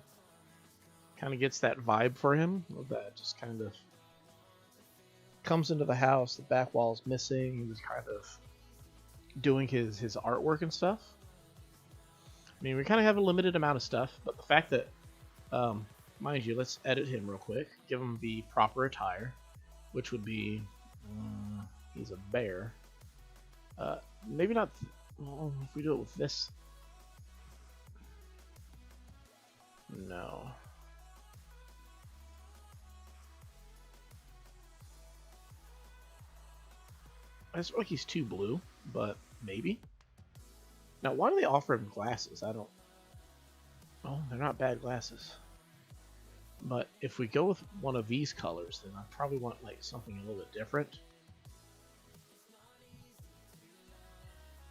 Kind of gets that vibe for him of that, just kind of comes into the house, the back wall's missing, he was kind of doing his artwork and stuff. I mean, we kind of have a limited amount of stuff, but the fact that, mind you, let's edit him real quick, give him the proper attire, which would be, he's a bear. Maybe not, if we do it with this. No. It's like he's too blue, but maybe. Now, why do they offer him glasses? I don't... Oh, they're not bad glasses. But if we go with one of these colors, then I probably want like something a little bit different.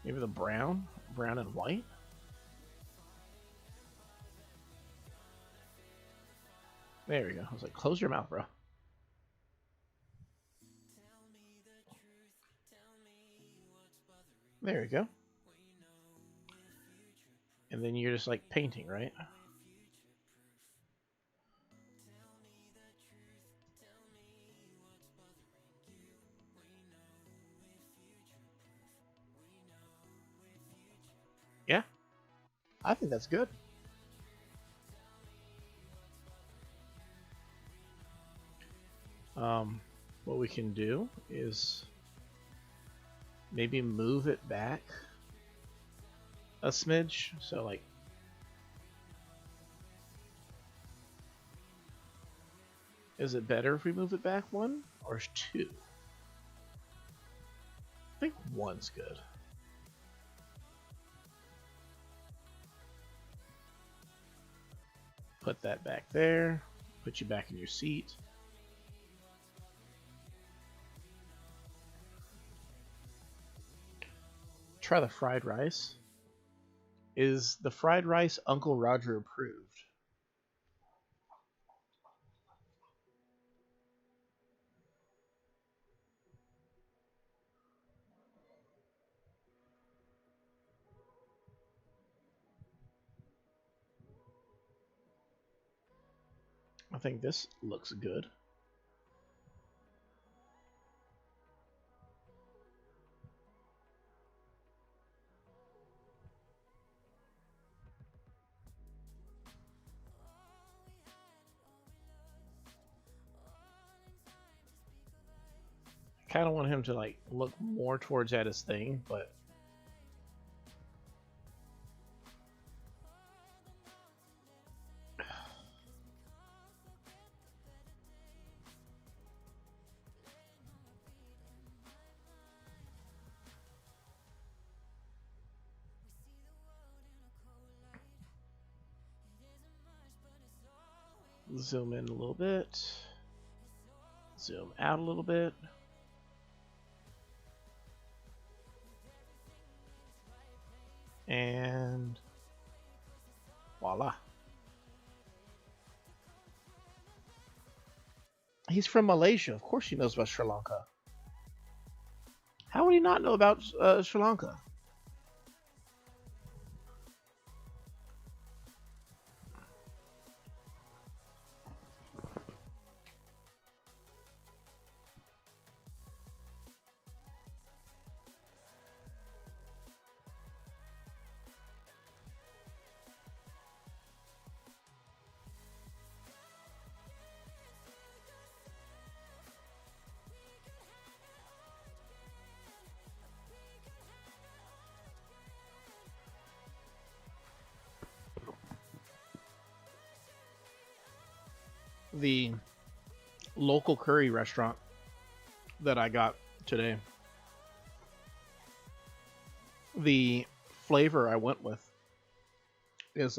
Maybe the brown and white. There we go. I was like, close your mouth, bro. There we go. And then you're just like painting, right? Yeah, I think that's good. What we can do is maybe move it back a smidge, so like is it better if we move it back 1 or 2? I think 1's good. Put that back there, put you back in your seat. Try the fried rice. Is the fried rice Uncle Roger approved? I think this looks good. Kind of want him to like look more towards at his thing, but zoom in a little bit, zoom out a little bit. And voila. He's from Malaysia. Of course he knows about Sri Lanka. How would he not know about Sri Lanka? The local curry restaurant that I got today, the flavor I went with is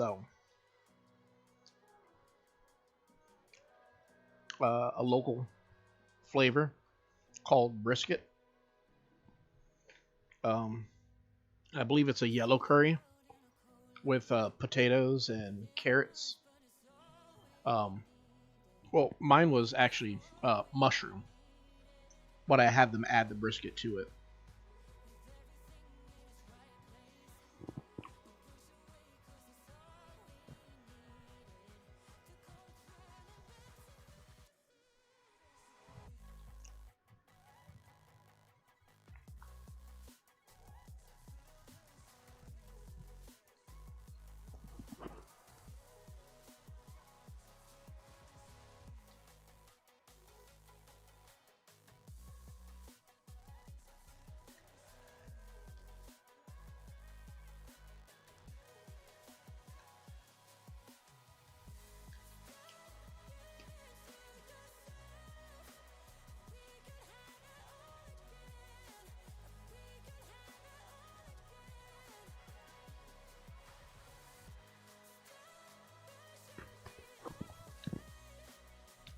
a local flavor called brisket. Um, I believe it's a yellow curry with potatoes and carrots. Um, well, mine was actually mushroom, but I had them add the brisket to it.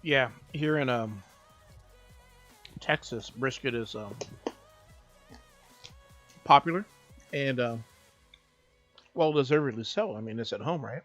Yeah, here in Texas, brisket is popular, and well, deservedly so. I mean, it's at home, right?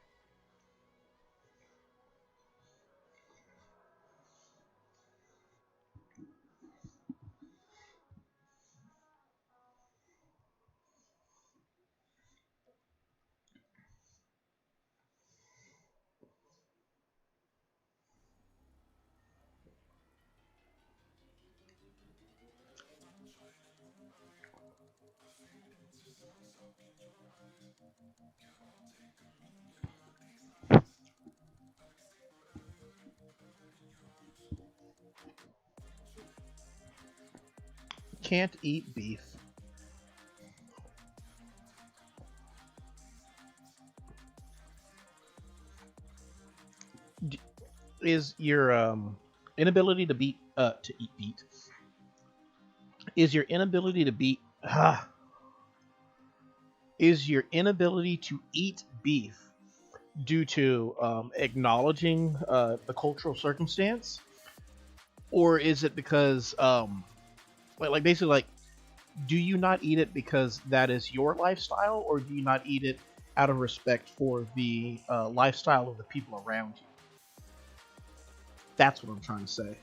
Can't eat beef. D- Is your inability to beat to eat beat? Is your inability to beat? Is your inability to eat beef due to acknowledging the cultural circumstance, or is it because like basically like do you not eat it because that is your lifestyle, or do you not eat it out of respect for the lifestyle of the people around you? That's what I'm trying to say.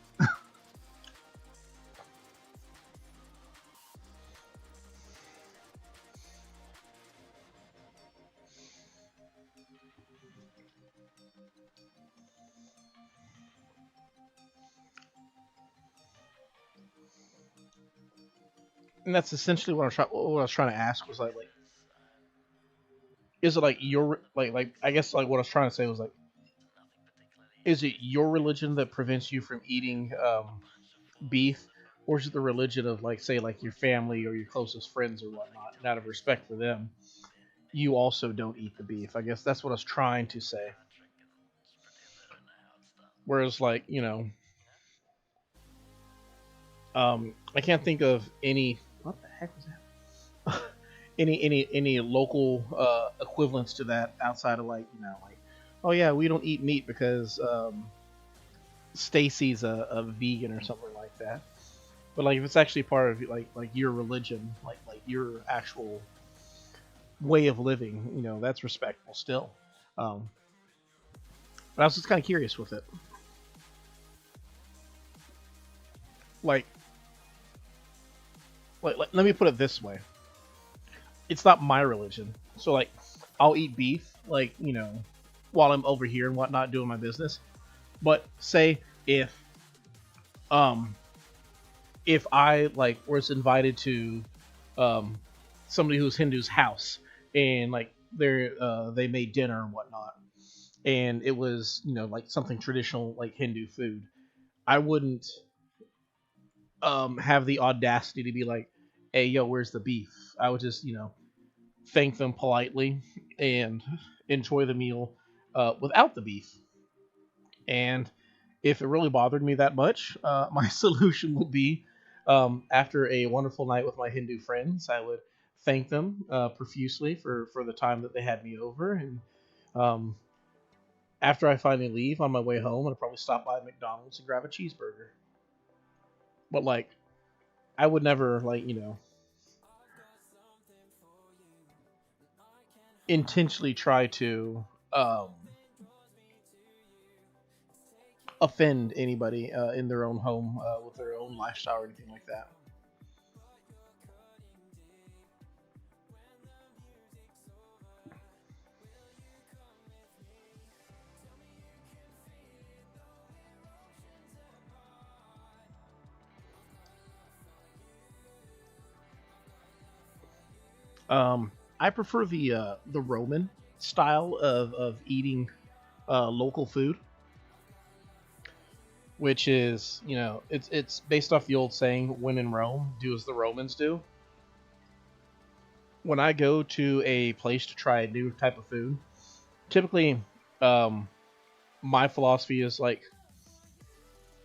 And that's essentially what I was trying to ask was like is it like your like I guess like what I was trying to say was like is it your religion that prevents you from eating beef, or is it the religion of like say like your family or your closest friends or whatnot, and out of respect for them, you also don't eat the beef? I guess that's what I was trying to say. Whereas like I can't think of any. What the heck was that? Any local equivalents to that outside of like like oh yeah, we don't eat meat because Stacy's a vegan or something like that. But like if it's actually part of like your religion, like your actual way of living, that's respectable still. Um, but I was just kind of curious with it. Like, let me put it this way: it's not my religion, so like I'll eat beef, like while I'm over here and whatnot doing my business. But say um if I like was invited to um somebody who's Hindu's house, and like they made dinner and whatnot, and it was like something traditional like Hindu food, I wouldn't have the audacity to be like, hey yo, where's the beef? I would just thank them politely and enjoy the meal without the beef. And If it really bothered me that much, my solution would be, after a wonderful night with my Hindu friends, I would thank them profusely for the time that they had me over. And um, after I finally leave on my way home, I'd probably stop by McDonald's and grab a cheeseburger. But like, I would never like intentionally try to um, offend anybody in their own home with their own lifestyle or anything like that. I prefer the Roman style of eating local food, which is it's based off the old saying, "When in Rome, do as the Romans do." When I go to a place to try a new type of food, typically, um, my philosophy is like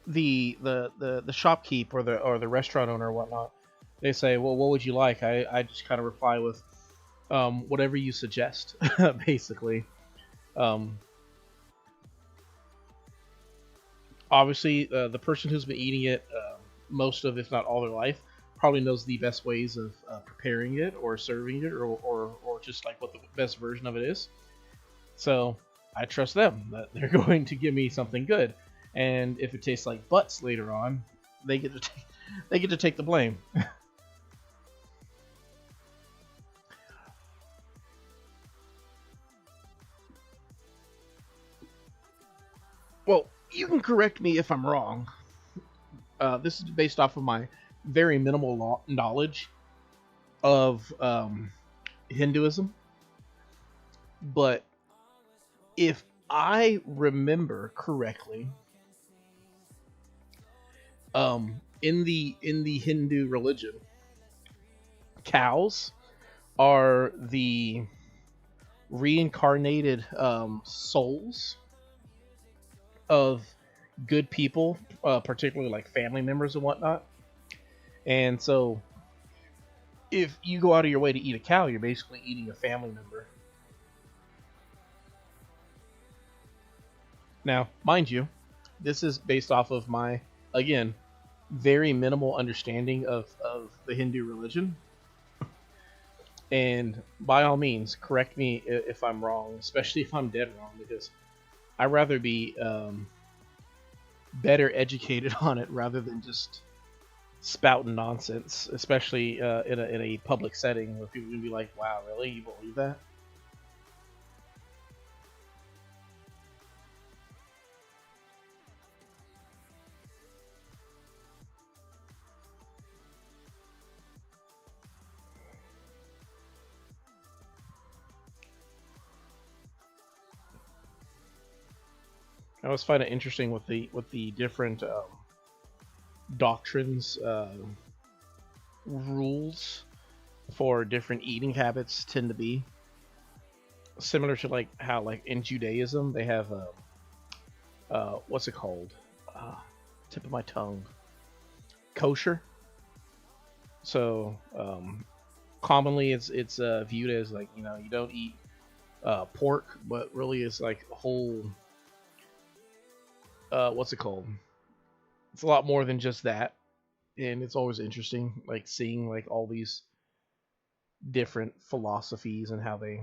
the shopkeep or the restaurant owner or whatnot. They say, "Well, what would you like?" I just kind of reply with, whatever you suggest, basically. Um, Obviously, the person who's been eating it most of, if not all their life, probably knows the best ways of preparing it or serving it or just like what the best version of it is. So I trust them that they're going to give me something good. And if it tastes like butts later on, they get to they get to take the blame. Well, you can correct me if I'm wrong. This is based off of my very minimal knowledge of Hinduism, but if I remember correctly, in the Hindu religion, cows are the reincarnated souls of good people, particularly like family members and whatnot. And so, if you go out of your way to eat a cow, you're basically eating a family member. Now, mind you, this is based off of my, again, very minimal understanding of the Hindu religion. And by all means, correct me if I'm wrong, especially if I'm dead wrong, because I'd rather be better educated on it rather than just spouting nonsense, especially in a public setting where people can be like, "Wow, really? You believe that?" I always find it interesting with the different doctrines, rules for different eating habits tend to be similar to like how like in Judaism they have what's it called? Uh, Tip of my tongue. Kosher. So commonly it's viewed as like you don't eat pork, but really it's like a whole what's it called? It's a lot more than just that, and it's always interesting like seeing like all these different philosophies and how they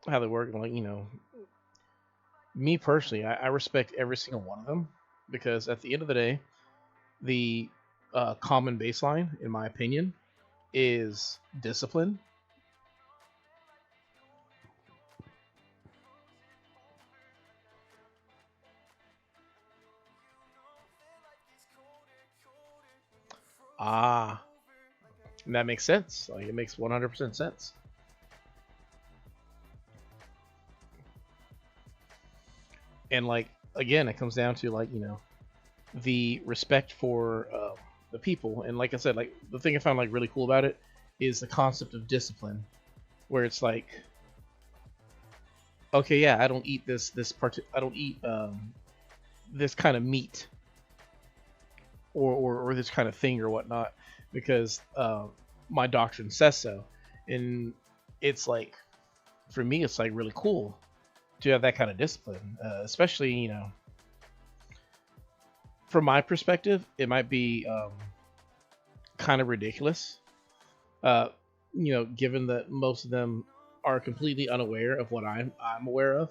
work. Like me personally, I respect every single one of them because at the end of the day, the common baseline, in my opinion, is discipline. Ah, and that makes sense. Like it makes 100% sense. And like again, it comes down to like the respect for the people. And like I said, like the thing I found like really cool about it is the concept of discipline, where it's like, okay, yeah, I don't eat I don't eat this kind of meat or this kind of thing or whatnot because my doctrine says so. And it's like, for me, it's like really cool to have that kind of discipline, especially, from my perspective, it might be kind of ridiculous, uh, given that most of them are completely unaware of what I'm aware of.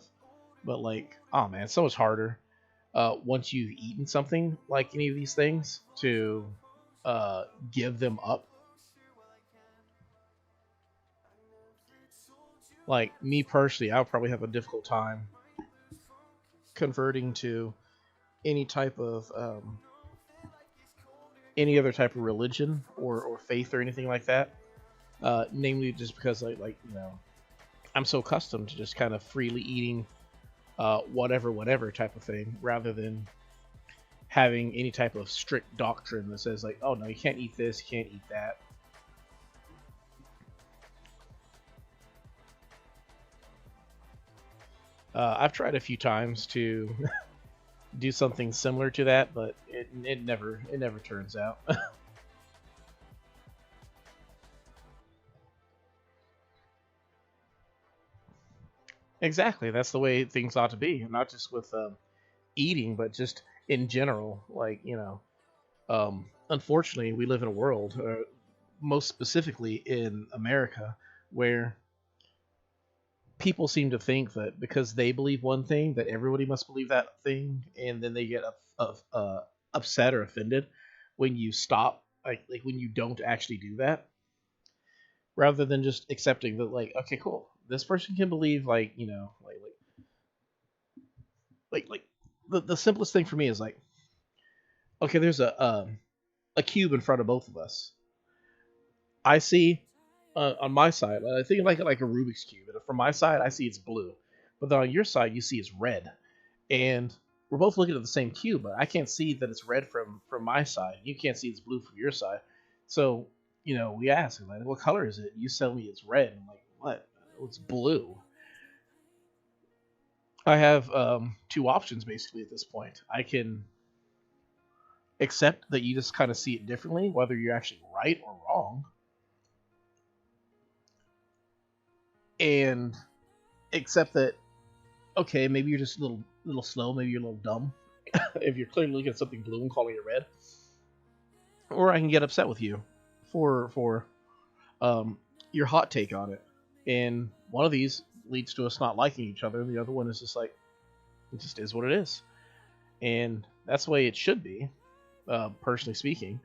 But like, oh man, it's so much harder once you've eaten something like any of these things to give them up. Like me personally, I would probably have a difficult time converting to any type of any other type of religion or faith or anything like that. Namely, just because I'm so accustomed to just kind of freely eating whatever type of thing, rather than having any type of strict doctrine that says like, oh no, you can't eat this, you can't eat that. I've tried a few times to do something similar to that, but it never turns out. Exactly, that's the way things ought to be, not just with eating, but just in general. Like unfortunately, we live in a world, most specifically in America, where people seem to think that because they believe one thing, that everybody must believe that thing, and then they get upset or offended when you stop, like when you don't actually do that, rather than just accepting that, like, okay, cool, this person can believe, like the simplest thing for me is like, okay, there's a cube in front of both of us. I see on my side, I think like a Rubik's cube. And from my side, I see it's blue, but then on your side, you see it's red. And we're both looking at the same cube, but I can't see that it's red from my side. You can't see it's blue from your side. So we ask, like, what color is it? You tell me it's red. I'm like, what? Oh, it's blue. I have two options basically at this point. I can accept that you just kind of see it differently, whether you're actually right or wrong, and accept that, okay, maybe you're just a little slow, maybe you're a little dumb if you're clearly looking at something blue and calling it red, or I can get upset with you for your hot take on it, and one of these leads to us not liking each other, and the other one is just like, it just is what it is, and that's the way it should be, personally speaking.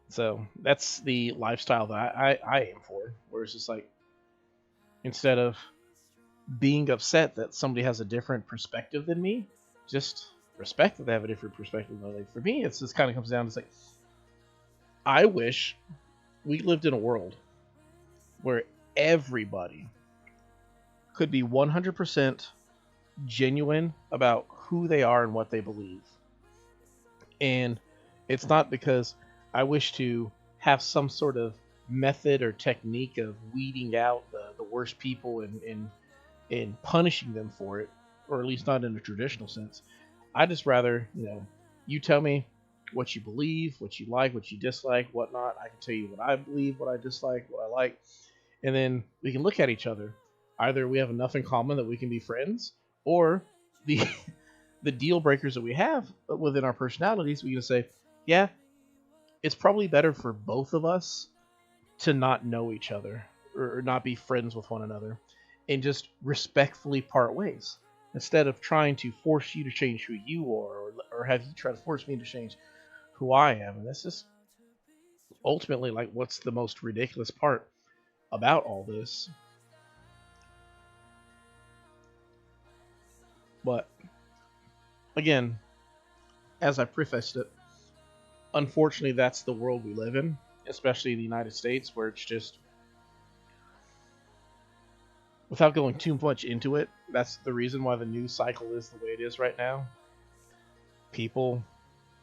So that's the lifestyle that I aim for, where it's just like, instead of being upset that somebody has a different perspective than me, just respect that they have a different perspective. Like, for me, it's just kind of comes down to like, I wish we lived in a world where everybody could be 100% genuine about who they are and what they believe. And it's not because I wish to have some sort of method or technique of weeding out the worst people and punishing them for it, or at least not in a traditional sense. I just rather, you tell me what you believe, what you like, what you dislike, whatnot. I can tell you what I believe, what I dislike, what I like, and then we can look at each other. Either we have enough in common that we can be friends, or the the deal breakers that we have within our personalities, we can say, yeah, it's probably better for both of us to not know each other or not be friends with one another, and just respectfully part ways, instead of trying to force you to change who you are, or have you try to force me to change who I am. And this is ultimately like what's the most ridiculous part about all this. But again, as I prefaced it, unfortunately that's the world we live in, especially in the United States, where it's just, without going too much into it, that's the reason why the news cycle is the way it is right now. People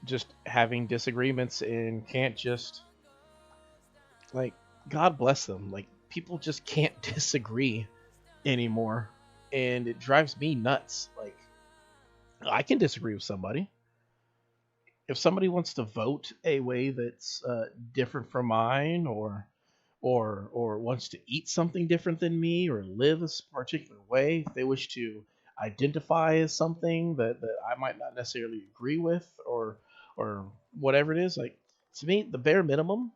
just having disagreements and can't just, like, God bless them, like, people just can't disagree anymore. and it drives me nuts. Like, I can disagree with somebody. If somebody wants to vote a way that's different from mine, or wants to eat something different than me, or live a particular way, if they wish to identify as something that I might not necessarily agree with, or whatever it is, like, to me, the bare minimum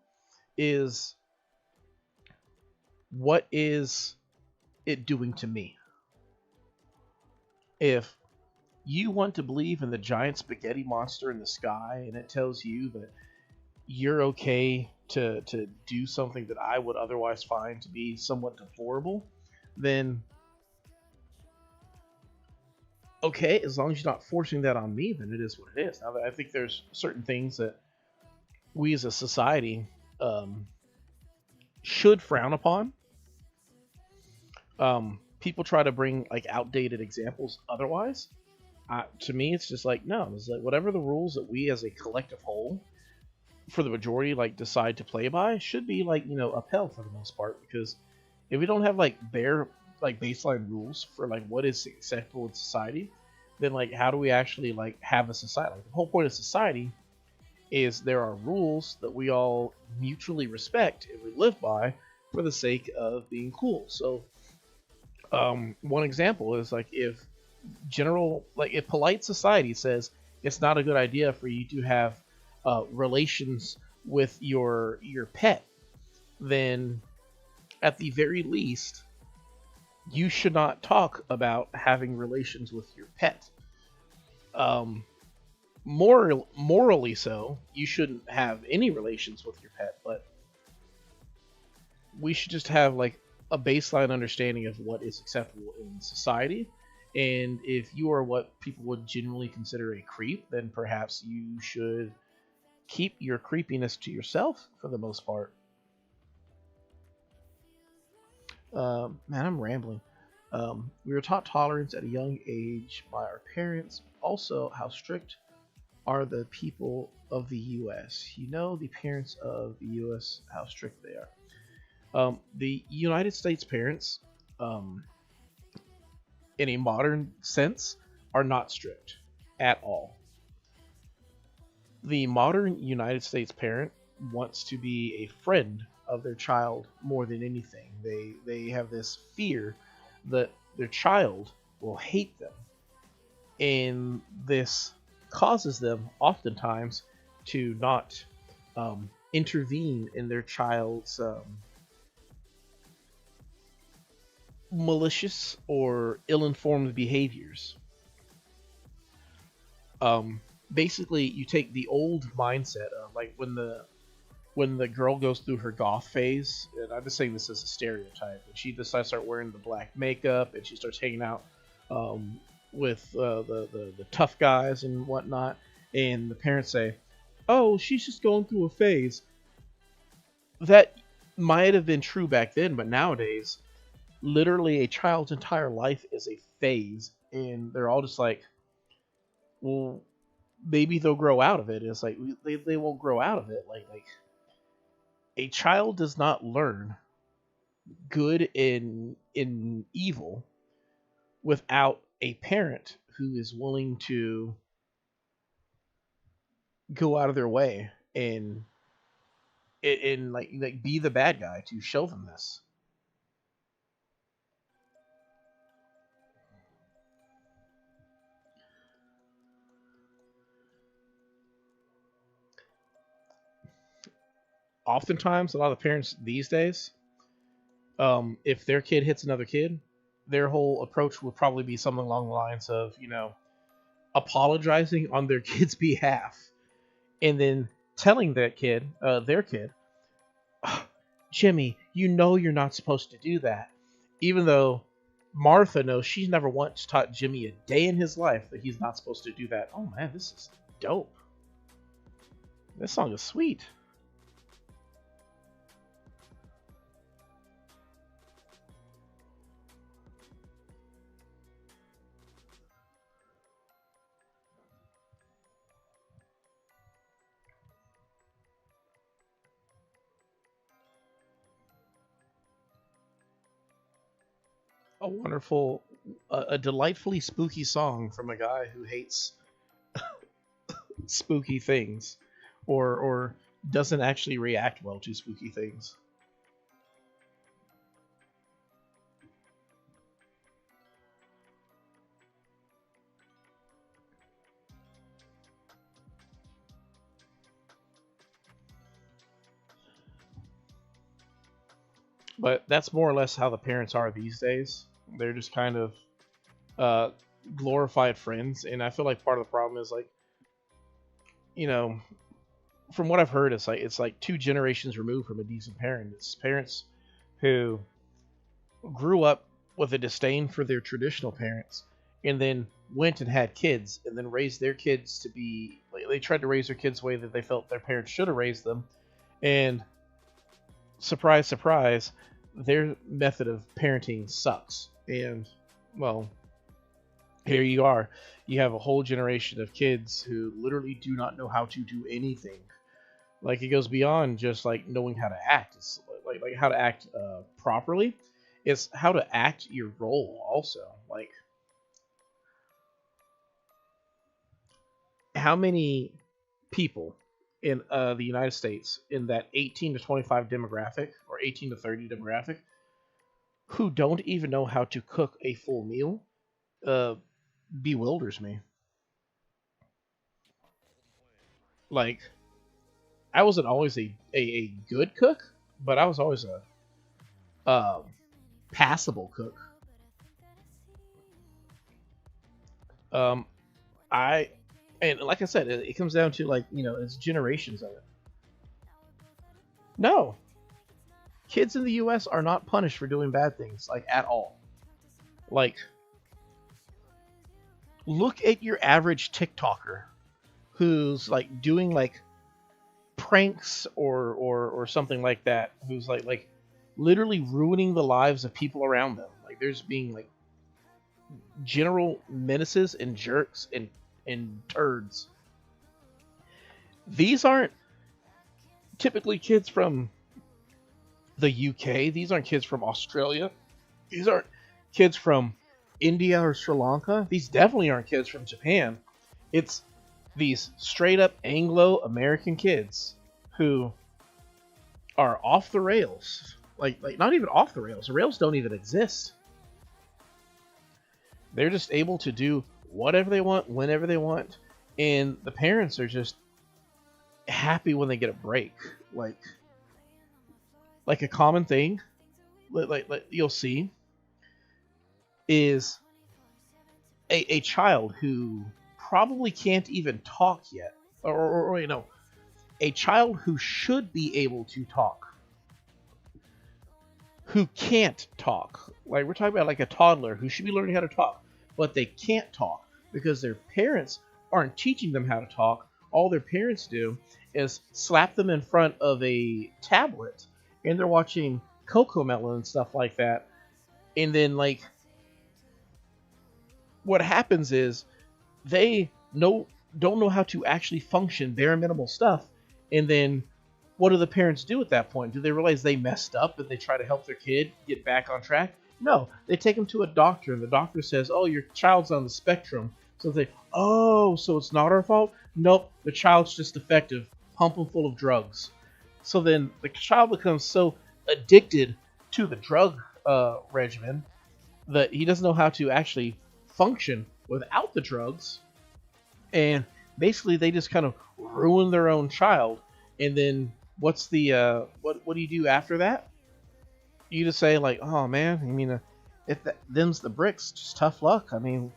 is, what is it doing to me? If you want to believe in the giant spaghetti monster in the sky, and it tells you that you're okay to do something that I would otherwise find to be somewhat deplorable, then okay, as long as you're not forcing that on me, then it is what it is. Now, I think there's certain things that we as a society should frown upon. People try to bring like outdated examples otherwise. To me, it's just like, no, it's like whatever the rules that we as a collective whole, for the majority, like decide to play by, should be like, upheld for the most part. Because if we don't have like bare like baseline rules for like what is acceptable in society, then like how do we actually like have a society? Like, the whole point of society is there are rules that we all mutually respect and we live by for the sake of being cool. So one example is like, if polite society says it's not a good idea for you to have relations with your pet, then at the very least you should not talk about having relations with your pet. Um, morally so, you shouldn't have any relations with your pet, but we should just have like a baseline understanding of what is acceptable in society. And if you are what people would generally consider a creep, then perhaps you should keep your creepiness to yourself for the most part. Man, I'm rambling. We were taught tolerance at a young age by our parents. Also, how strict are the people of the U.S.? The parents of the U.S., how strict they are. The United States parents, in a modern sense, are not strict at all. The modern United States parent wants to be a friend of their child more than anything. They have this fear that their child will hate them, and this causes them oftentimes to not intervene in their child's malicious or ill-informed behaviors. Basically, you take the old mindset of like when the girl goes through her goth phase, and I'm just saying this as a stereotype, and she decides to start wearing the black makeup, and she starts hanging out with the tough guys and whatnot, and the parents say, "Oh, she's just going through a phase." That might have been true back then, but nowadays, literally a child's entire life is a phase, and they're all just like, well, maybe they'll grow out of it. And it's like, they won't grow out of it. Like a child does not learn good in evil without a parent who is willing to go out of their way and like be the bad guy to show them this. Oftentimes, a lot of parents these days, if their kid hits another kid, their whole approach will probably be something along the lines of, apologizing on their kid's behalf, and then telling that kid, their kid, "Oh, Jimmy, you know you're not supposed to do that," even though Martha knows she's never once taught Jimmy a day in his life that he's not supposed to do that. Oh man, this is dope. This song is sweet. A wonderful a delightfully spooky song from a guy who hates spooky things, or doesn't actually react well to spooky things. But that's more or less how the parents are these days. They're just kind of uh, glorified friends, and I feel like part of the problem is like, you know, from what I've heard, it's like two generations removed from a decent parent. It's parents who grew up with a disdain for their traditional parents, and then went and had kids, and then raised their kids to be like, they tried to raise their kids the way that they felt their parents should have raised them, and surprise, surprise, their method of parenting sucks. And well, here you are. You have a whole generation of kids who literally do not know how to do anything. Like it goes beyond just like knowing how to act. It's like how to act properly. It's how to act your role also. Like how many people in the United States in that 18 to 25 demographic or 18 to 30 demographic who don't even know how to cook a full meal uh, bewilders me. Like I wasn't always a good cook, but I was always a um, passable cook. Um, I and like I said, it comes down to like it's generations of it. No, kids in the U.S. are not punished for doing bad things like at all. Like look at your average TikToker who's like doing like pranks or something like that, who's like literally ruining the lives of people around them. Like there's being like general menaces and jerks and turds. These aren't typically kids from the UK. These aren't kids from Australia. These aren't kids from India or Sri Lanka. These definitely aren't kids from Japan. It's these straight up Anglo American kids who are off the rails. Like not even off the rails. The rails don't even exist. They're just able to do whatever they want, whenever they want, and the parents are just happy when they get a break. Like a common thing, like you'll see, is a child who probably can't even talk yet, or a child who should be able to talk, who can't talk. Like we're talking about like a toddler who should be learning how to talk, but they can't talk because their parents aren't teaching them how to talk. All their parents do is slap them in front of a tablet and they're watching Coco Melon and stuff like that. And then like what happens is they don't know how to actually function bare minimal stuff. And then what do the parents do at that point? Do they realize they messed up and they try to help their kid get back on track? No, they take them to a doctor and the doctor says, "Oh, your child's on the spectrum." So they, "Oh, so it's not our fault?" Nope, the child's just defective. Pump them full of drugs. So then the child becomes so addicted to the drug regimen that he doesn't know how to actually function without the drugs. And basically they just kind of ruin their own child. And then what's the what do you do after that? You just say like, "Oh man, I mean, if them's the bricks, just tough luck." I mean,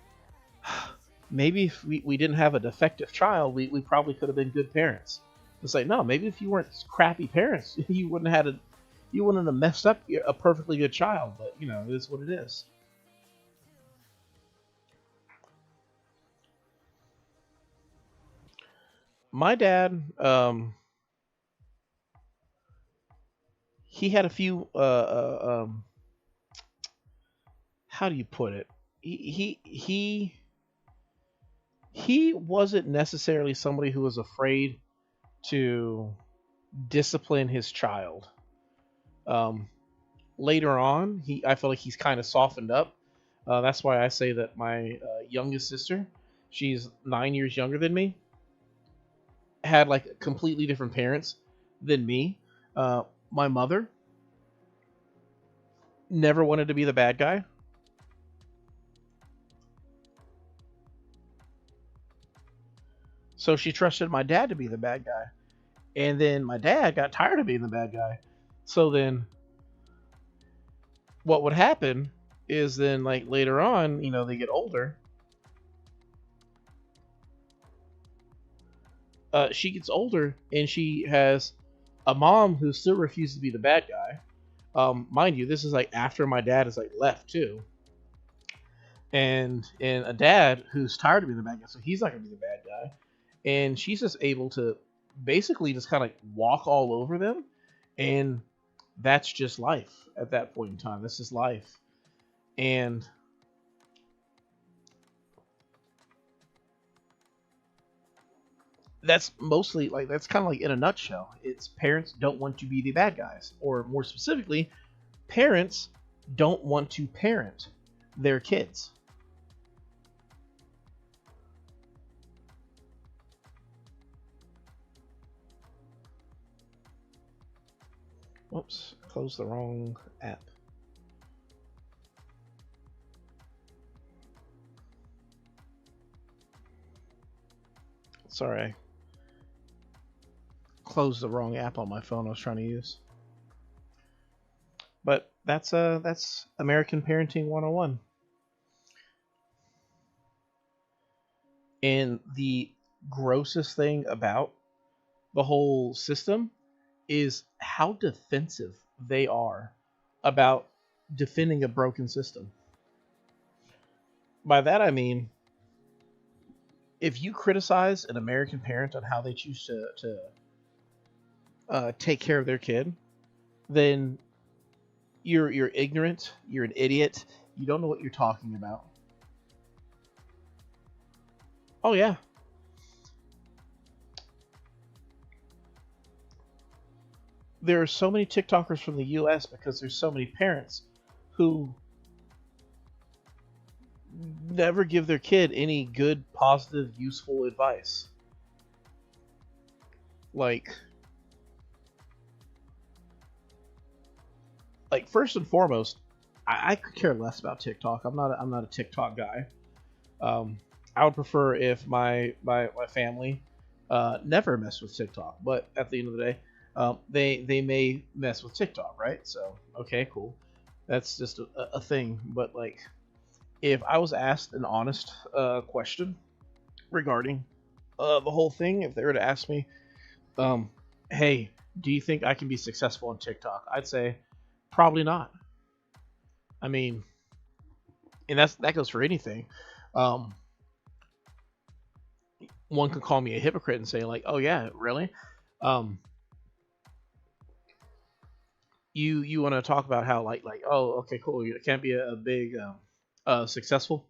maybe if we didn't have a defective child, we probably could have been good parents. It's like, no, maybe if you weren't crappy parents, you wouldn't have messed up a perfectly good child. But it is what it is. My dad, he had a few how do you put it? He wasn't necessarily somebody who was afraid to discipline his child. Um, Later on, I feel like he's kind of softened up. That's why I say that my youngest sister, she's 9 years younger than me, had like completely different parents than me. My mother never wanted to be the bad guy. So she trusted my dad to be the bad guy. And then my dad got tired of being the bad guy. So then what would happen is then like later on, they get older. She gets older and she has a mom who still refuses to be the bad guy. Mind you, this is like after my dad is like left too, and a dad who's tired of being the bad guy, so he's not gonna be the bad guy, and she's just able to basically just kind of like walk all over them, and that's just life at that point in time. This is life, and that's mostly like that's kind of like in a nutshell. It's parents don't want to be the bad guys, or more specifically, parents don't want to parent their kids. Whoops, closed the wrong app. Sorry, I closed the wrong app on my phone I was trying to use. But that's American Parenting 101. And the grossest thing about the whole system is how defensive they are about defending a broken system. By that I mean, if you criticize an American parent on how they choose to take care of their kid, then you're ignorant, you're an idiot, you don't know what you're talking about. Oh yeah, there are so many TikTokers from the U.S. because there's so many parents who never give their kid any good, positive, useful advice. Like, first and foremost, I could care less about TikTok. I'm not a TikTok guy. I would prefer if my family never messed with TikTok. But at the end of the day, they may mess with TikTok, right? So okay, cool. That's just a thing. But like, if I was asked an honest question regarding the whole thing, if they were to ask me, hey, do you think I can be successful on TikTok? I'd say probably not. I mean, and that goes for anything. Um, One could call me a hypocrite and say like, "Oh yeah, really? Um, you want to talk about how like oh okay cool you can't be a big successful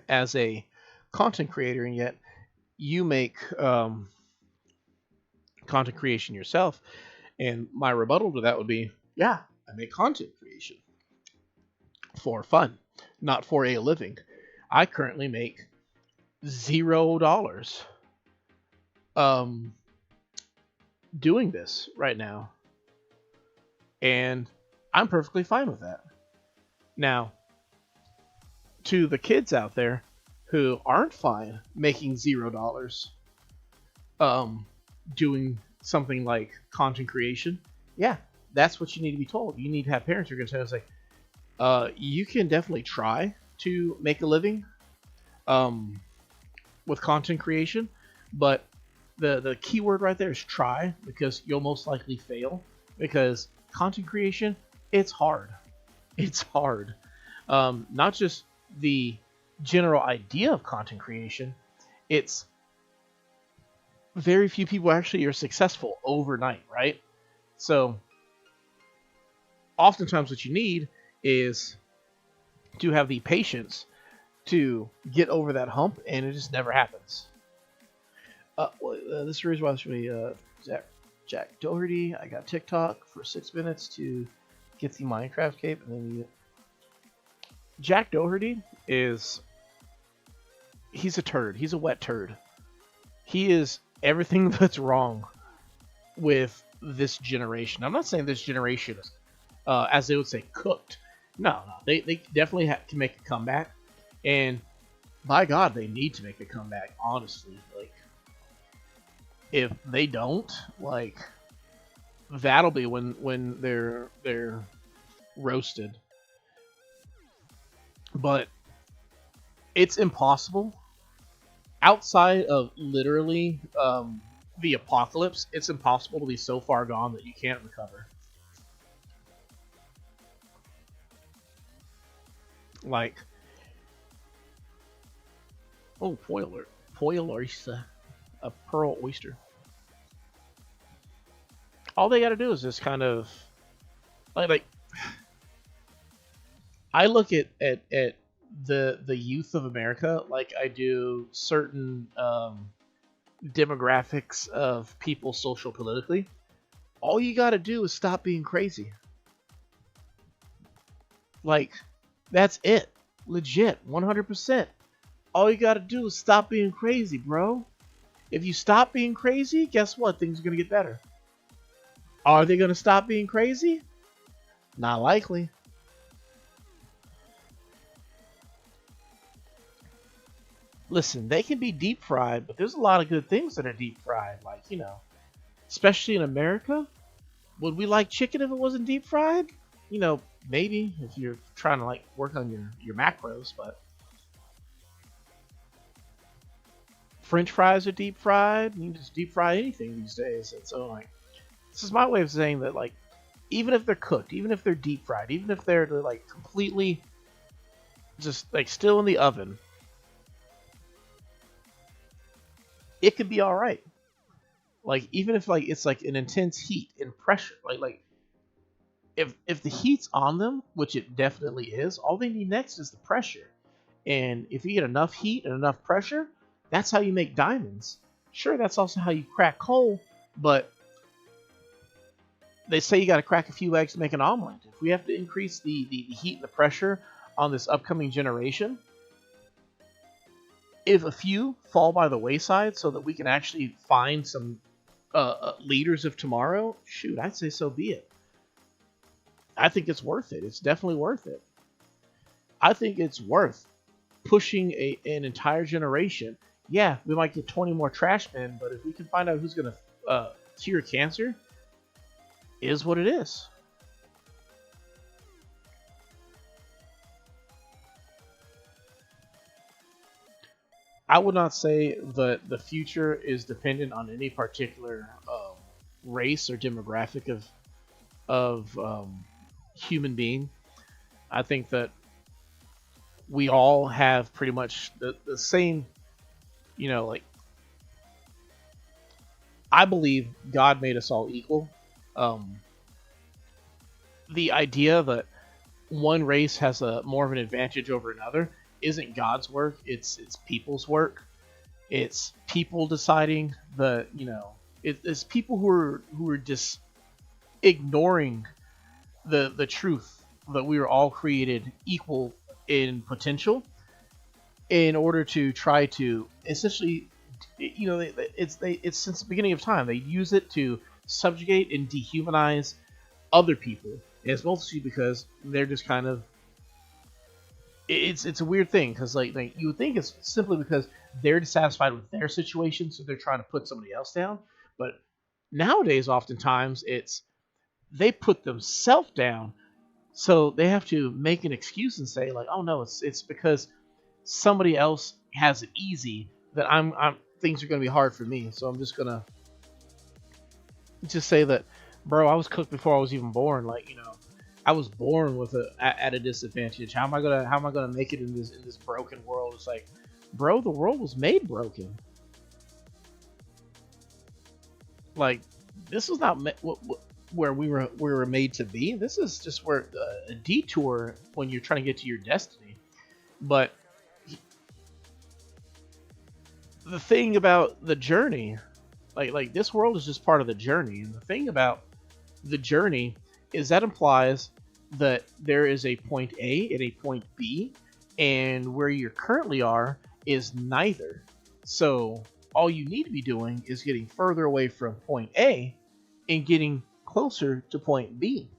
as a content creator and yet you make content creation yourself." And my rebuttal to that would be, yeah, I make content creation for fun, not for a living. I currently make $0 um, doing this right now, and I'm perfectly fine with that. Now, to the kids out there who aren't fine making $0, doing something like content creation, yeah, that's what you need to be told. You need to have parents who are going to tell us like, you can definitely try to make a living with content creation, but the key word right there is try, because you'll most likely fail, because content creation, it's hard. It's hard. Not just the general idea of content creation, it's very few people actually are successful overnight, right? So oftentimes what you need is to have the patience to get over that hump, and it just never happens. This is the reason why this should be Jack Doherty. I got TikTok for 6 minutes to get the Minecraft cape, and then you Jack Doherty is he's a turd. He's a wet turd. He is everything that's wrong with this generation. I'm not saying this generation is, as they would say, cooked. No, no, they definitely can make a comeback, and by God, they need to make a comeback. Honestly, like if they don't, like that'll be when they're roasted. But it's impossible outside of literally the apocalypse. It's impossible to be so far gone that you can't recover. Like, oh, poil oyster, a pearl oyster. All they got to do is just kind of like I look at the youth of America like I do certain demographics of people social politically. All you got to do is stop being crazy. Like that's it. Legit, 100%. All you got to do is stop being crazy, bro. If you stop being crazy, guess what? Things are going to get better. Are they going to stop being crazy? Not likely. Listen, they can be deep fried, but there's a lot of good things that are deep fried. Like, especially in America. Would we like chicken if it wasn't deep fried? Maybe if you're trying to like work on your macros, but French fries are deep fried. You can just deep fry anything these days. And so like, this is my way of saying that like, even if they're cooked, even if they're deep fried, even if they're like completely just like still in the oven, it could be all right. Like even if like it's like an intense heat and pressure, like if the heat's on them, which it definitely is, all they need next is the pressure. And if you get enough heat and enough pressure, that's how you make diamonds. Sure, that's also how you crack coal, but they say you got to crack a few eggs to make an omelet. If we have to increase the heat and the pressure on this upcoming generation, if a few fall by the wayside so that we can actually find some leaders of tomorrow, shoot, I'd say so be it. I think it's worth it. It's definitely worth it. I think it's worth pushing an entire generation. Yeah, we might get 20 more trash men, but if we can find out who's going to cure cancer, is what it is. I would not say that the future is dependent on any particular race or demographic of human being. I think that we all have pretty much the same, like I believe God made us all equal. The idea that one race has a more of an advantage over another isn't God's work. It's people's work. It's people deciding it's people who are just ignoring the truth that we were all created equal in potential in order to try to essentially, it's since the beginning of time they use it to subjugate and dehumanize other people. And it's mostly because they're just kind of it's a weird thing because like you would think it's simply because they're dissatisfied with their situation, so they're trying to put somebody else down. But nowadays, oftentimes it's they put themselves down, so they have to make an excuse and say like, "Oh no, it's because somebody else has it easy that I'm things are going to be hard for me, so I'm just gonna just say that, bro, I was cooked before I was even born. Like I was born with at a disadvantage. How am I gonna make it in this broken world? It's like, bro, the world was made broken. Like this was not where we were made to be. This is just where a detour when you're trying to get to your destiny. But the thing about the journey, like this world is just part of the journey, and the thing about the journey is that implies that there is a point A and a point B, and where you currently are is neither. So all you need to be doing is getting further away from point A and getting closer to point B.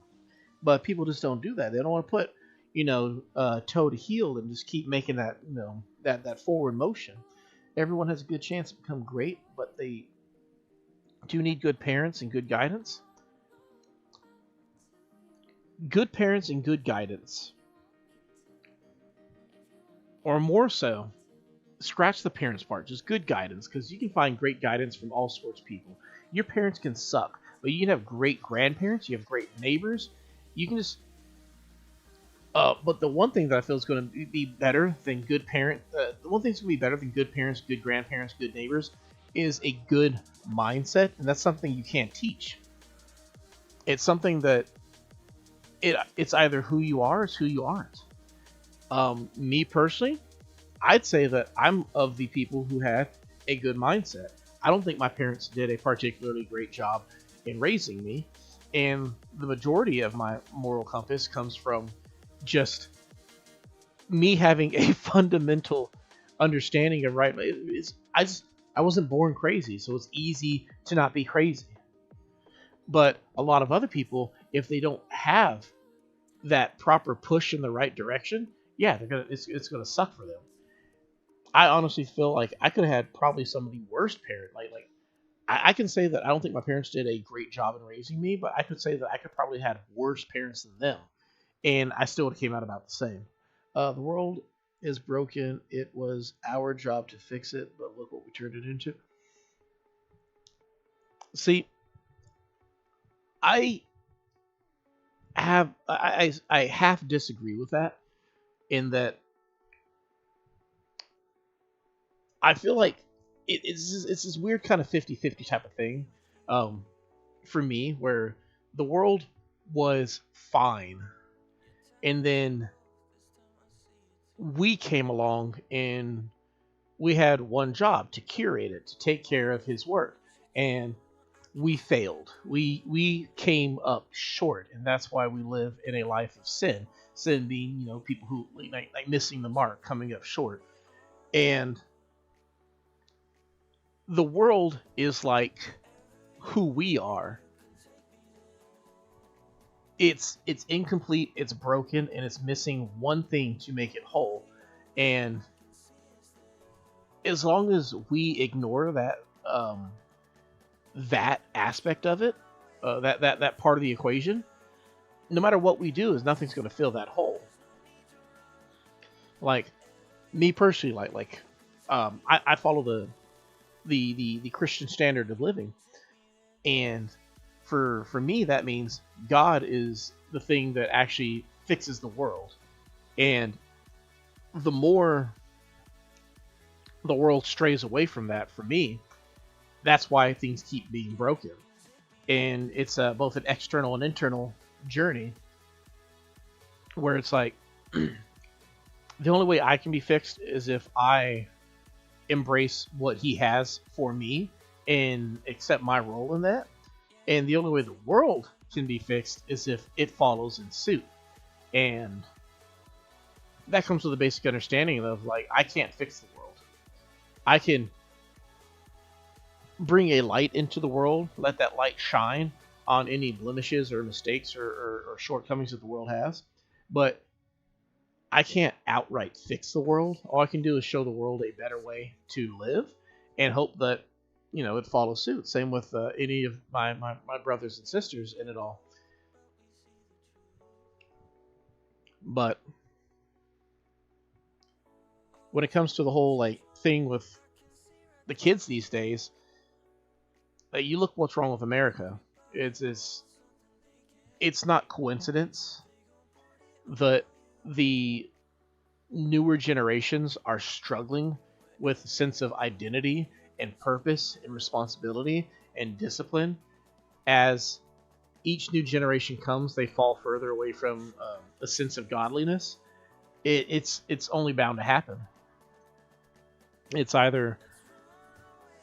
But people just don't do that. They don't want to put, toe to heel and just keep making that, that forward motion. Everyone has a good chance to become great, but they do need good parents and good guidance. Good parents and good guidance, or more so, scratch the parents part, just good guidance, because you can find great guidance from all sorts of people. Your parents can suck, but you can have great grandparents, you have great neighbors, you can just but the one thing that I feel is going to be better than good the one thing that's going to be better than good parents, good grandparents, good neighbors is a good mindset, and that's something you can't teach. It's something that it's either who you are or it's who you aren't. Me personally, I'd say that I'm of the people who had a good mindset. I don't think my parents did a particularly great job in raising me, and the majority of my moral compass comes from just me having a fundamental understanding of right. I wasn't born crazy, so it's easy to not be crazy. But a lot of other people, if they don't have that proper push in the right direction, yeah, it's gonna suck for them. I honestly feel like I could have had probably some of the worst parents. Like I can say that I don't think my parents did a great job in raising me, but I could say that I could probably have had worse parents than them, and I still would have came out about the same. The world is broken. It was our job to fix it, but look what we turned it into. See, I I half disagree with that in that I feel like it's this weird kind of 50-50 type of thing um, for me where the world was fine and then we came along and we had one job to curate it, to take care of his work, and we failed. We came up short, and that's why we live in a life of sin. Sin being, people who like missing the mark, coming up short, and the world is like who we are. It's incomplete, it's broken, and it's missing one thing to make it whole. And as long as we ignore that aspect of it, that part of the equation, no matter what we do, is nothing's going to fill that hole. Like me personally, I follow the Christian standard of living, and for me that means God is the thing that actually fixes the world, and the more the world strays away from that, for me, that's why things keep being broken, and it's both an external and internal journey where it's like the only way I can be fixed is if I embrace what he has for me and accept my role in that. And the only way the world can be fixed is if it follows in suit. And that comes with a basic understanding of like, I can't fix the world. I can bring a light into the world, let that light shine on any blemishes or mistakes or shortcomings that the world has. But I can't outright fix the world. All I can do is show the world a better way to live and hope that, it follows suit. Same with any of my brothers and sisters in it all. But when it comes to the whole thing with the kids these days, you look what's wrong with America. It's not coincidence that the newer generations are struggling with a sense of identity and purpose and responsibility and discipline. As each new generation comes, they fall further away from a sense of godliness. It's only bound to happen. It's either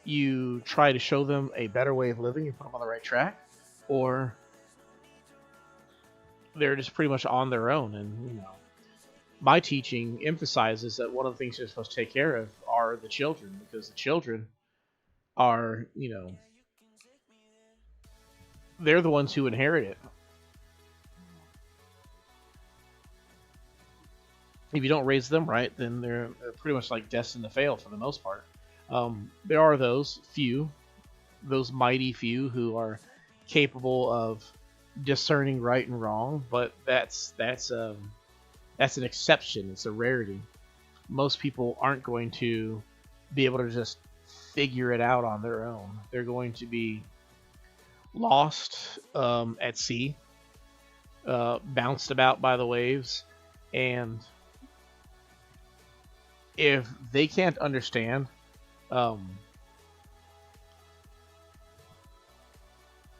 you try to show them a better way of living and put them on the right track, or they're just pretty much on their own. And my teaching emphasizes that one of the things you're supposed to take care of are the children, because the children are, they're the ones who inherit it. If you don't raise them right, then they're pretty much like destined to fail for the most part. There are those few, those mighty few, who are capable of discerning right and wrong, but that's an exception. It's a rarity. Most people aren't going to be able to just figure it out on their own. They're going to be lost at sea, bounced about by the waves, and if they can't understand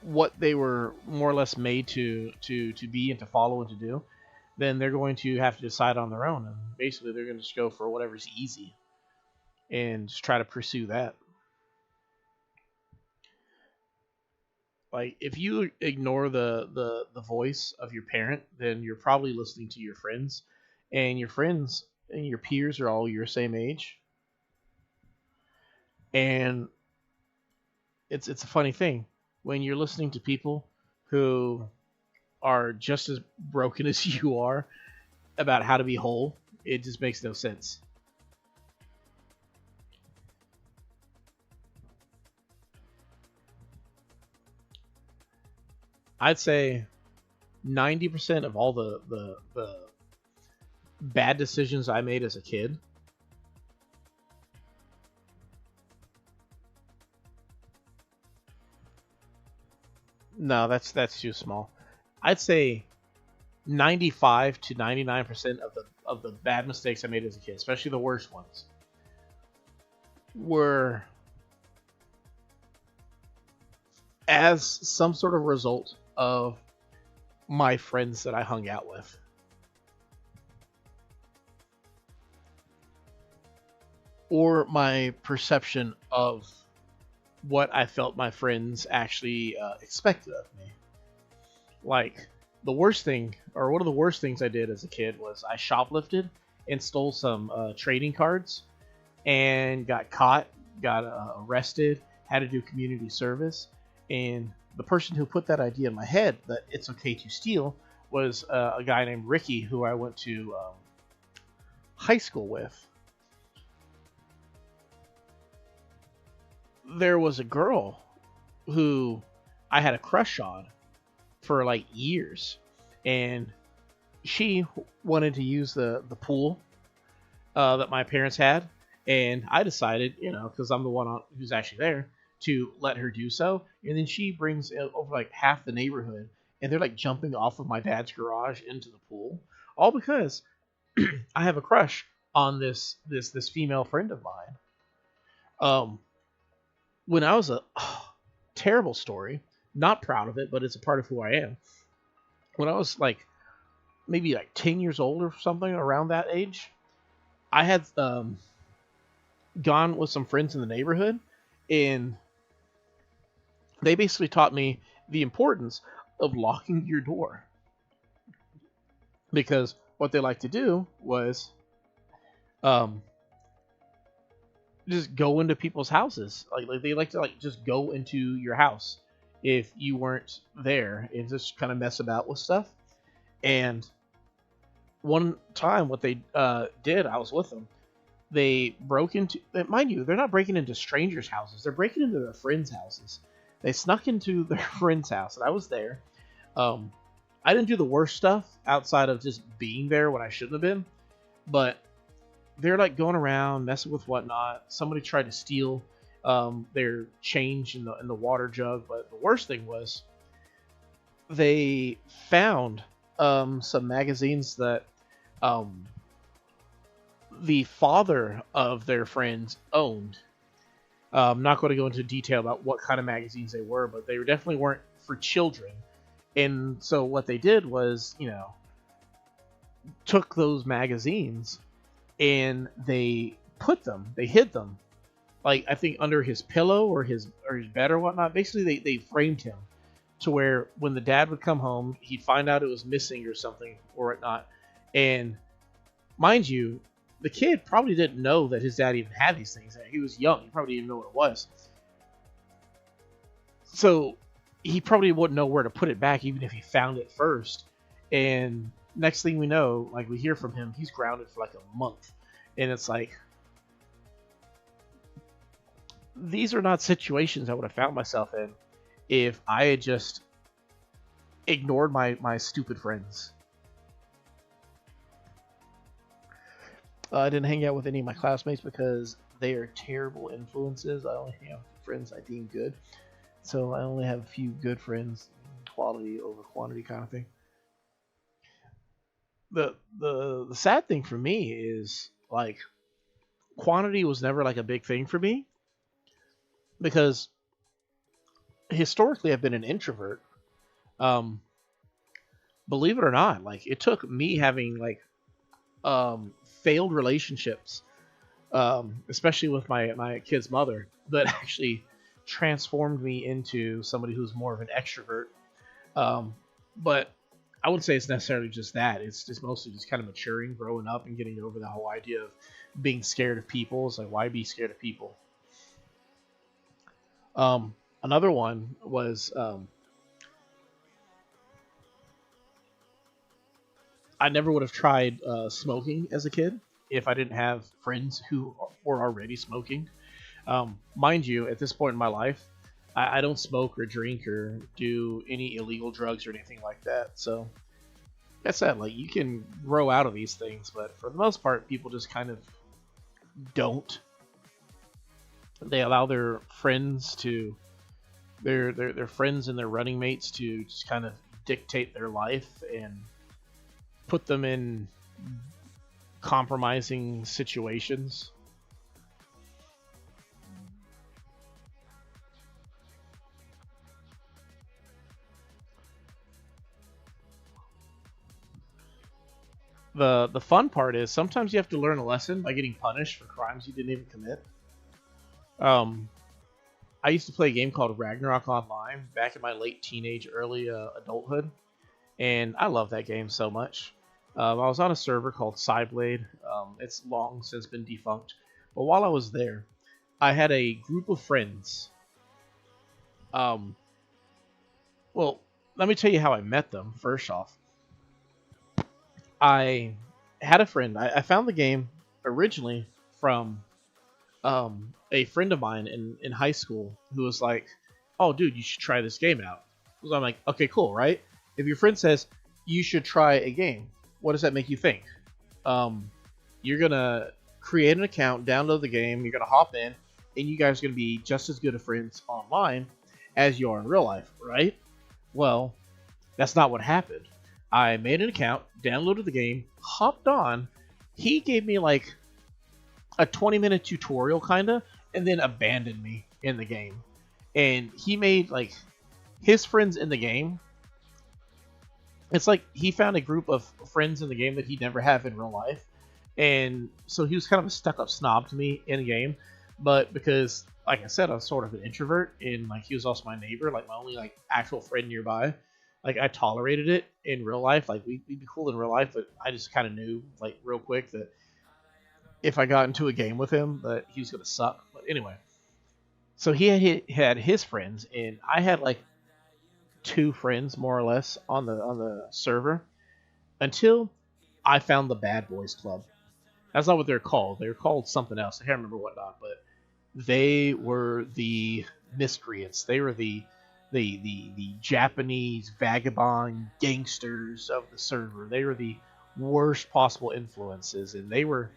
what they were more or less made to be and to follow and to do, then they're going to have to decide on their own. And basically, they're going to just go for whatever's easy and just try to pursue that. Like, if you ignore the voice of your parent, then you're probably listening to your friends, and your friends and your peers are all your same age. And it's a funny thing when you're listening to people who are just as broken as you are about how to be whole. It just makes no sense. I'd say 90% of all the bad decisions I made as a kid, no, that's too small. I'd say 95 to 99% of the bad mistakes I made as a kid, especially the worst ones, were as some sort of result of my friends that I hung out with. Or my perception of what I felt my friends actually expected of me. Like, the worst thing, or one of the worst things I did as a kid, was I shoplifted and stole some trading cards and got caught, got arrested, had to do community service. And the person who put that idea in my head that it's okay to steal was a guy named Ricky, who I went to high school with. There was a girl who I had a crush on for like years, and she wanted to use the pool that my parents had, and I decided, because I'm the one who's actually there, to let her do so. And then she brings over like half the neighborhood, and they're like jumping off of my dad's garage into the pool, all because I have a crush on this female friend of mine. When I was terrible story, not proud of it, but it's a part of who I am. When I was like maybe like 10 years old or something, around that age, I had gone with some friends in the neighborhood, and they basically taught me the importance of locking your door, because what they like to do was just go into people's houses. Like they like to just go into your house if you weren't there and just kind of mess about with stuff. And one time, what they did, I was with them. They broke into, mind you, they're not breaking into strangers' houses. They're breaking into their friends' houses. They snuck into their friend's house, and I was there. I didn't do the worst stuff outside of just being there when I shouldn't have been, but they're like going around messing with whatnot. Somebody tried to steal their change in the water jug, but the worst thing was they found some magazines that the father of their friends owned. I'm not going to go into detail about what kind of magazines they were, but they definitely weren't for children. And so what they did was, took those magazines and they hid them, like I think under his pillow or his bed or whatnot. Basically, they framed him to where when the dad would come home, he'd find out it was missing or something or whatnot. And mind you, the kid probably didn't know that his dad even had these things. He was young. He probably didn't even know what it was. So he probably wouldn't know where to put it back, even if he found it first. And next thing we know, like we hear from him, he's grounded for like a month. And it's like, these are not situations I would have found myself in if I had just ignored my stupid friends. I didn't hang out with any of my classmates because they are terrible influences. I only hang out with friends I deem good. So I only have a few good friends, quality over quantity kind of thing. The sad thing for me is like quantity was never like a big thing for me because historically I've been an introvert. Um, Believe it or not, like it took me having like failed relationships, especially with my kid's mother, that actually transformed me into somebody who's more of an extrovert. But I wouldn't say it's necessarily just that. It's just mostly just kind of maturing, growing up, and getting over the whole idea of being scared of people. It's like, why be scared of people? Another one was I never would have tried smoking as a kid if I didn't have friends who were already smoking. Mind you, at this point in my life, I don't smoke or drink or do any illegal drugs or anything like that. So that's that. Like you can grow out of these things, but for the most part, people just kind of don't. They allow their friends to their friends and their running mates to just kind of dictate their life and put them in compromising situations. The fun part is sometimes you have to learn a lesson by getting punished for crimes you didn't even commit. Um, I used to play a game called Ragnarok Online back in my late teenage, early adulthood, and I love that game so much. I was on a server called Cyblade. It's long since been defunct, but while I was there, I had a group of friends. Um, well, let me tell you how I met them. First off, I had a friend. I found the game originally from a friend of mine in high school who was like, "Oh, dude, you should try this game out." So I'm like, "Okay, cool, right?" If your friend says you should try a game, what does that make you think? You're gonna create an account, download the game, you're gonna hop in, and you guys are gonna be just as good of friends online as you are in real life, right? Well, that's not what happened. I made an account, downloaded the game, hopped on. He gave me like a 20-minute tutorial kinda, and then abandoned me in the game. And he made like his friends in the game. It's like he found a group of friends in the game that he'd never have in real life. And so he was kind of a stuck-up snob to me in the game. But because, like I said, I was sort of an introvert, and like he was also my neighbor, like my only like actual friend nearby. Like I tolerated it in real life. Like we'd be cool in real life, but I just kind of knew like real quick that if I got into a game with him, that he was gonna suck. But anyway, so he had his friends, and I had like two friends more or less on the server until I found the Bad Boys Club. That's not what they're called. They're called something else. I can't remember what not, but they were the miscreants. They were the Japanese vagabond gangsters of the server. They were the worst possible influences, and they were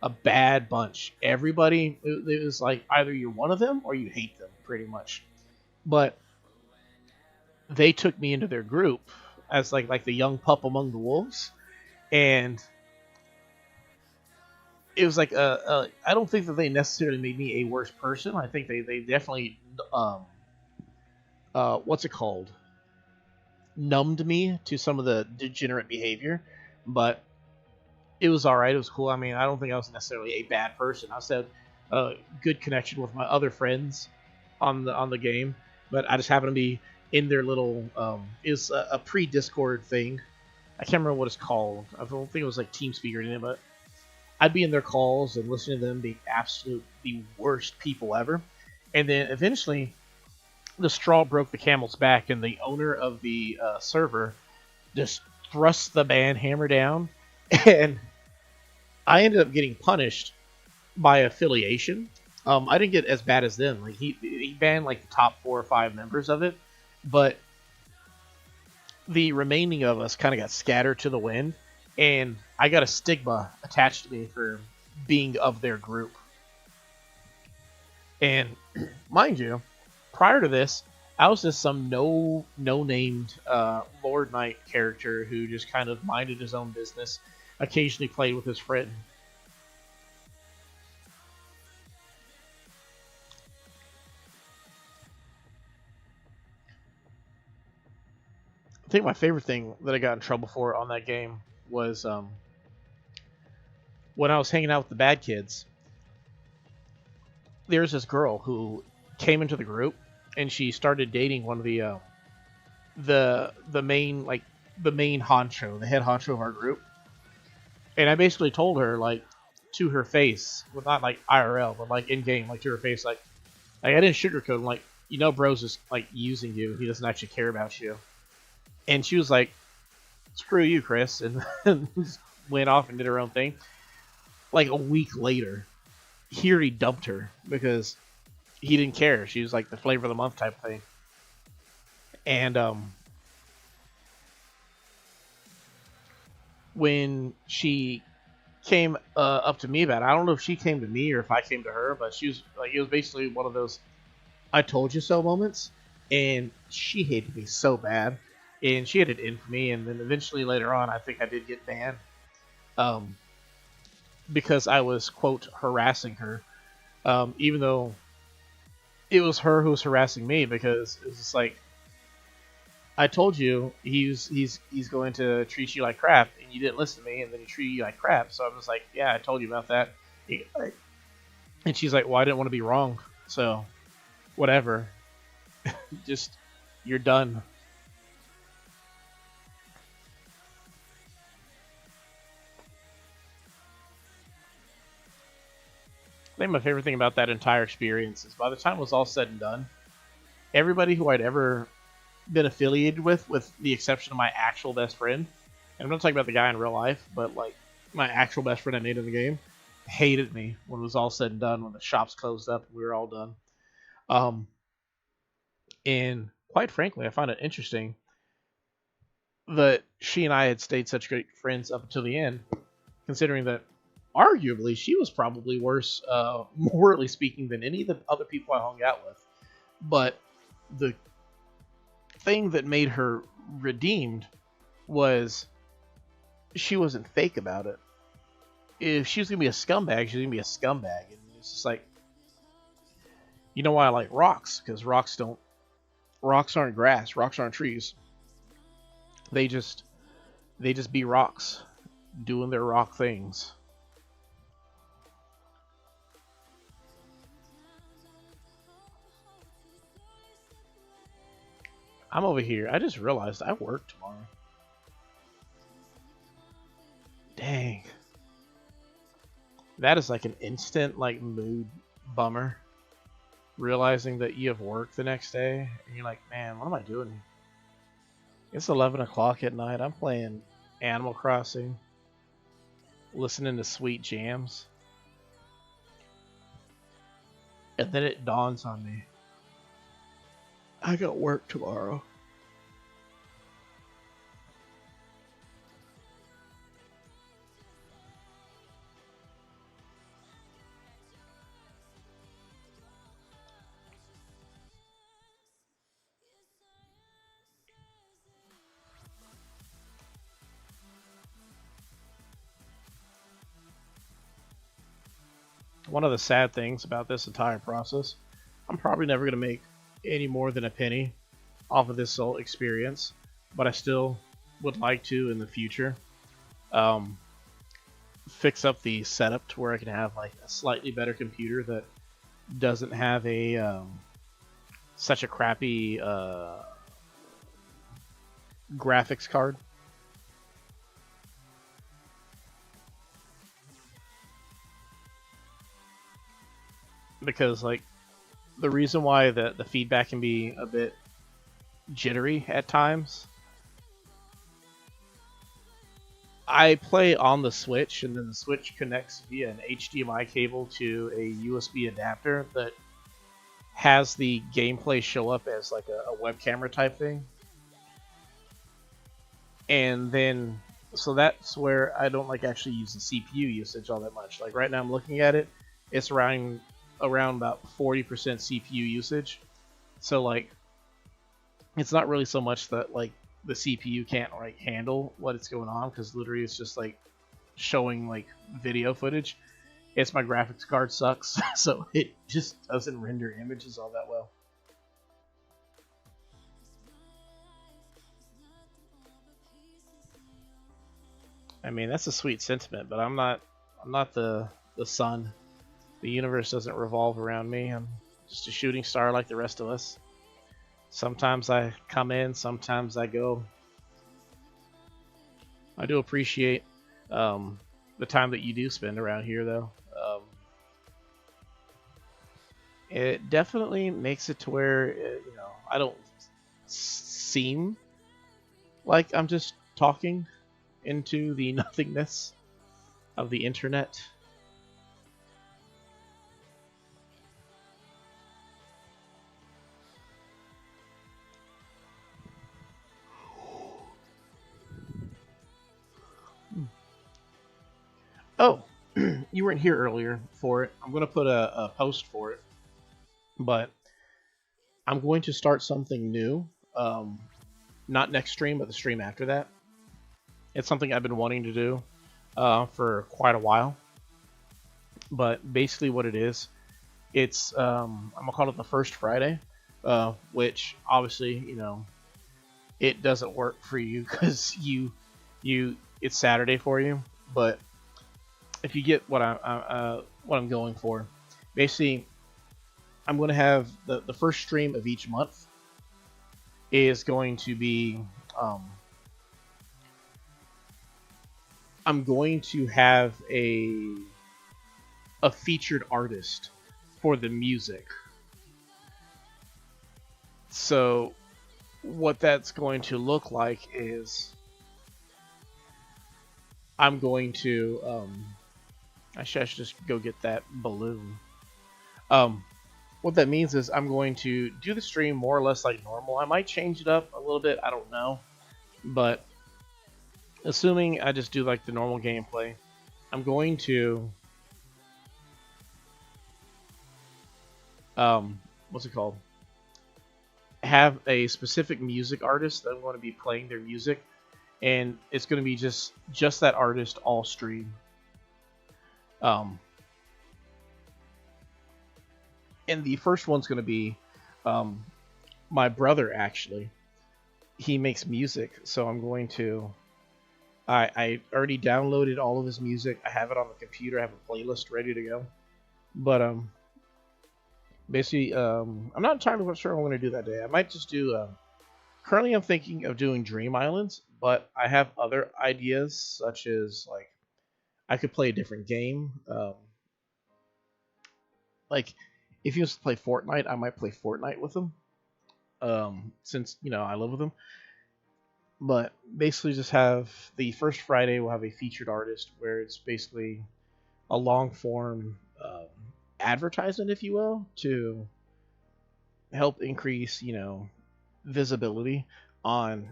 a bad bunch. Everybody, it was like either you're one of them or you hate them, pretty much. But they took me into their group as like the young pup among the wolves, and it was like I don't think that they necessarily made me a worse person. I think they definitely what's it called, numbed me to some of the degenerate behavior, but it was all right. It was cool. I mean, I don't think I was necessarily a bad person. I said a good connection with my other friends on the game, but I just happened to be in their little is a pre-Discord thing. I can't remember what it's called. I don't think it was like TeamSpeak or anything, but I'd be in their calls and listening to them be the worst people ever. And then eventually, the straw broke the camel's back, and the owner of the server just thrust the ban hammer down, and I ended up getting punished by affiliation. I didn't get as bad as them. Like he banned like the top 4 or 5 members of it, but the remaining of us kind of got scattered to the wind, and I got a stigma attached to me for being of their group. And mind you, prior to this, I was just some no named Lord Knight character who just kind of minded his own business, occasionally played with his friend. I think my favorite thing that I got in trouble for on that game was when I was hanging out with the bad kids. There's this girl who came into the group, and she started dating one of the main honcho, the head honcho of our group. And I basically told her, like, to her face, well, not like IRL, but like in game, like to her face, like I didn't sugarcoat him, like, you know, bro's just like using you. He doesn't actually care about you. And she was like, "Screw you, Chris," and just went off and did her own thing. Like a week later, he already dumped her because he didn't care. She was like the flavor of the month type thing. And when she came up to me about it, I don't know if she came to me or if I came to her, but she was like, it was basically one of those "I told you so" moments, and she hated me so bad, and she had it in for me. And then eventually later on, I think I did get banned, because I was, quote, harassing her, even though it was her who was harassing me, because it was just like, I told you he's going to treat you like crap, and you didn't listen to me, and then he treated you like crap. So I was like, yeah, I told you about that. And she's like, well, I didn't want to be wrong, so whatever. Just, you're done. I think my favorite thing about that entire experience is by the time it was all said and done, everybody who I'd ever been affiliated with the exception of my actual best friend, and I'm not talking about the guy in real life, but like my actual best friend I made in the game, hated me when it was all said and done, when the shops closed up and we were all done. And quite frankly, I find it interesting that she and I had stayed such great friends up until the end, considering that arguably she was probably worse, morally speaking, than any of the other people I hung out with. But the thing that made her redeemed was she wasn't fake about it. If she was gonna be a scumbag, she was gonna be a scumbag. And it's just like, you know why I like rocks? Because rocks aren't grass, rocks aren't trees. They just be rocks doing their rock things. I'm over here. I just realized I work tomorrow. Dang. That is like an instant like mood bummer. Realizing that you have work the next day, and you're like, man, what am I doing? It's 11 o'clock at night. I'm playing Animal Crossing, listening to sweet jams. And then it dawns on me, I got work tomorrow. One of the sad things about this entire process, I'm probably never going to make any more than a penny off of this whole experience, but I still would like to in the future fix up the setup to where I can have like a slightly better computer that doesn't have a such a crappy graphics card, because like the reason why the feedback can be a bit jittery at times. I play on the Switch, and then the Switch connects via an HDMI cable to a USB adapter that has the gameplay show up as like a web camera type thing. And then, so that's where I don't like actually use the CPU usage all that much. Like right now I'm looking at it, it's around about 40% CPU usage. So like, it's not really so much that like the CPU can't like handle what it's going on, because literally it's just like showing like video footage. It's my graphics card sucks, so it just doesn't render images all that well. I mean, that's a sweet sentiment, but I'm not the sun. The universe doesn't revolve around me. I'm just a shooting star like the rest of us. Sometimes I come in, sometimes I go. I do appreciate the time that you do spend around here, though. It definitely makes it to where I don't seem like I'm just talking into the nothingness of the internet. Oh, you weren't here earlier for it. I'm going to put a post for it, but I'm going to start something new. Not next stream, but the stream after that. It's something I've been wanting to do for quite a while. But basically, what it is, it's I'm gonna call it the first Friday, which obviously it doesn't work for you because you it's Saturday for you. But if you get what I'm going for, basically, I'm going to have the first stream of each month is going to be I'm going to have a featured artist for the music. So what that's going to look like is I'm going to I should just go get that balloon. What that means is I'm going to do the stream more or less like normal. I might change it up a little bit, I don't know. But assuming I just do like the normal gameplay, I'm going to what's it called? Have a specific music artist that I'm going to be playing their music, and it's going to be just that artist all stream. And the first one's going to be my brother. Actually, he makes music, so I'm going to. I already downloaded all of his music. I have it on the computer. I have a playlist ready to go. But basically, I'm not entirely sure what I'm going to do that day. I might just do. Currently, I'm thinking of doing Dream Islands, but I have other ideas, such as like I could play a different game. Like if he was to play Fortnite, I might play Fortnite with him. Since I live with him. But basically, just have the first Friday. We'll have a featured artist where it's basically a long form advertisement, if you will, to help increase, visibility on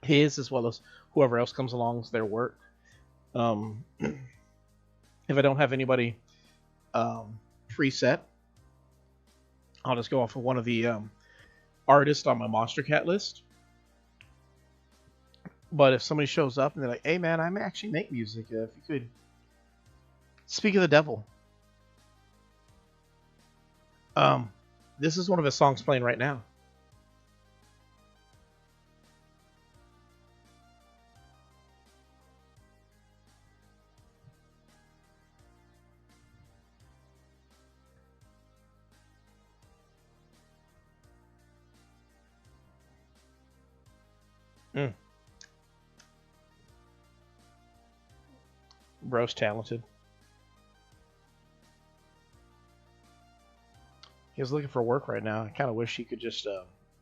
his as well as whoever else comes along their work. If I don't have anybody preset, I'll just go off of one of the artists on my Monster Cat list. But if somebody shows up and they're like, "Hey man, I may actually make music. If you could speak of the devil." This is one of his songs playing right now. Mm. Bro's talented. He's looking for work right now. I kind of wish he could just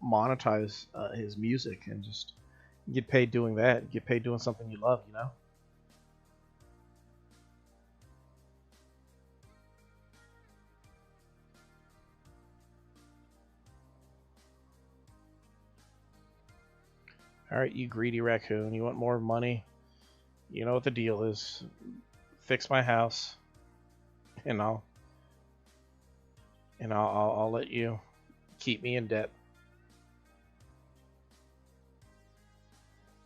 monetize his music and just get paid doing that. Get paid doing something you love, you know? All right, you greedy raccoon. You want more money? You know what the deal is. Fix my house, and I'll let you keep me in debt.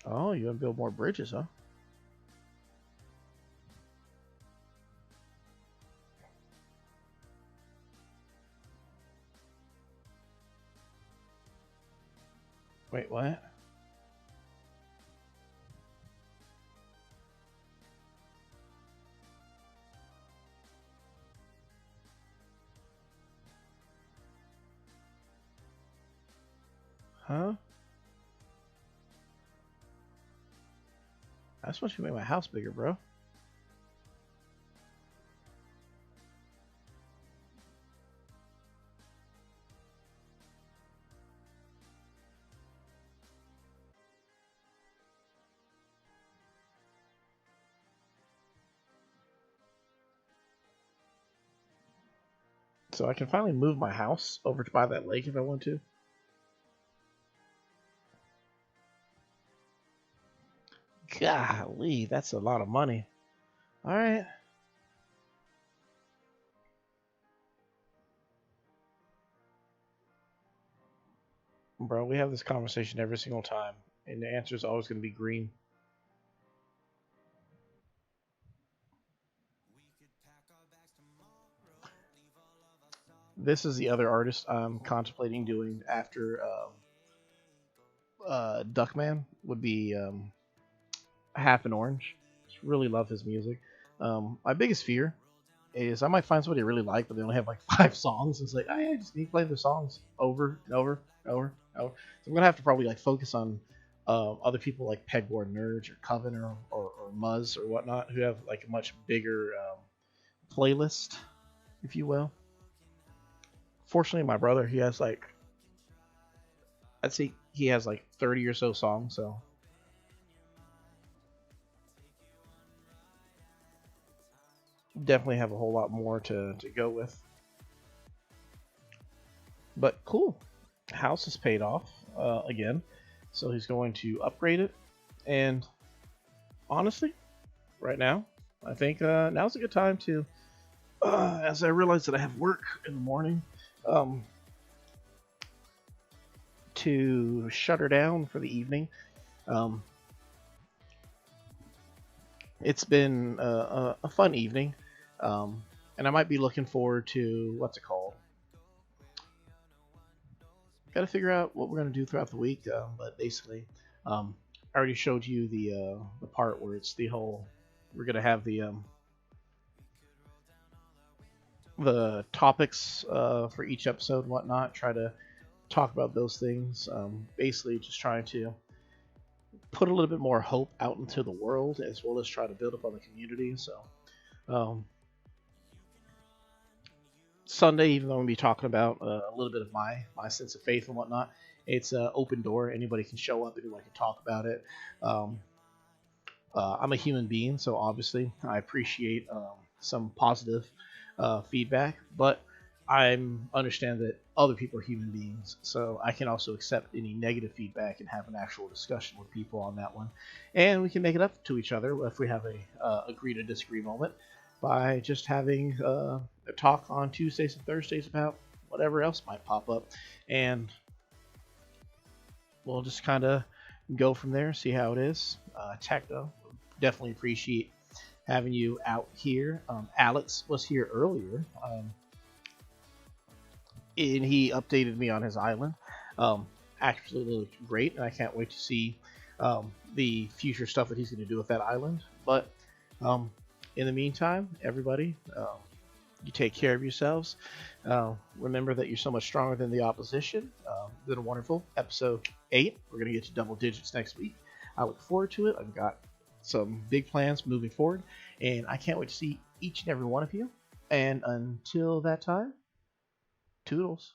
Oh, you want to build more bridges, huh? Wait, what? Huh? I just want you to make my house bigger, bro. So I can finally move my house over to by that lake if I want to. Golly, that's a lot of money. All right. Bro, we have this conversation every single time, and the answer is always going to be green. This is the other artist I'm contemplating doing after Duckman would be Half an Orange. Just really love his music. My biggest fear is I might find somebody I really like, but they only have like 5 songs. It's like, oh, yeah, I just need to play their songs over and over and over and over. So I'm gonna have to probably like focus on other people like Pegboard Nerds or Coven or Muzz or whatnot who have like a much bigger playlist, if you will. Fortunately, my brother he has like I'd say he has like 30 or so songs, so definitely have a whole lot more to go with. But cool, house is paid off again, so he's going to upgrade it. And honestly, right now, I think now's a good time to, as I realize that I have work in the morning, um, to shut her down for the evening. Um, it's been a fun evening, and I might be looking forward to what's it called? Got to figure out what we're gonna do throughout the week. But basically, I already showed you the part where it's the whole. We're gonna have the topics for each episode and whatnot. Try to talk about those things. Basically, just trying to put a little bit more hope out into the world as well as try to build up on the community. So, um, Sunday, even though I'm going to be talking about a little bit of my sense of faith and whatnot, it's an open door. Anybody can show up. Anybody can talk about it. Um, I'm a human being, so obviously I appreciate some positive feedback, but I understand that other people are human beings, so I can also accept any negative feedback and have an actual discussion with people on that one, and we can make it up to each other if we have a agree to disagree moment by just having a talk on Tuesdays and Thursdays about whatever else might pop up, and we'll just kind of go from there, see how it is. Techno, definitely appreciate having you out here. Alex was here earlier, and he updated me on his island. Actually looked great, and I can't wait to see the future stuff that he's going to do with that island. But in the meantime, everybody, You take care of yourselves. Remember that you're so much stronger than the opposition. Been a wonderful episode 8. We're going to get to double digits next week. I look forward to it. I've got some big plans moving forward, and I can't wait to see each and every one of you. And until that time, toodles.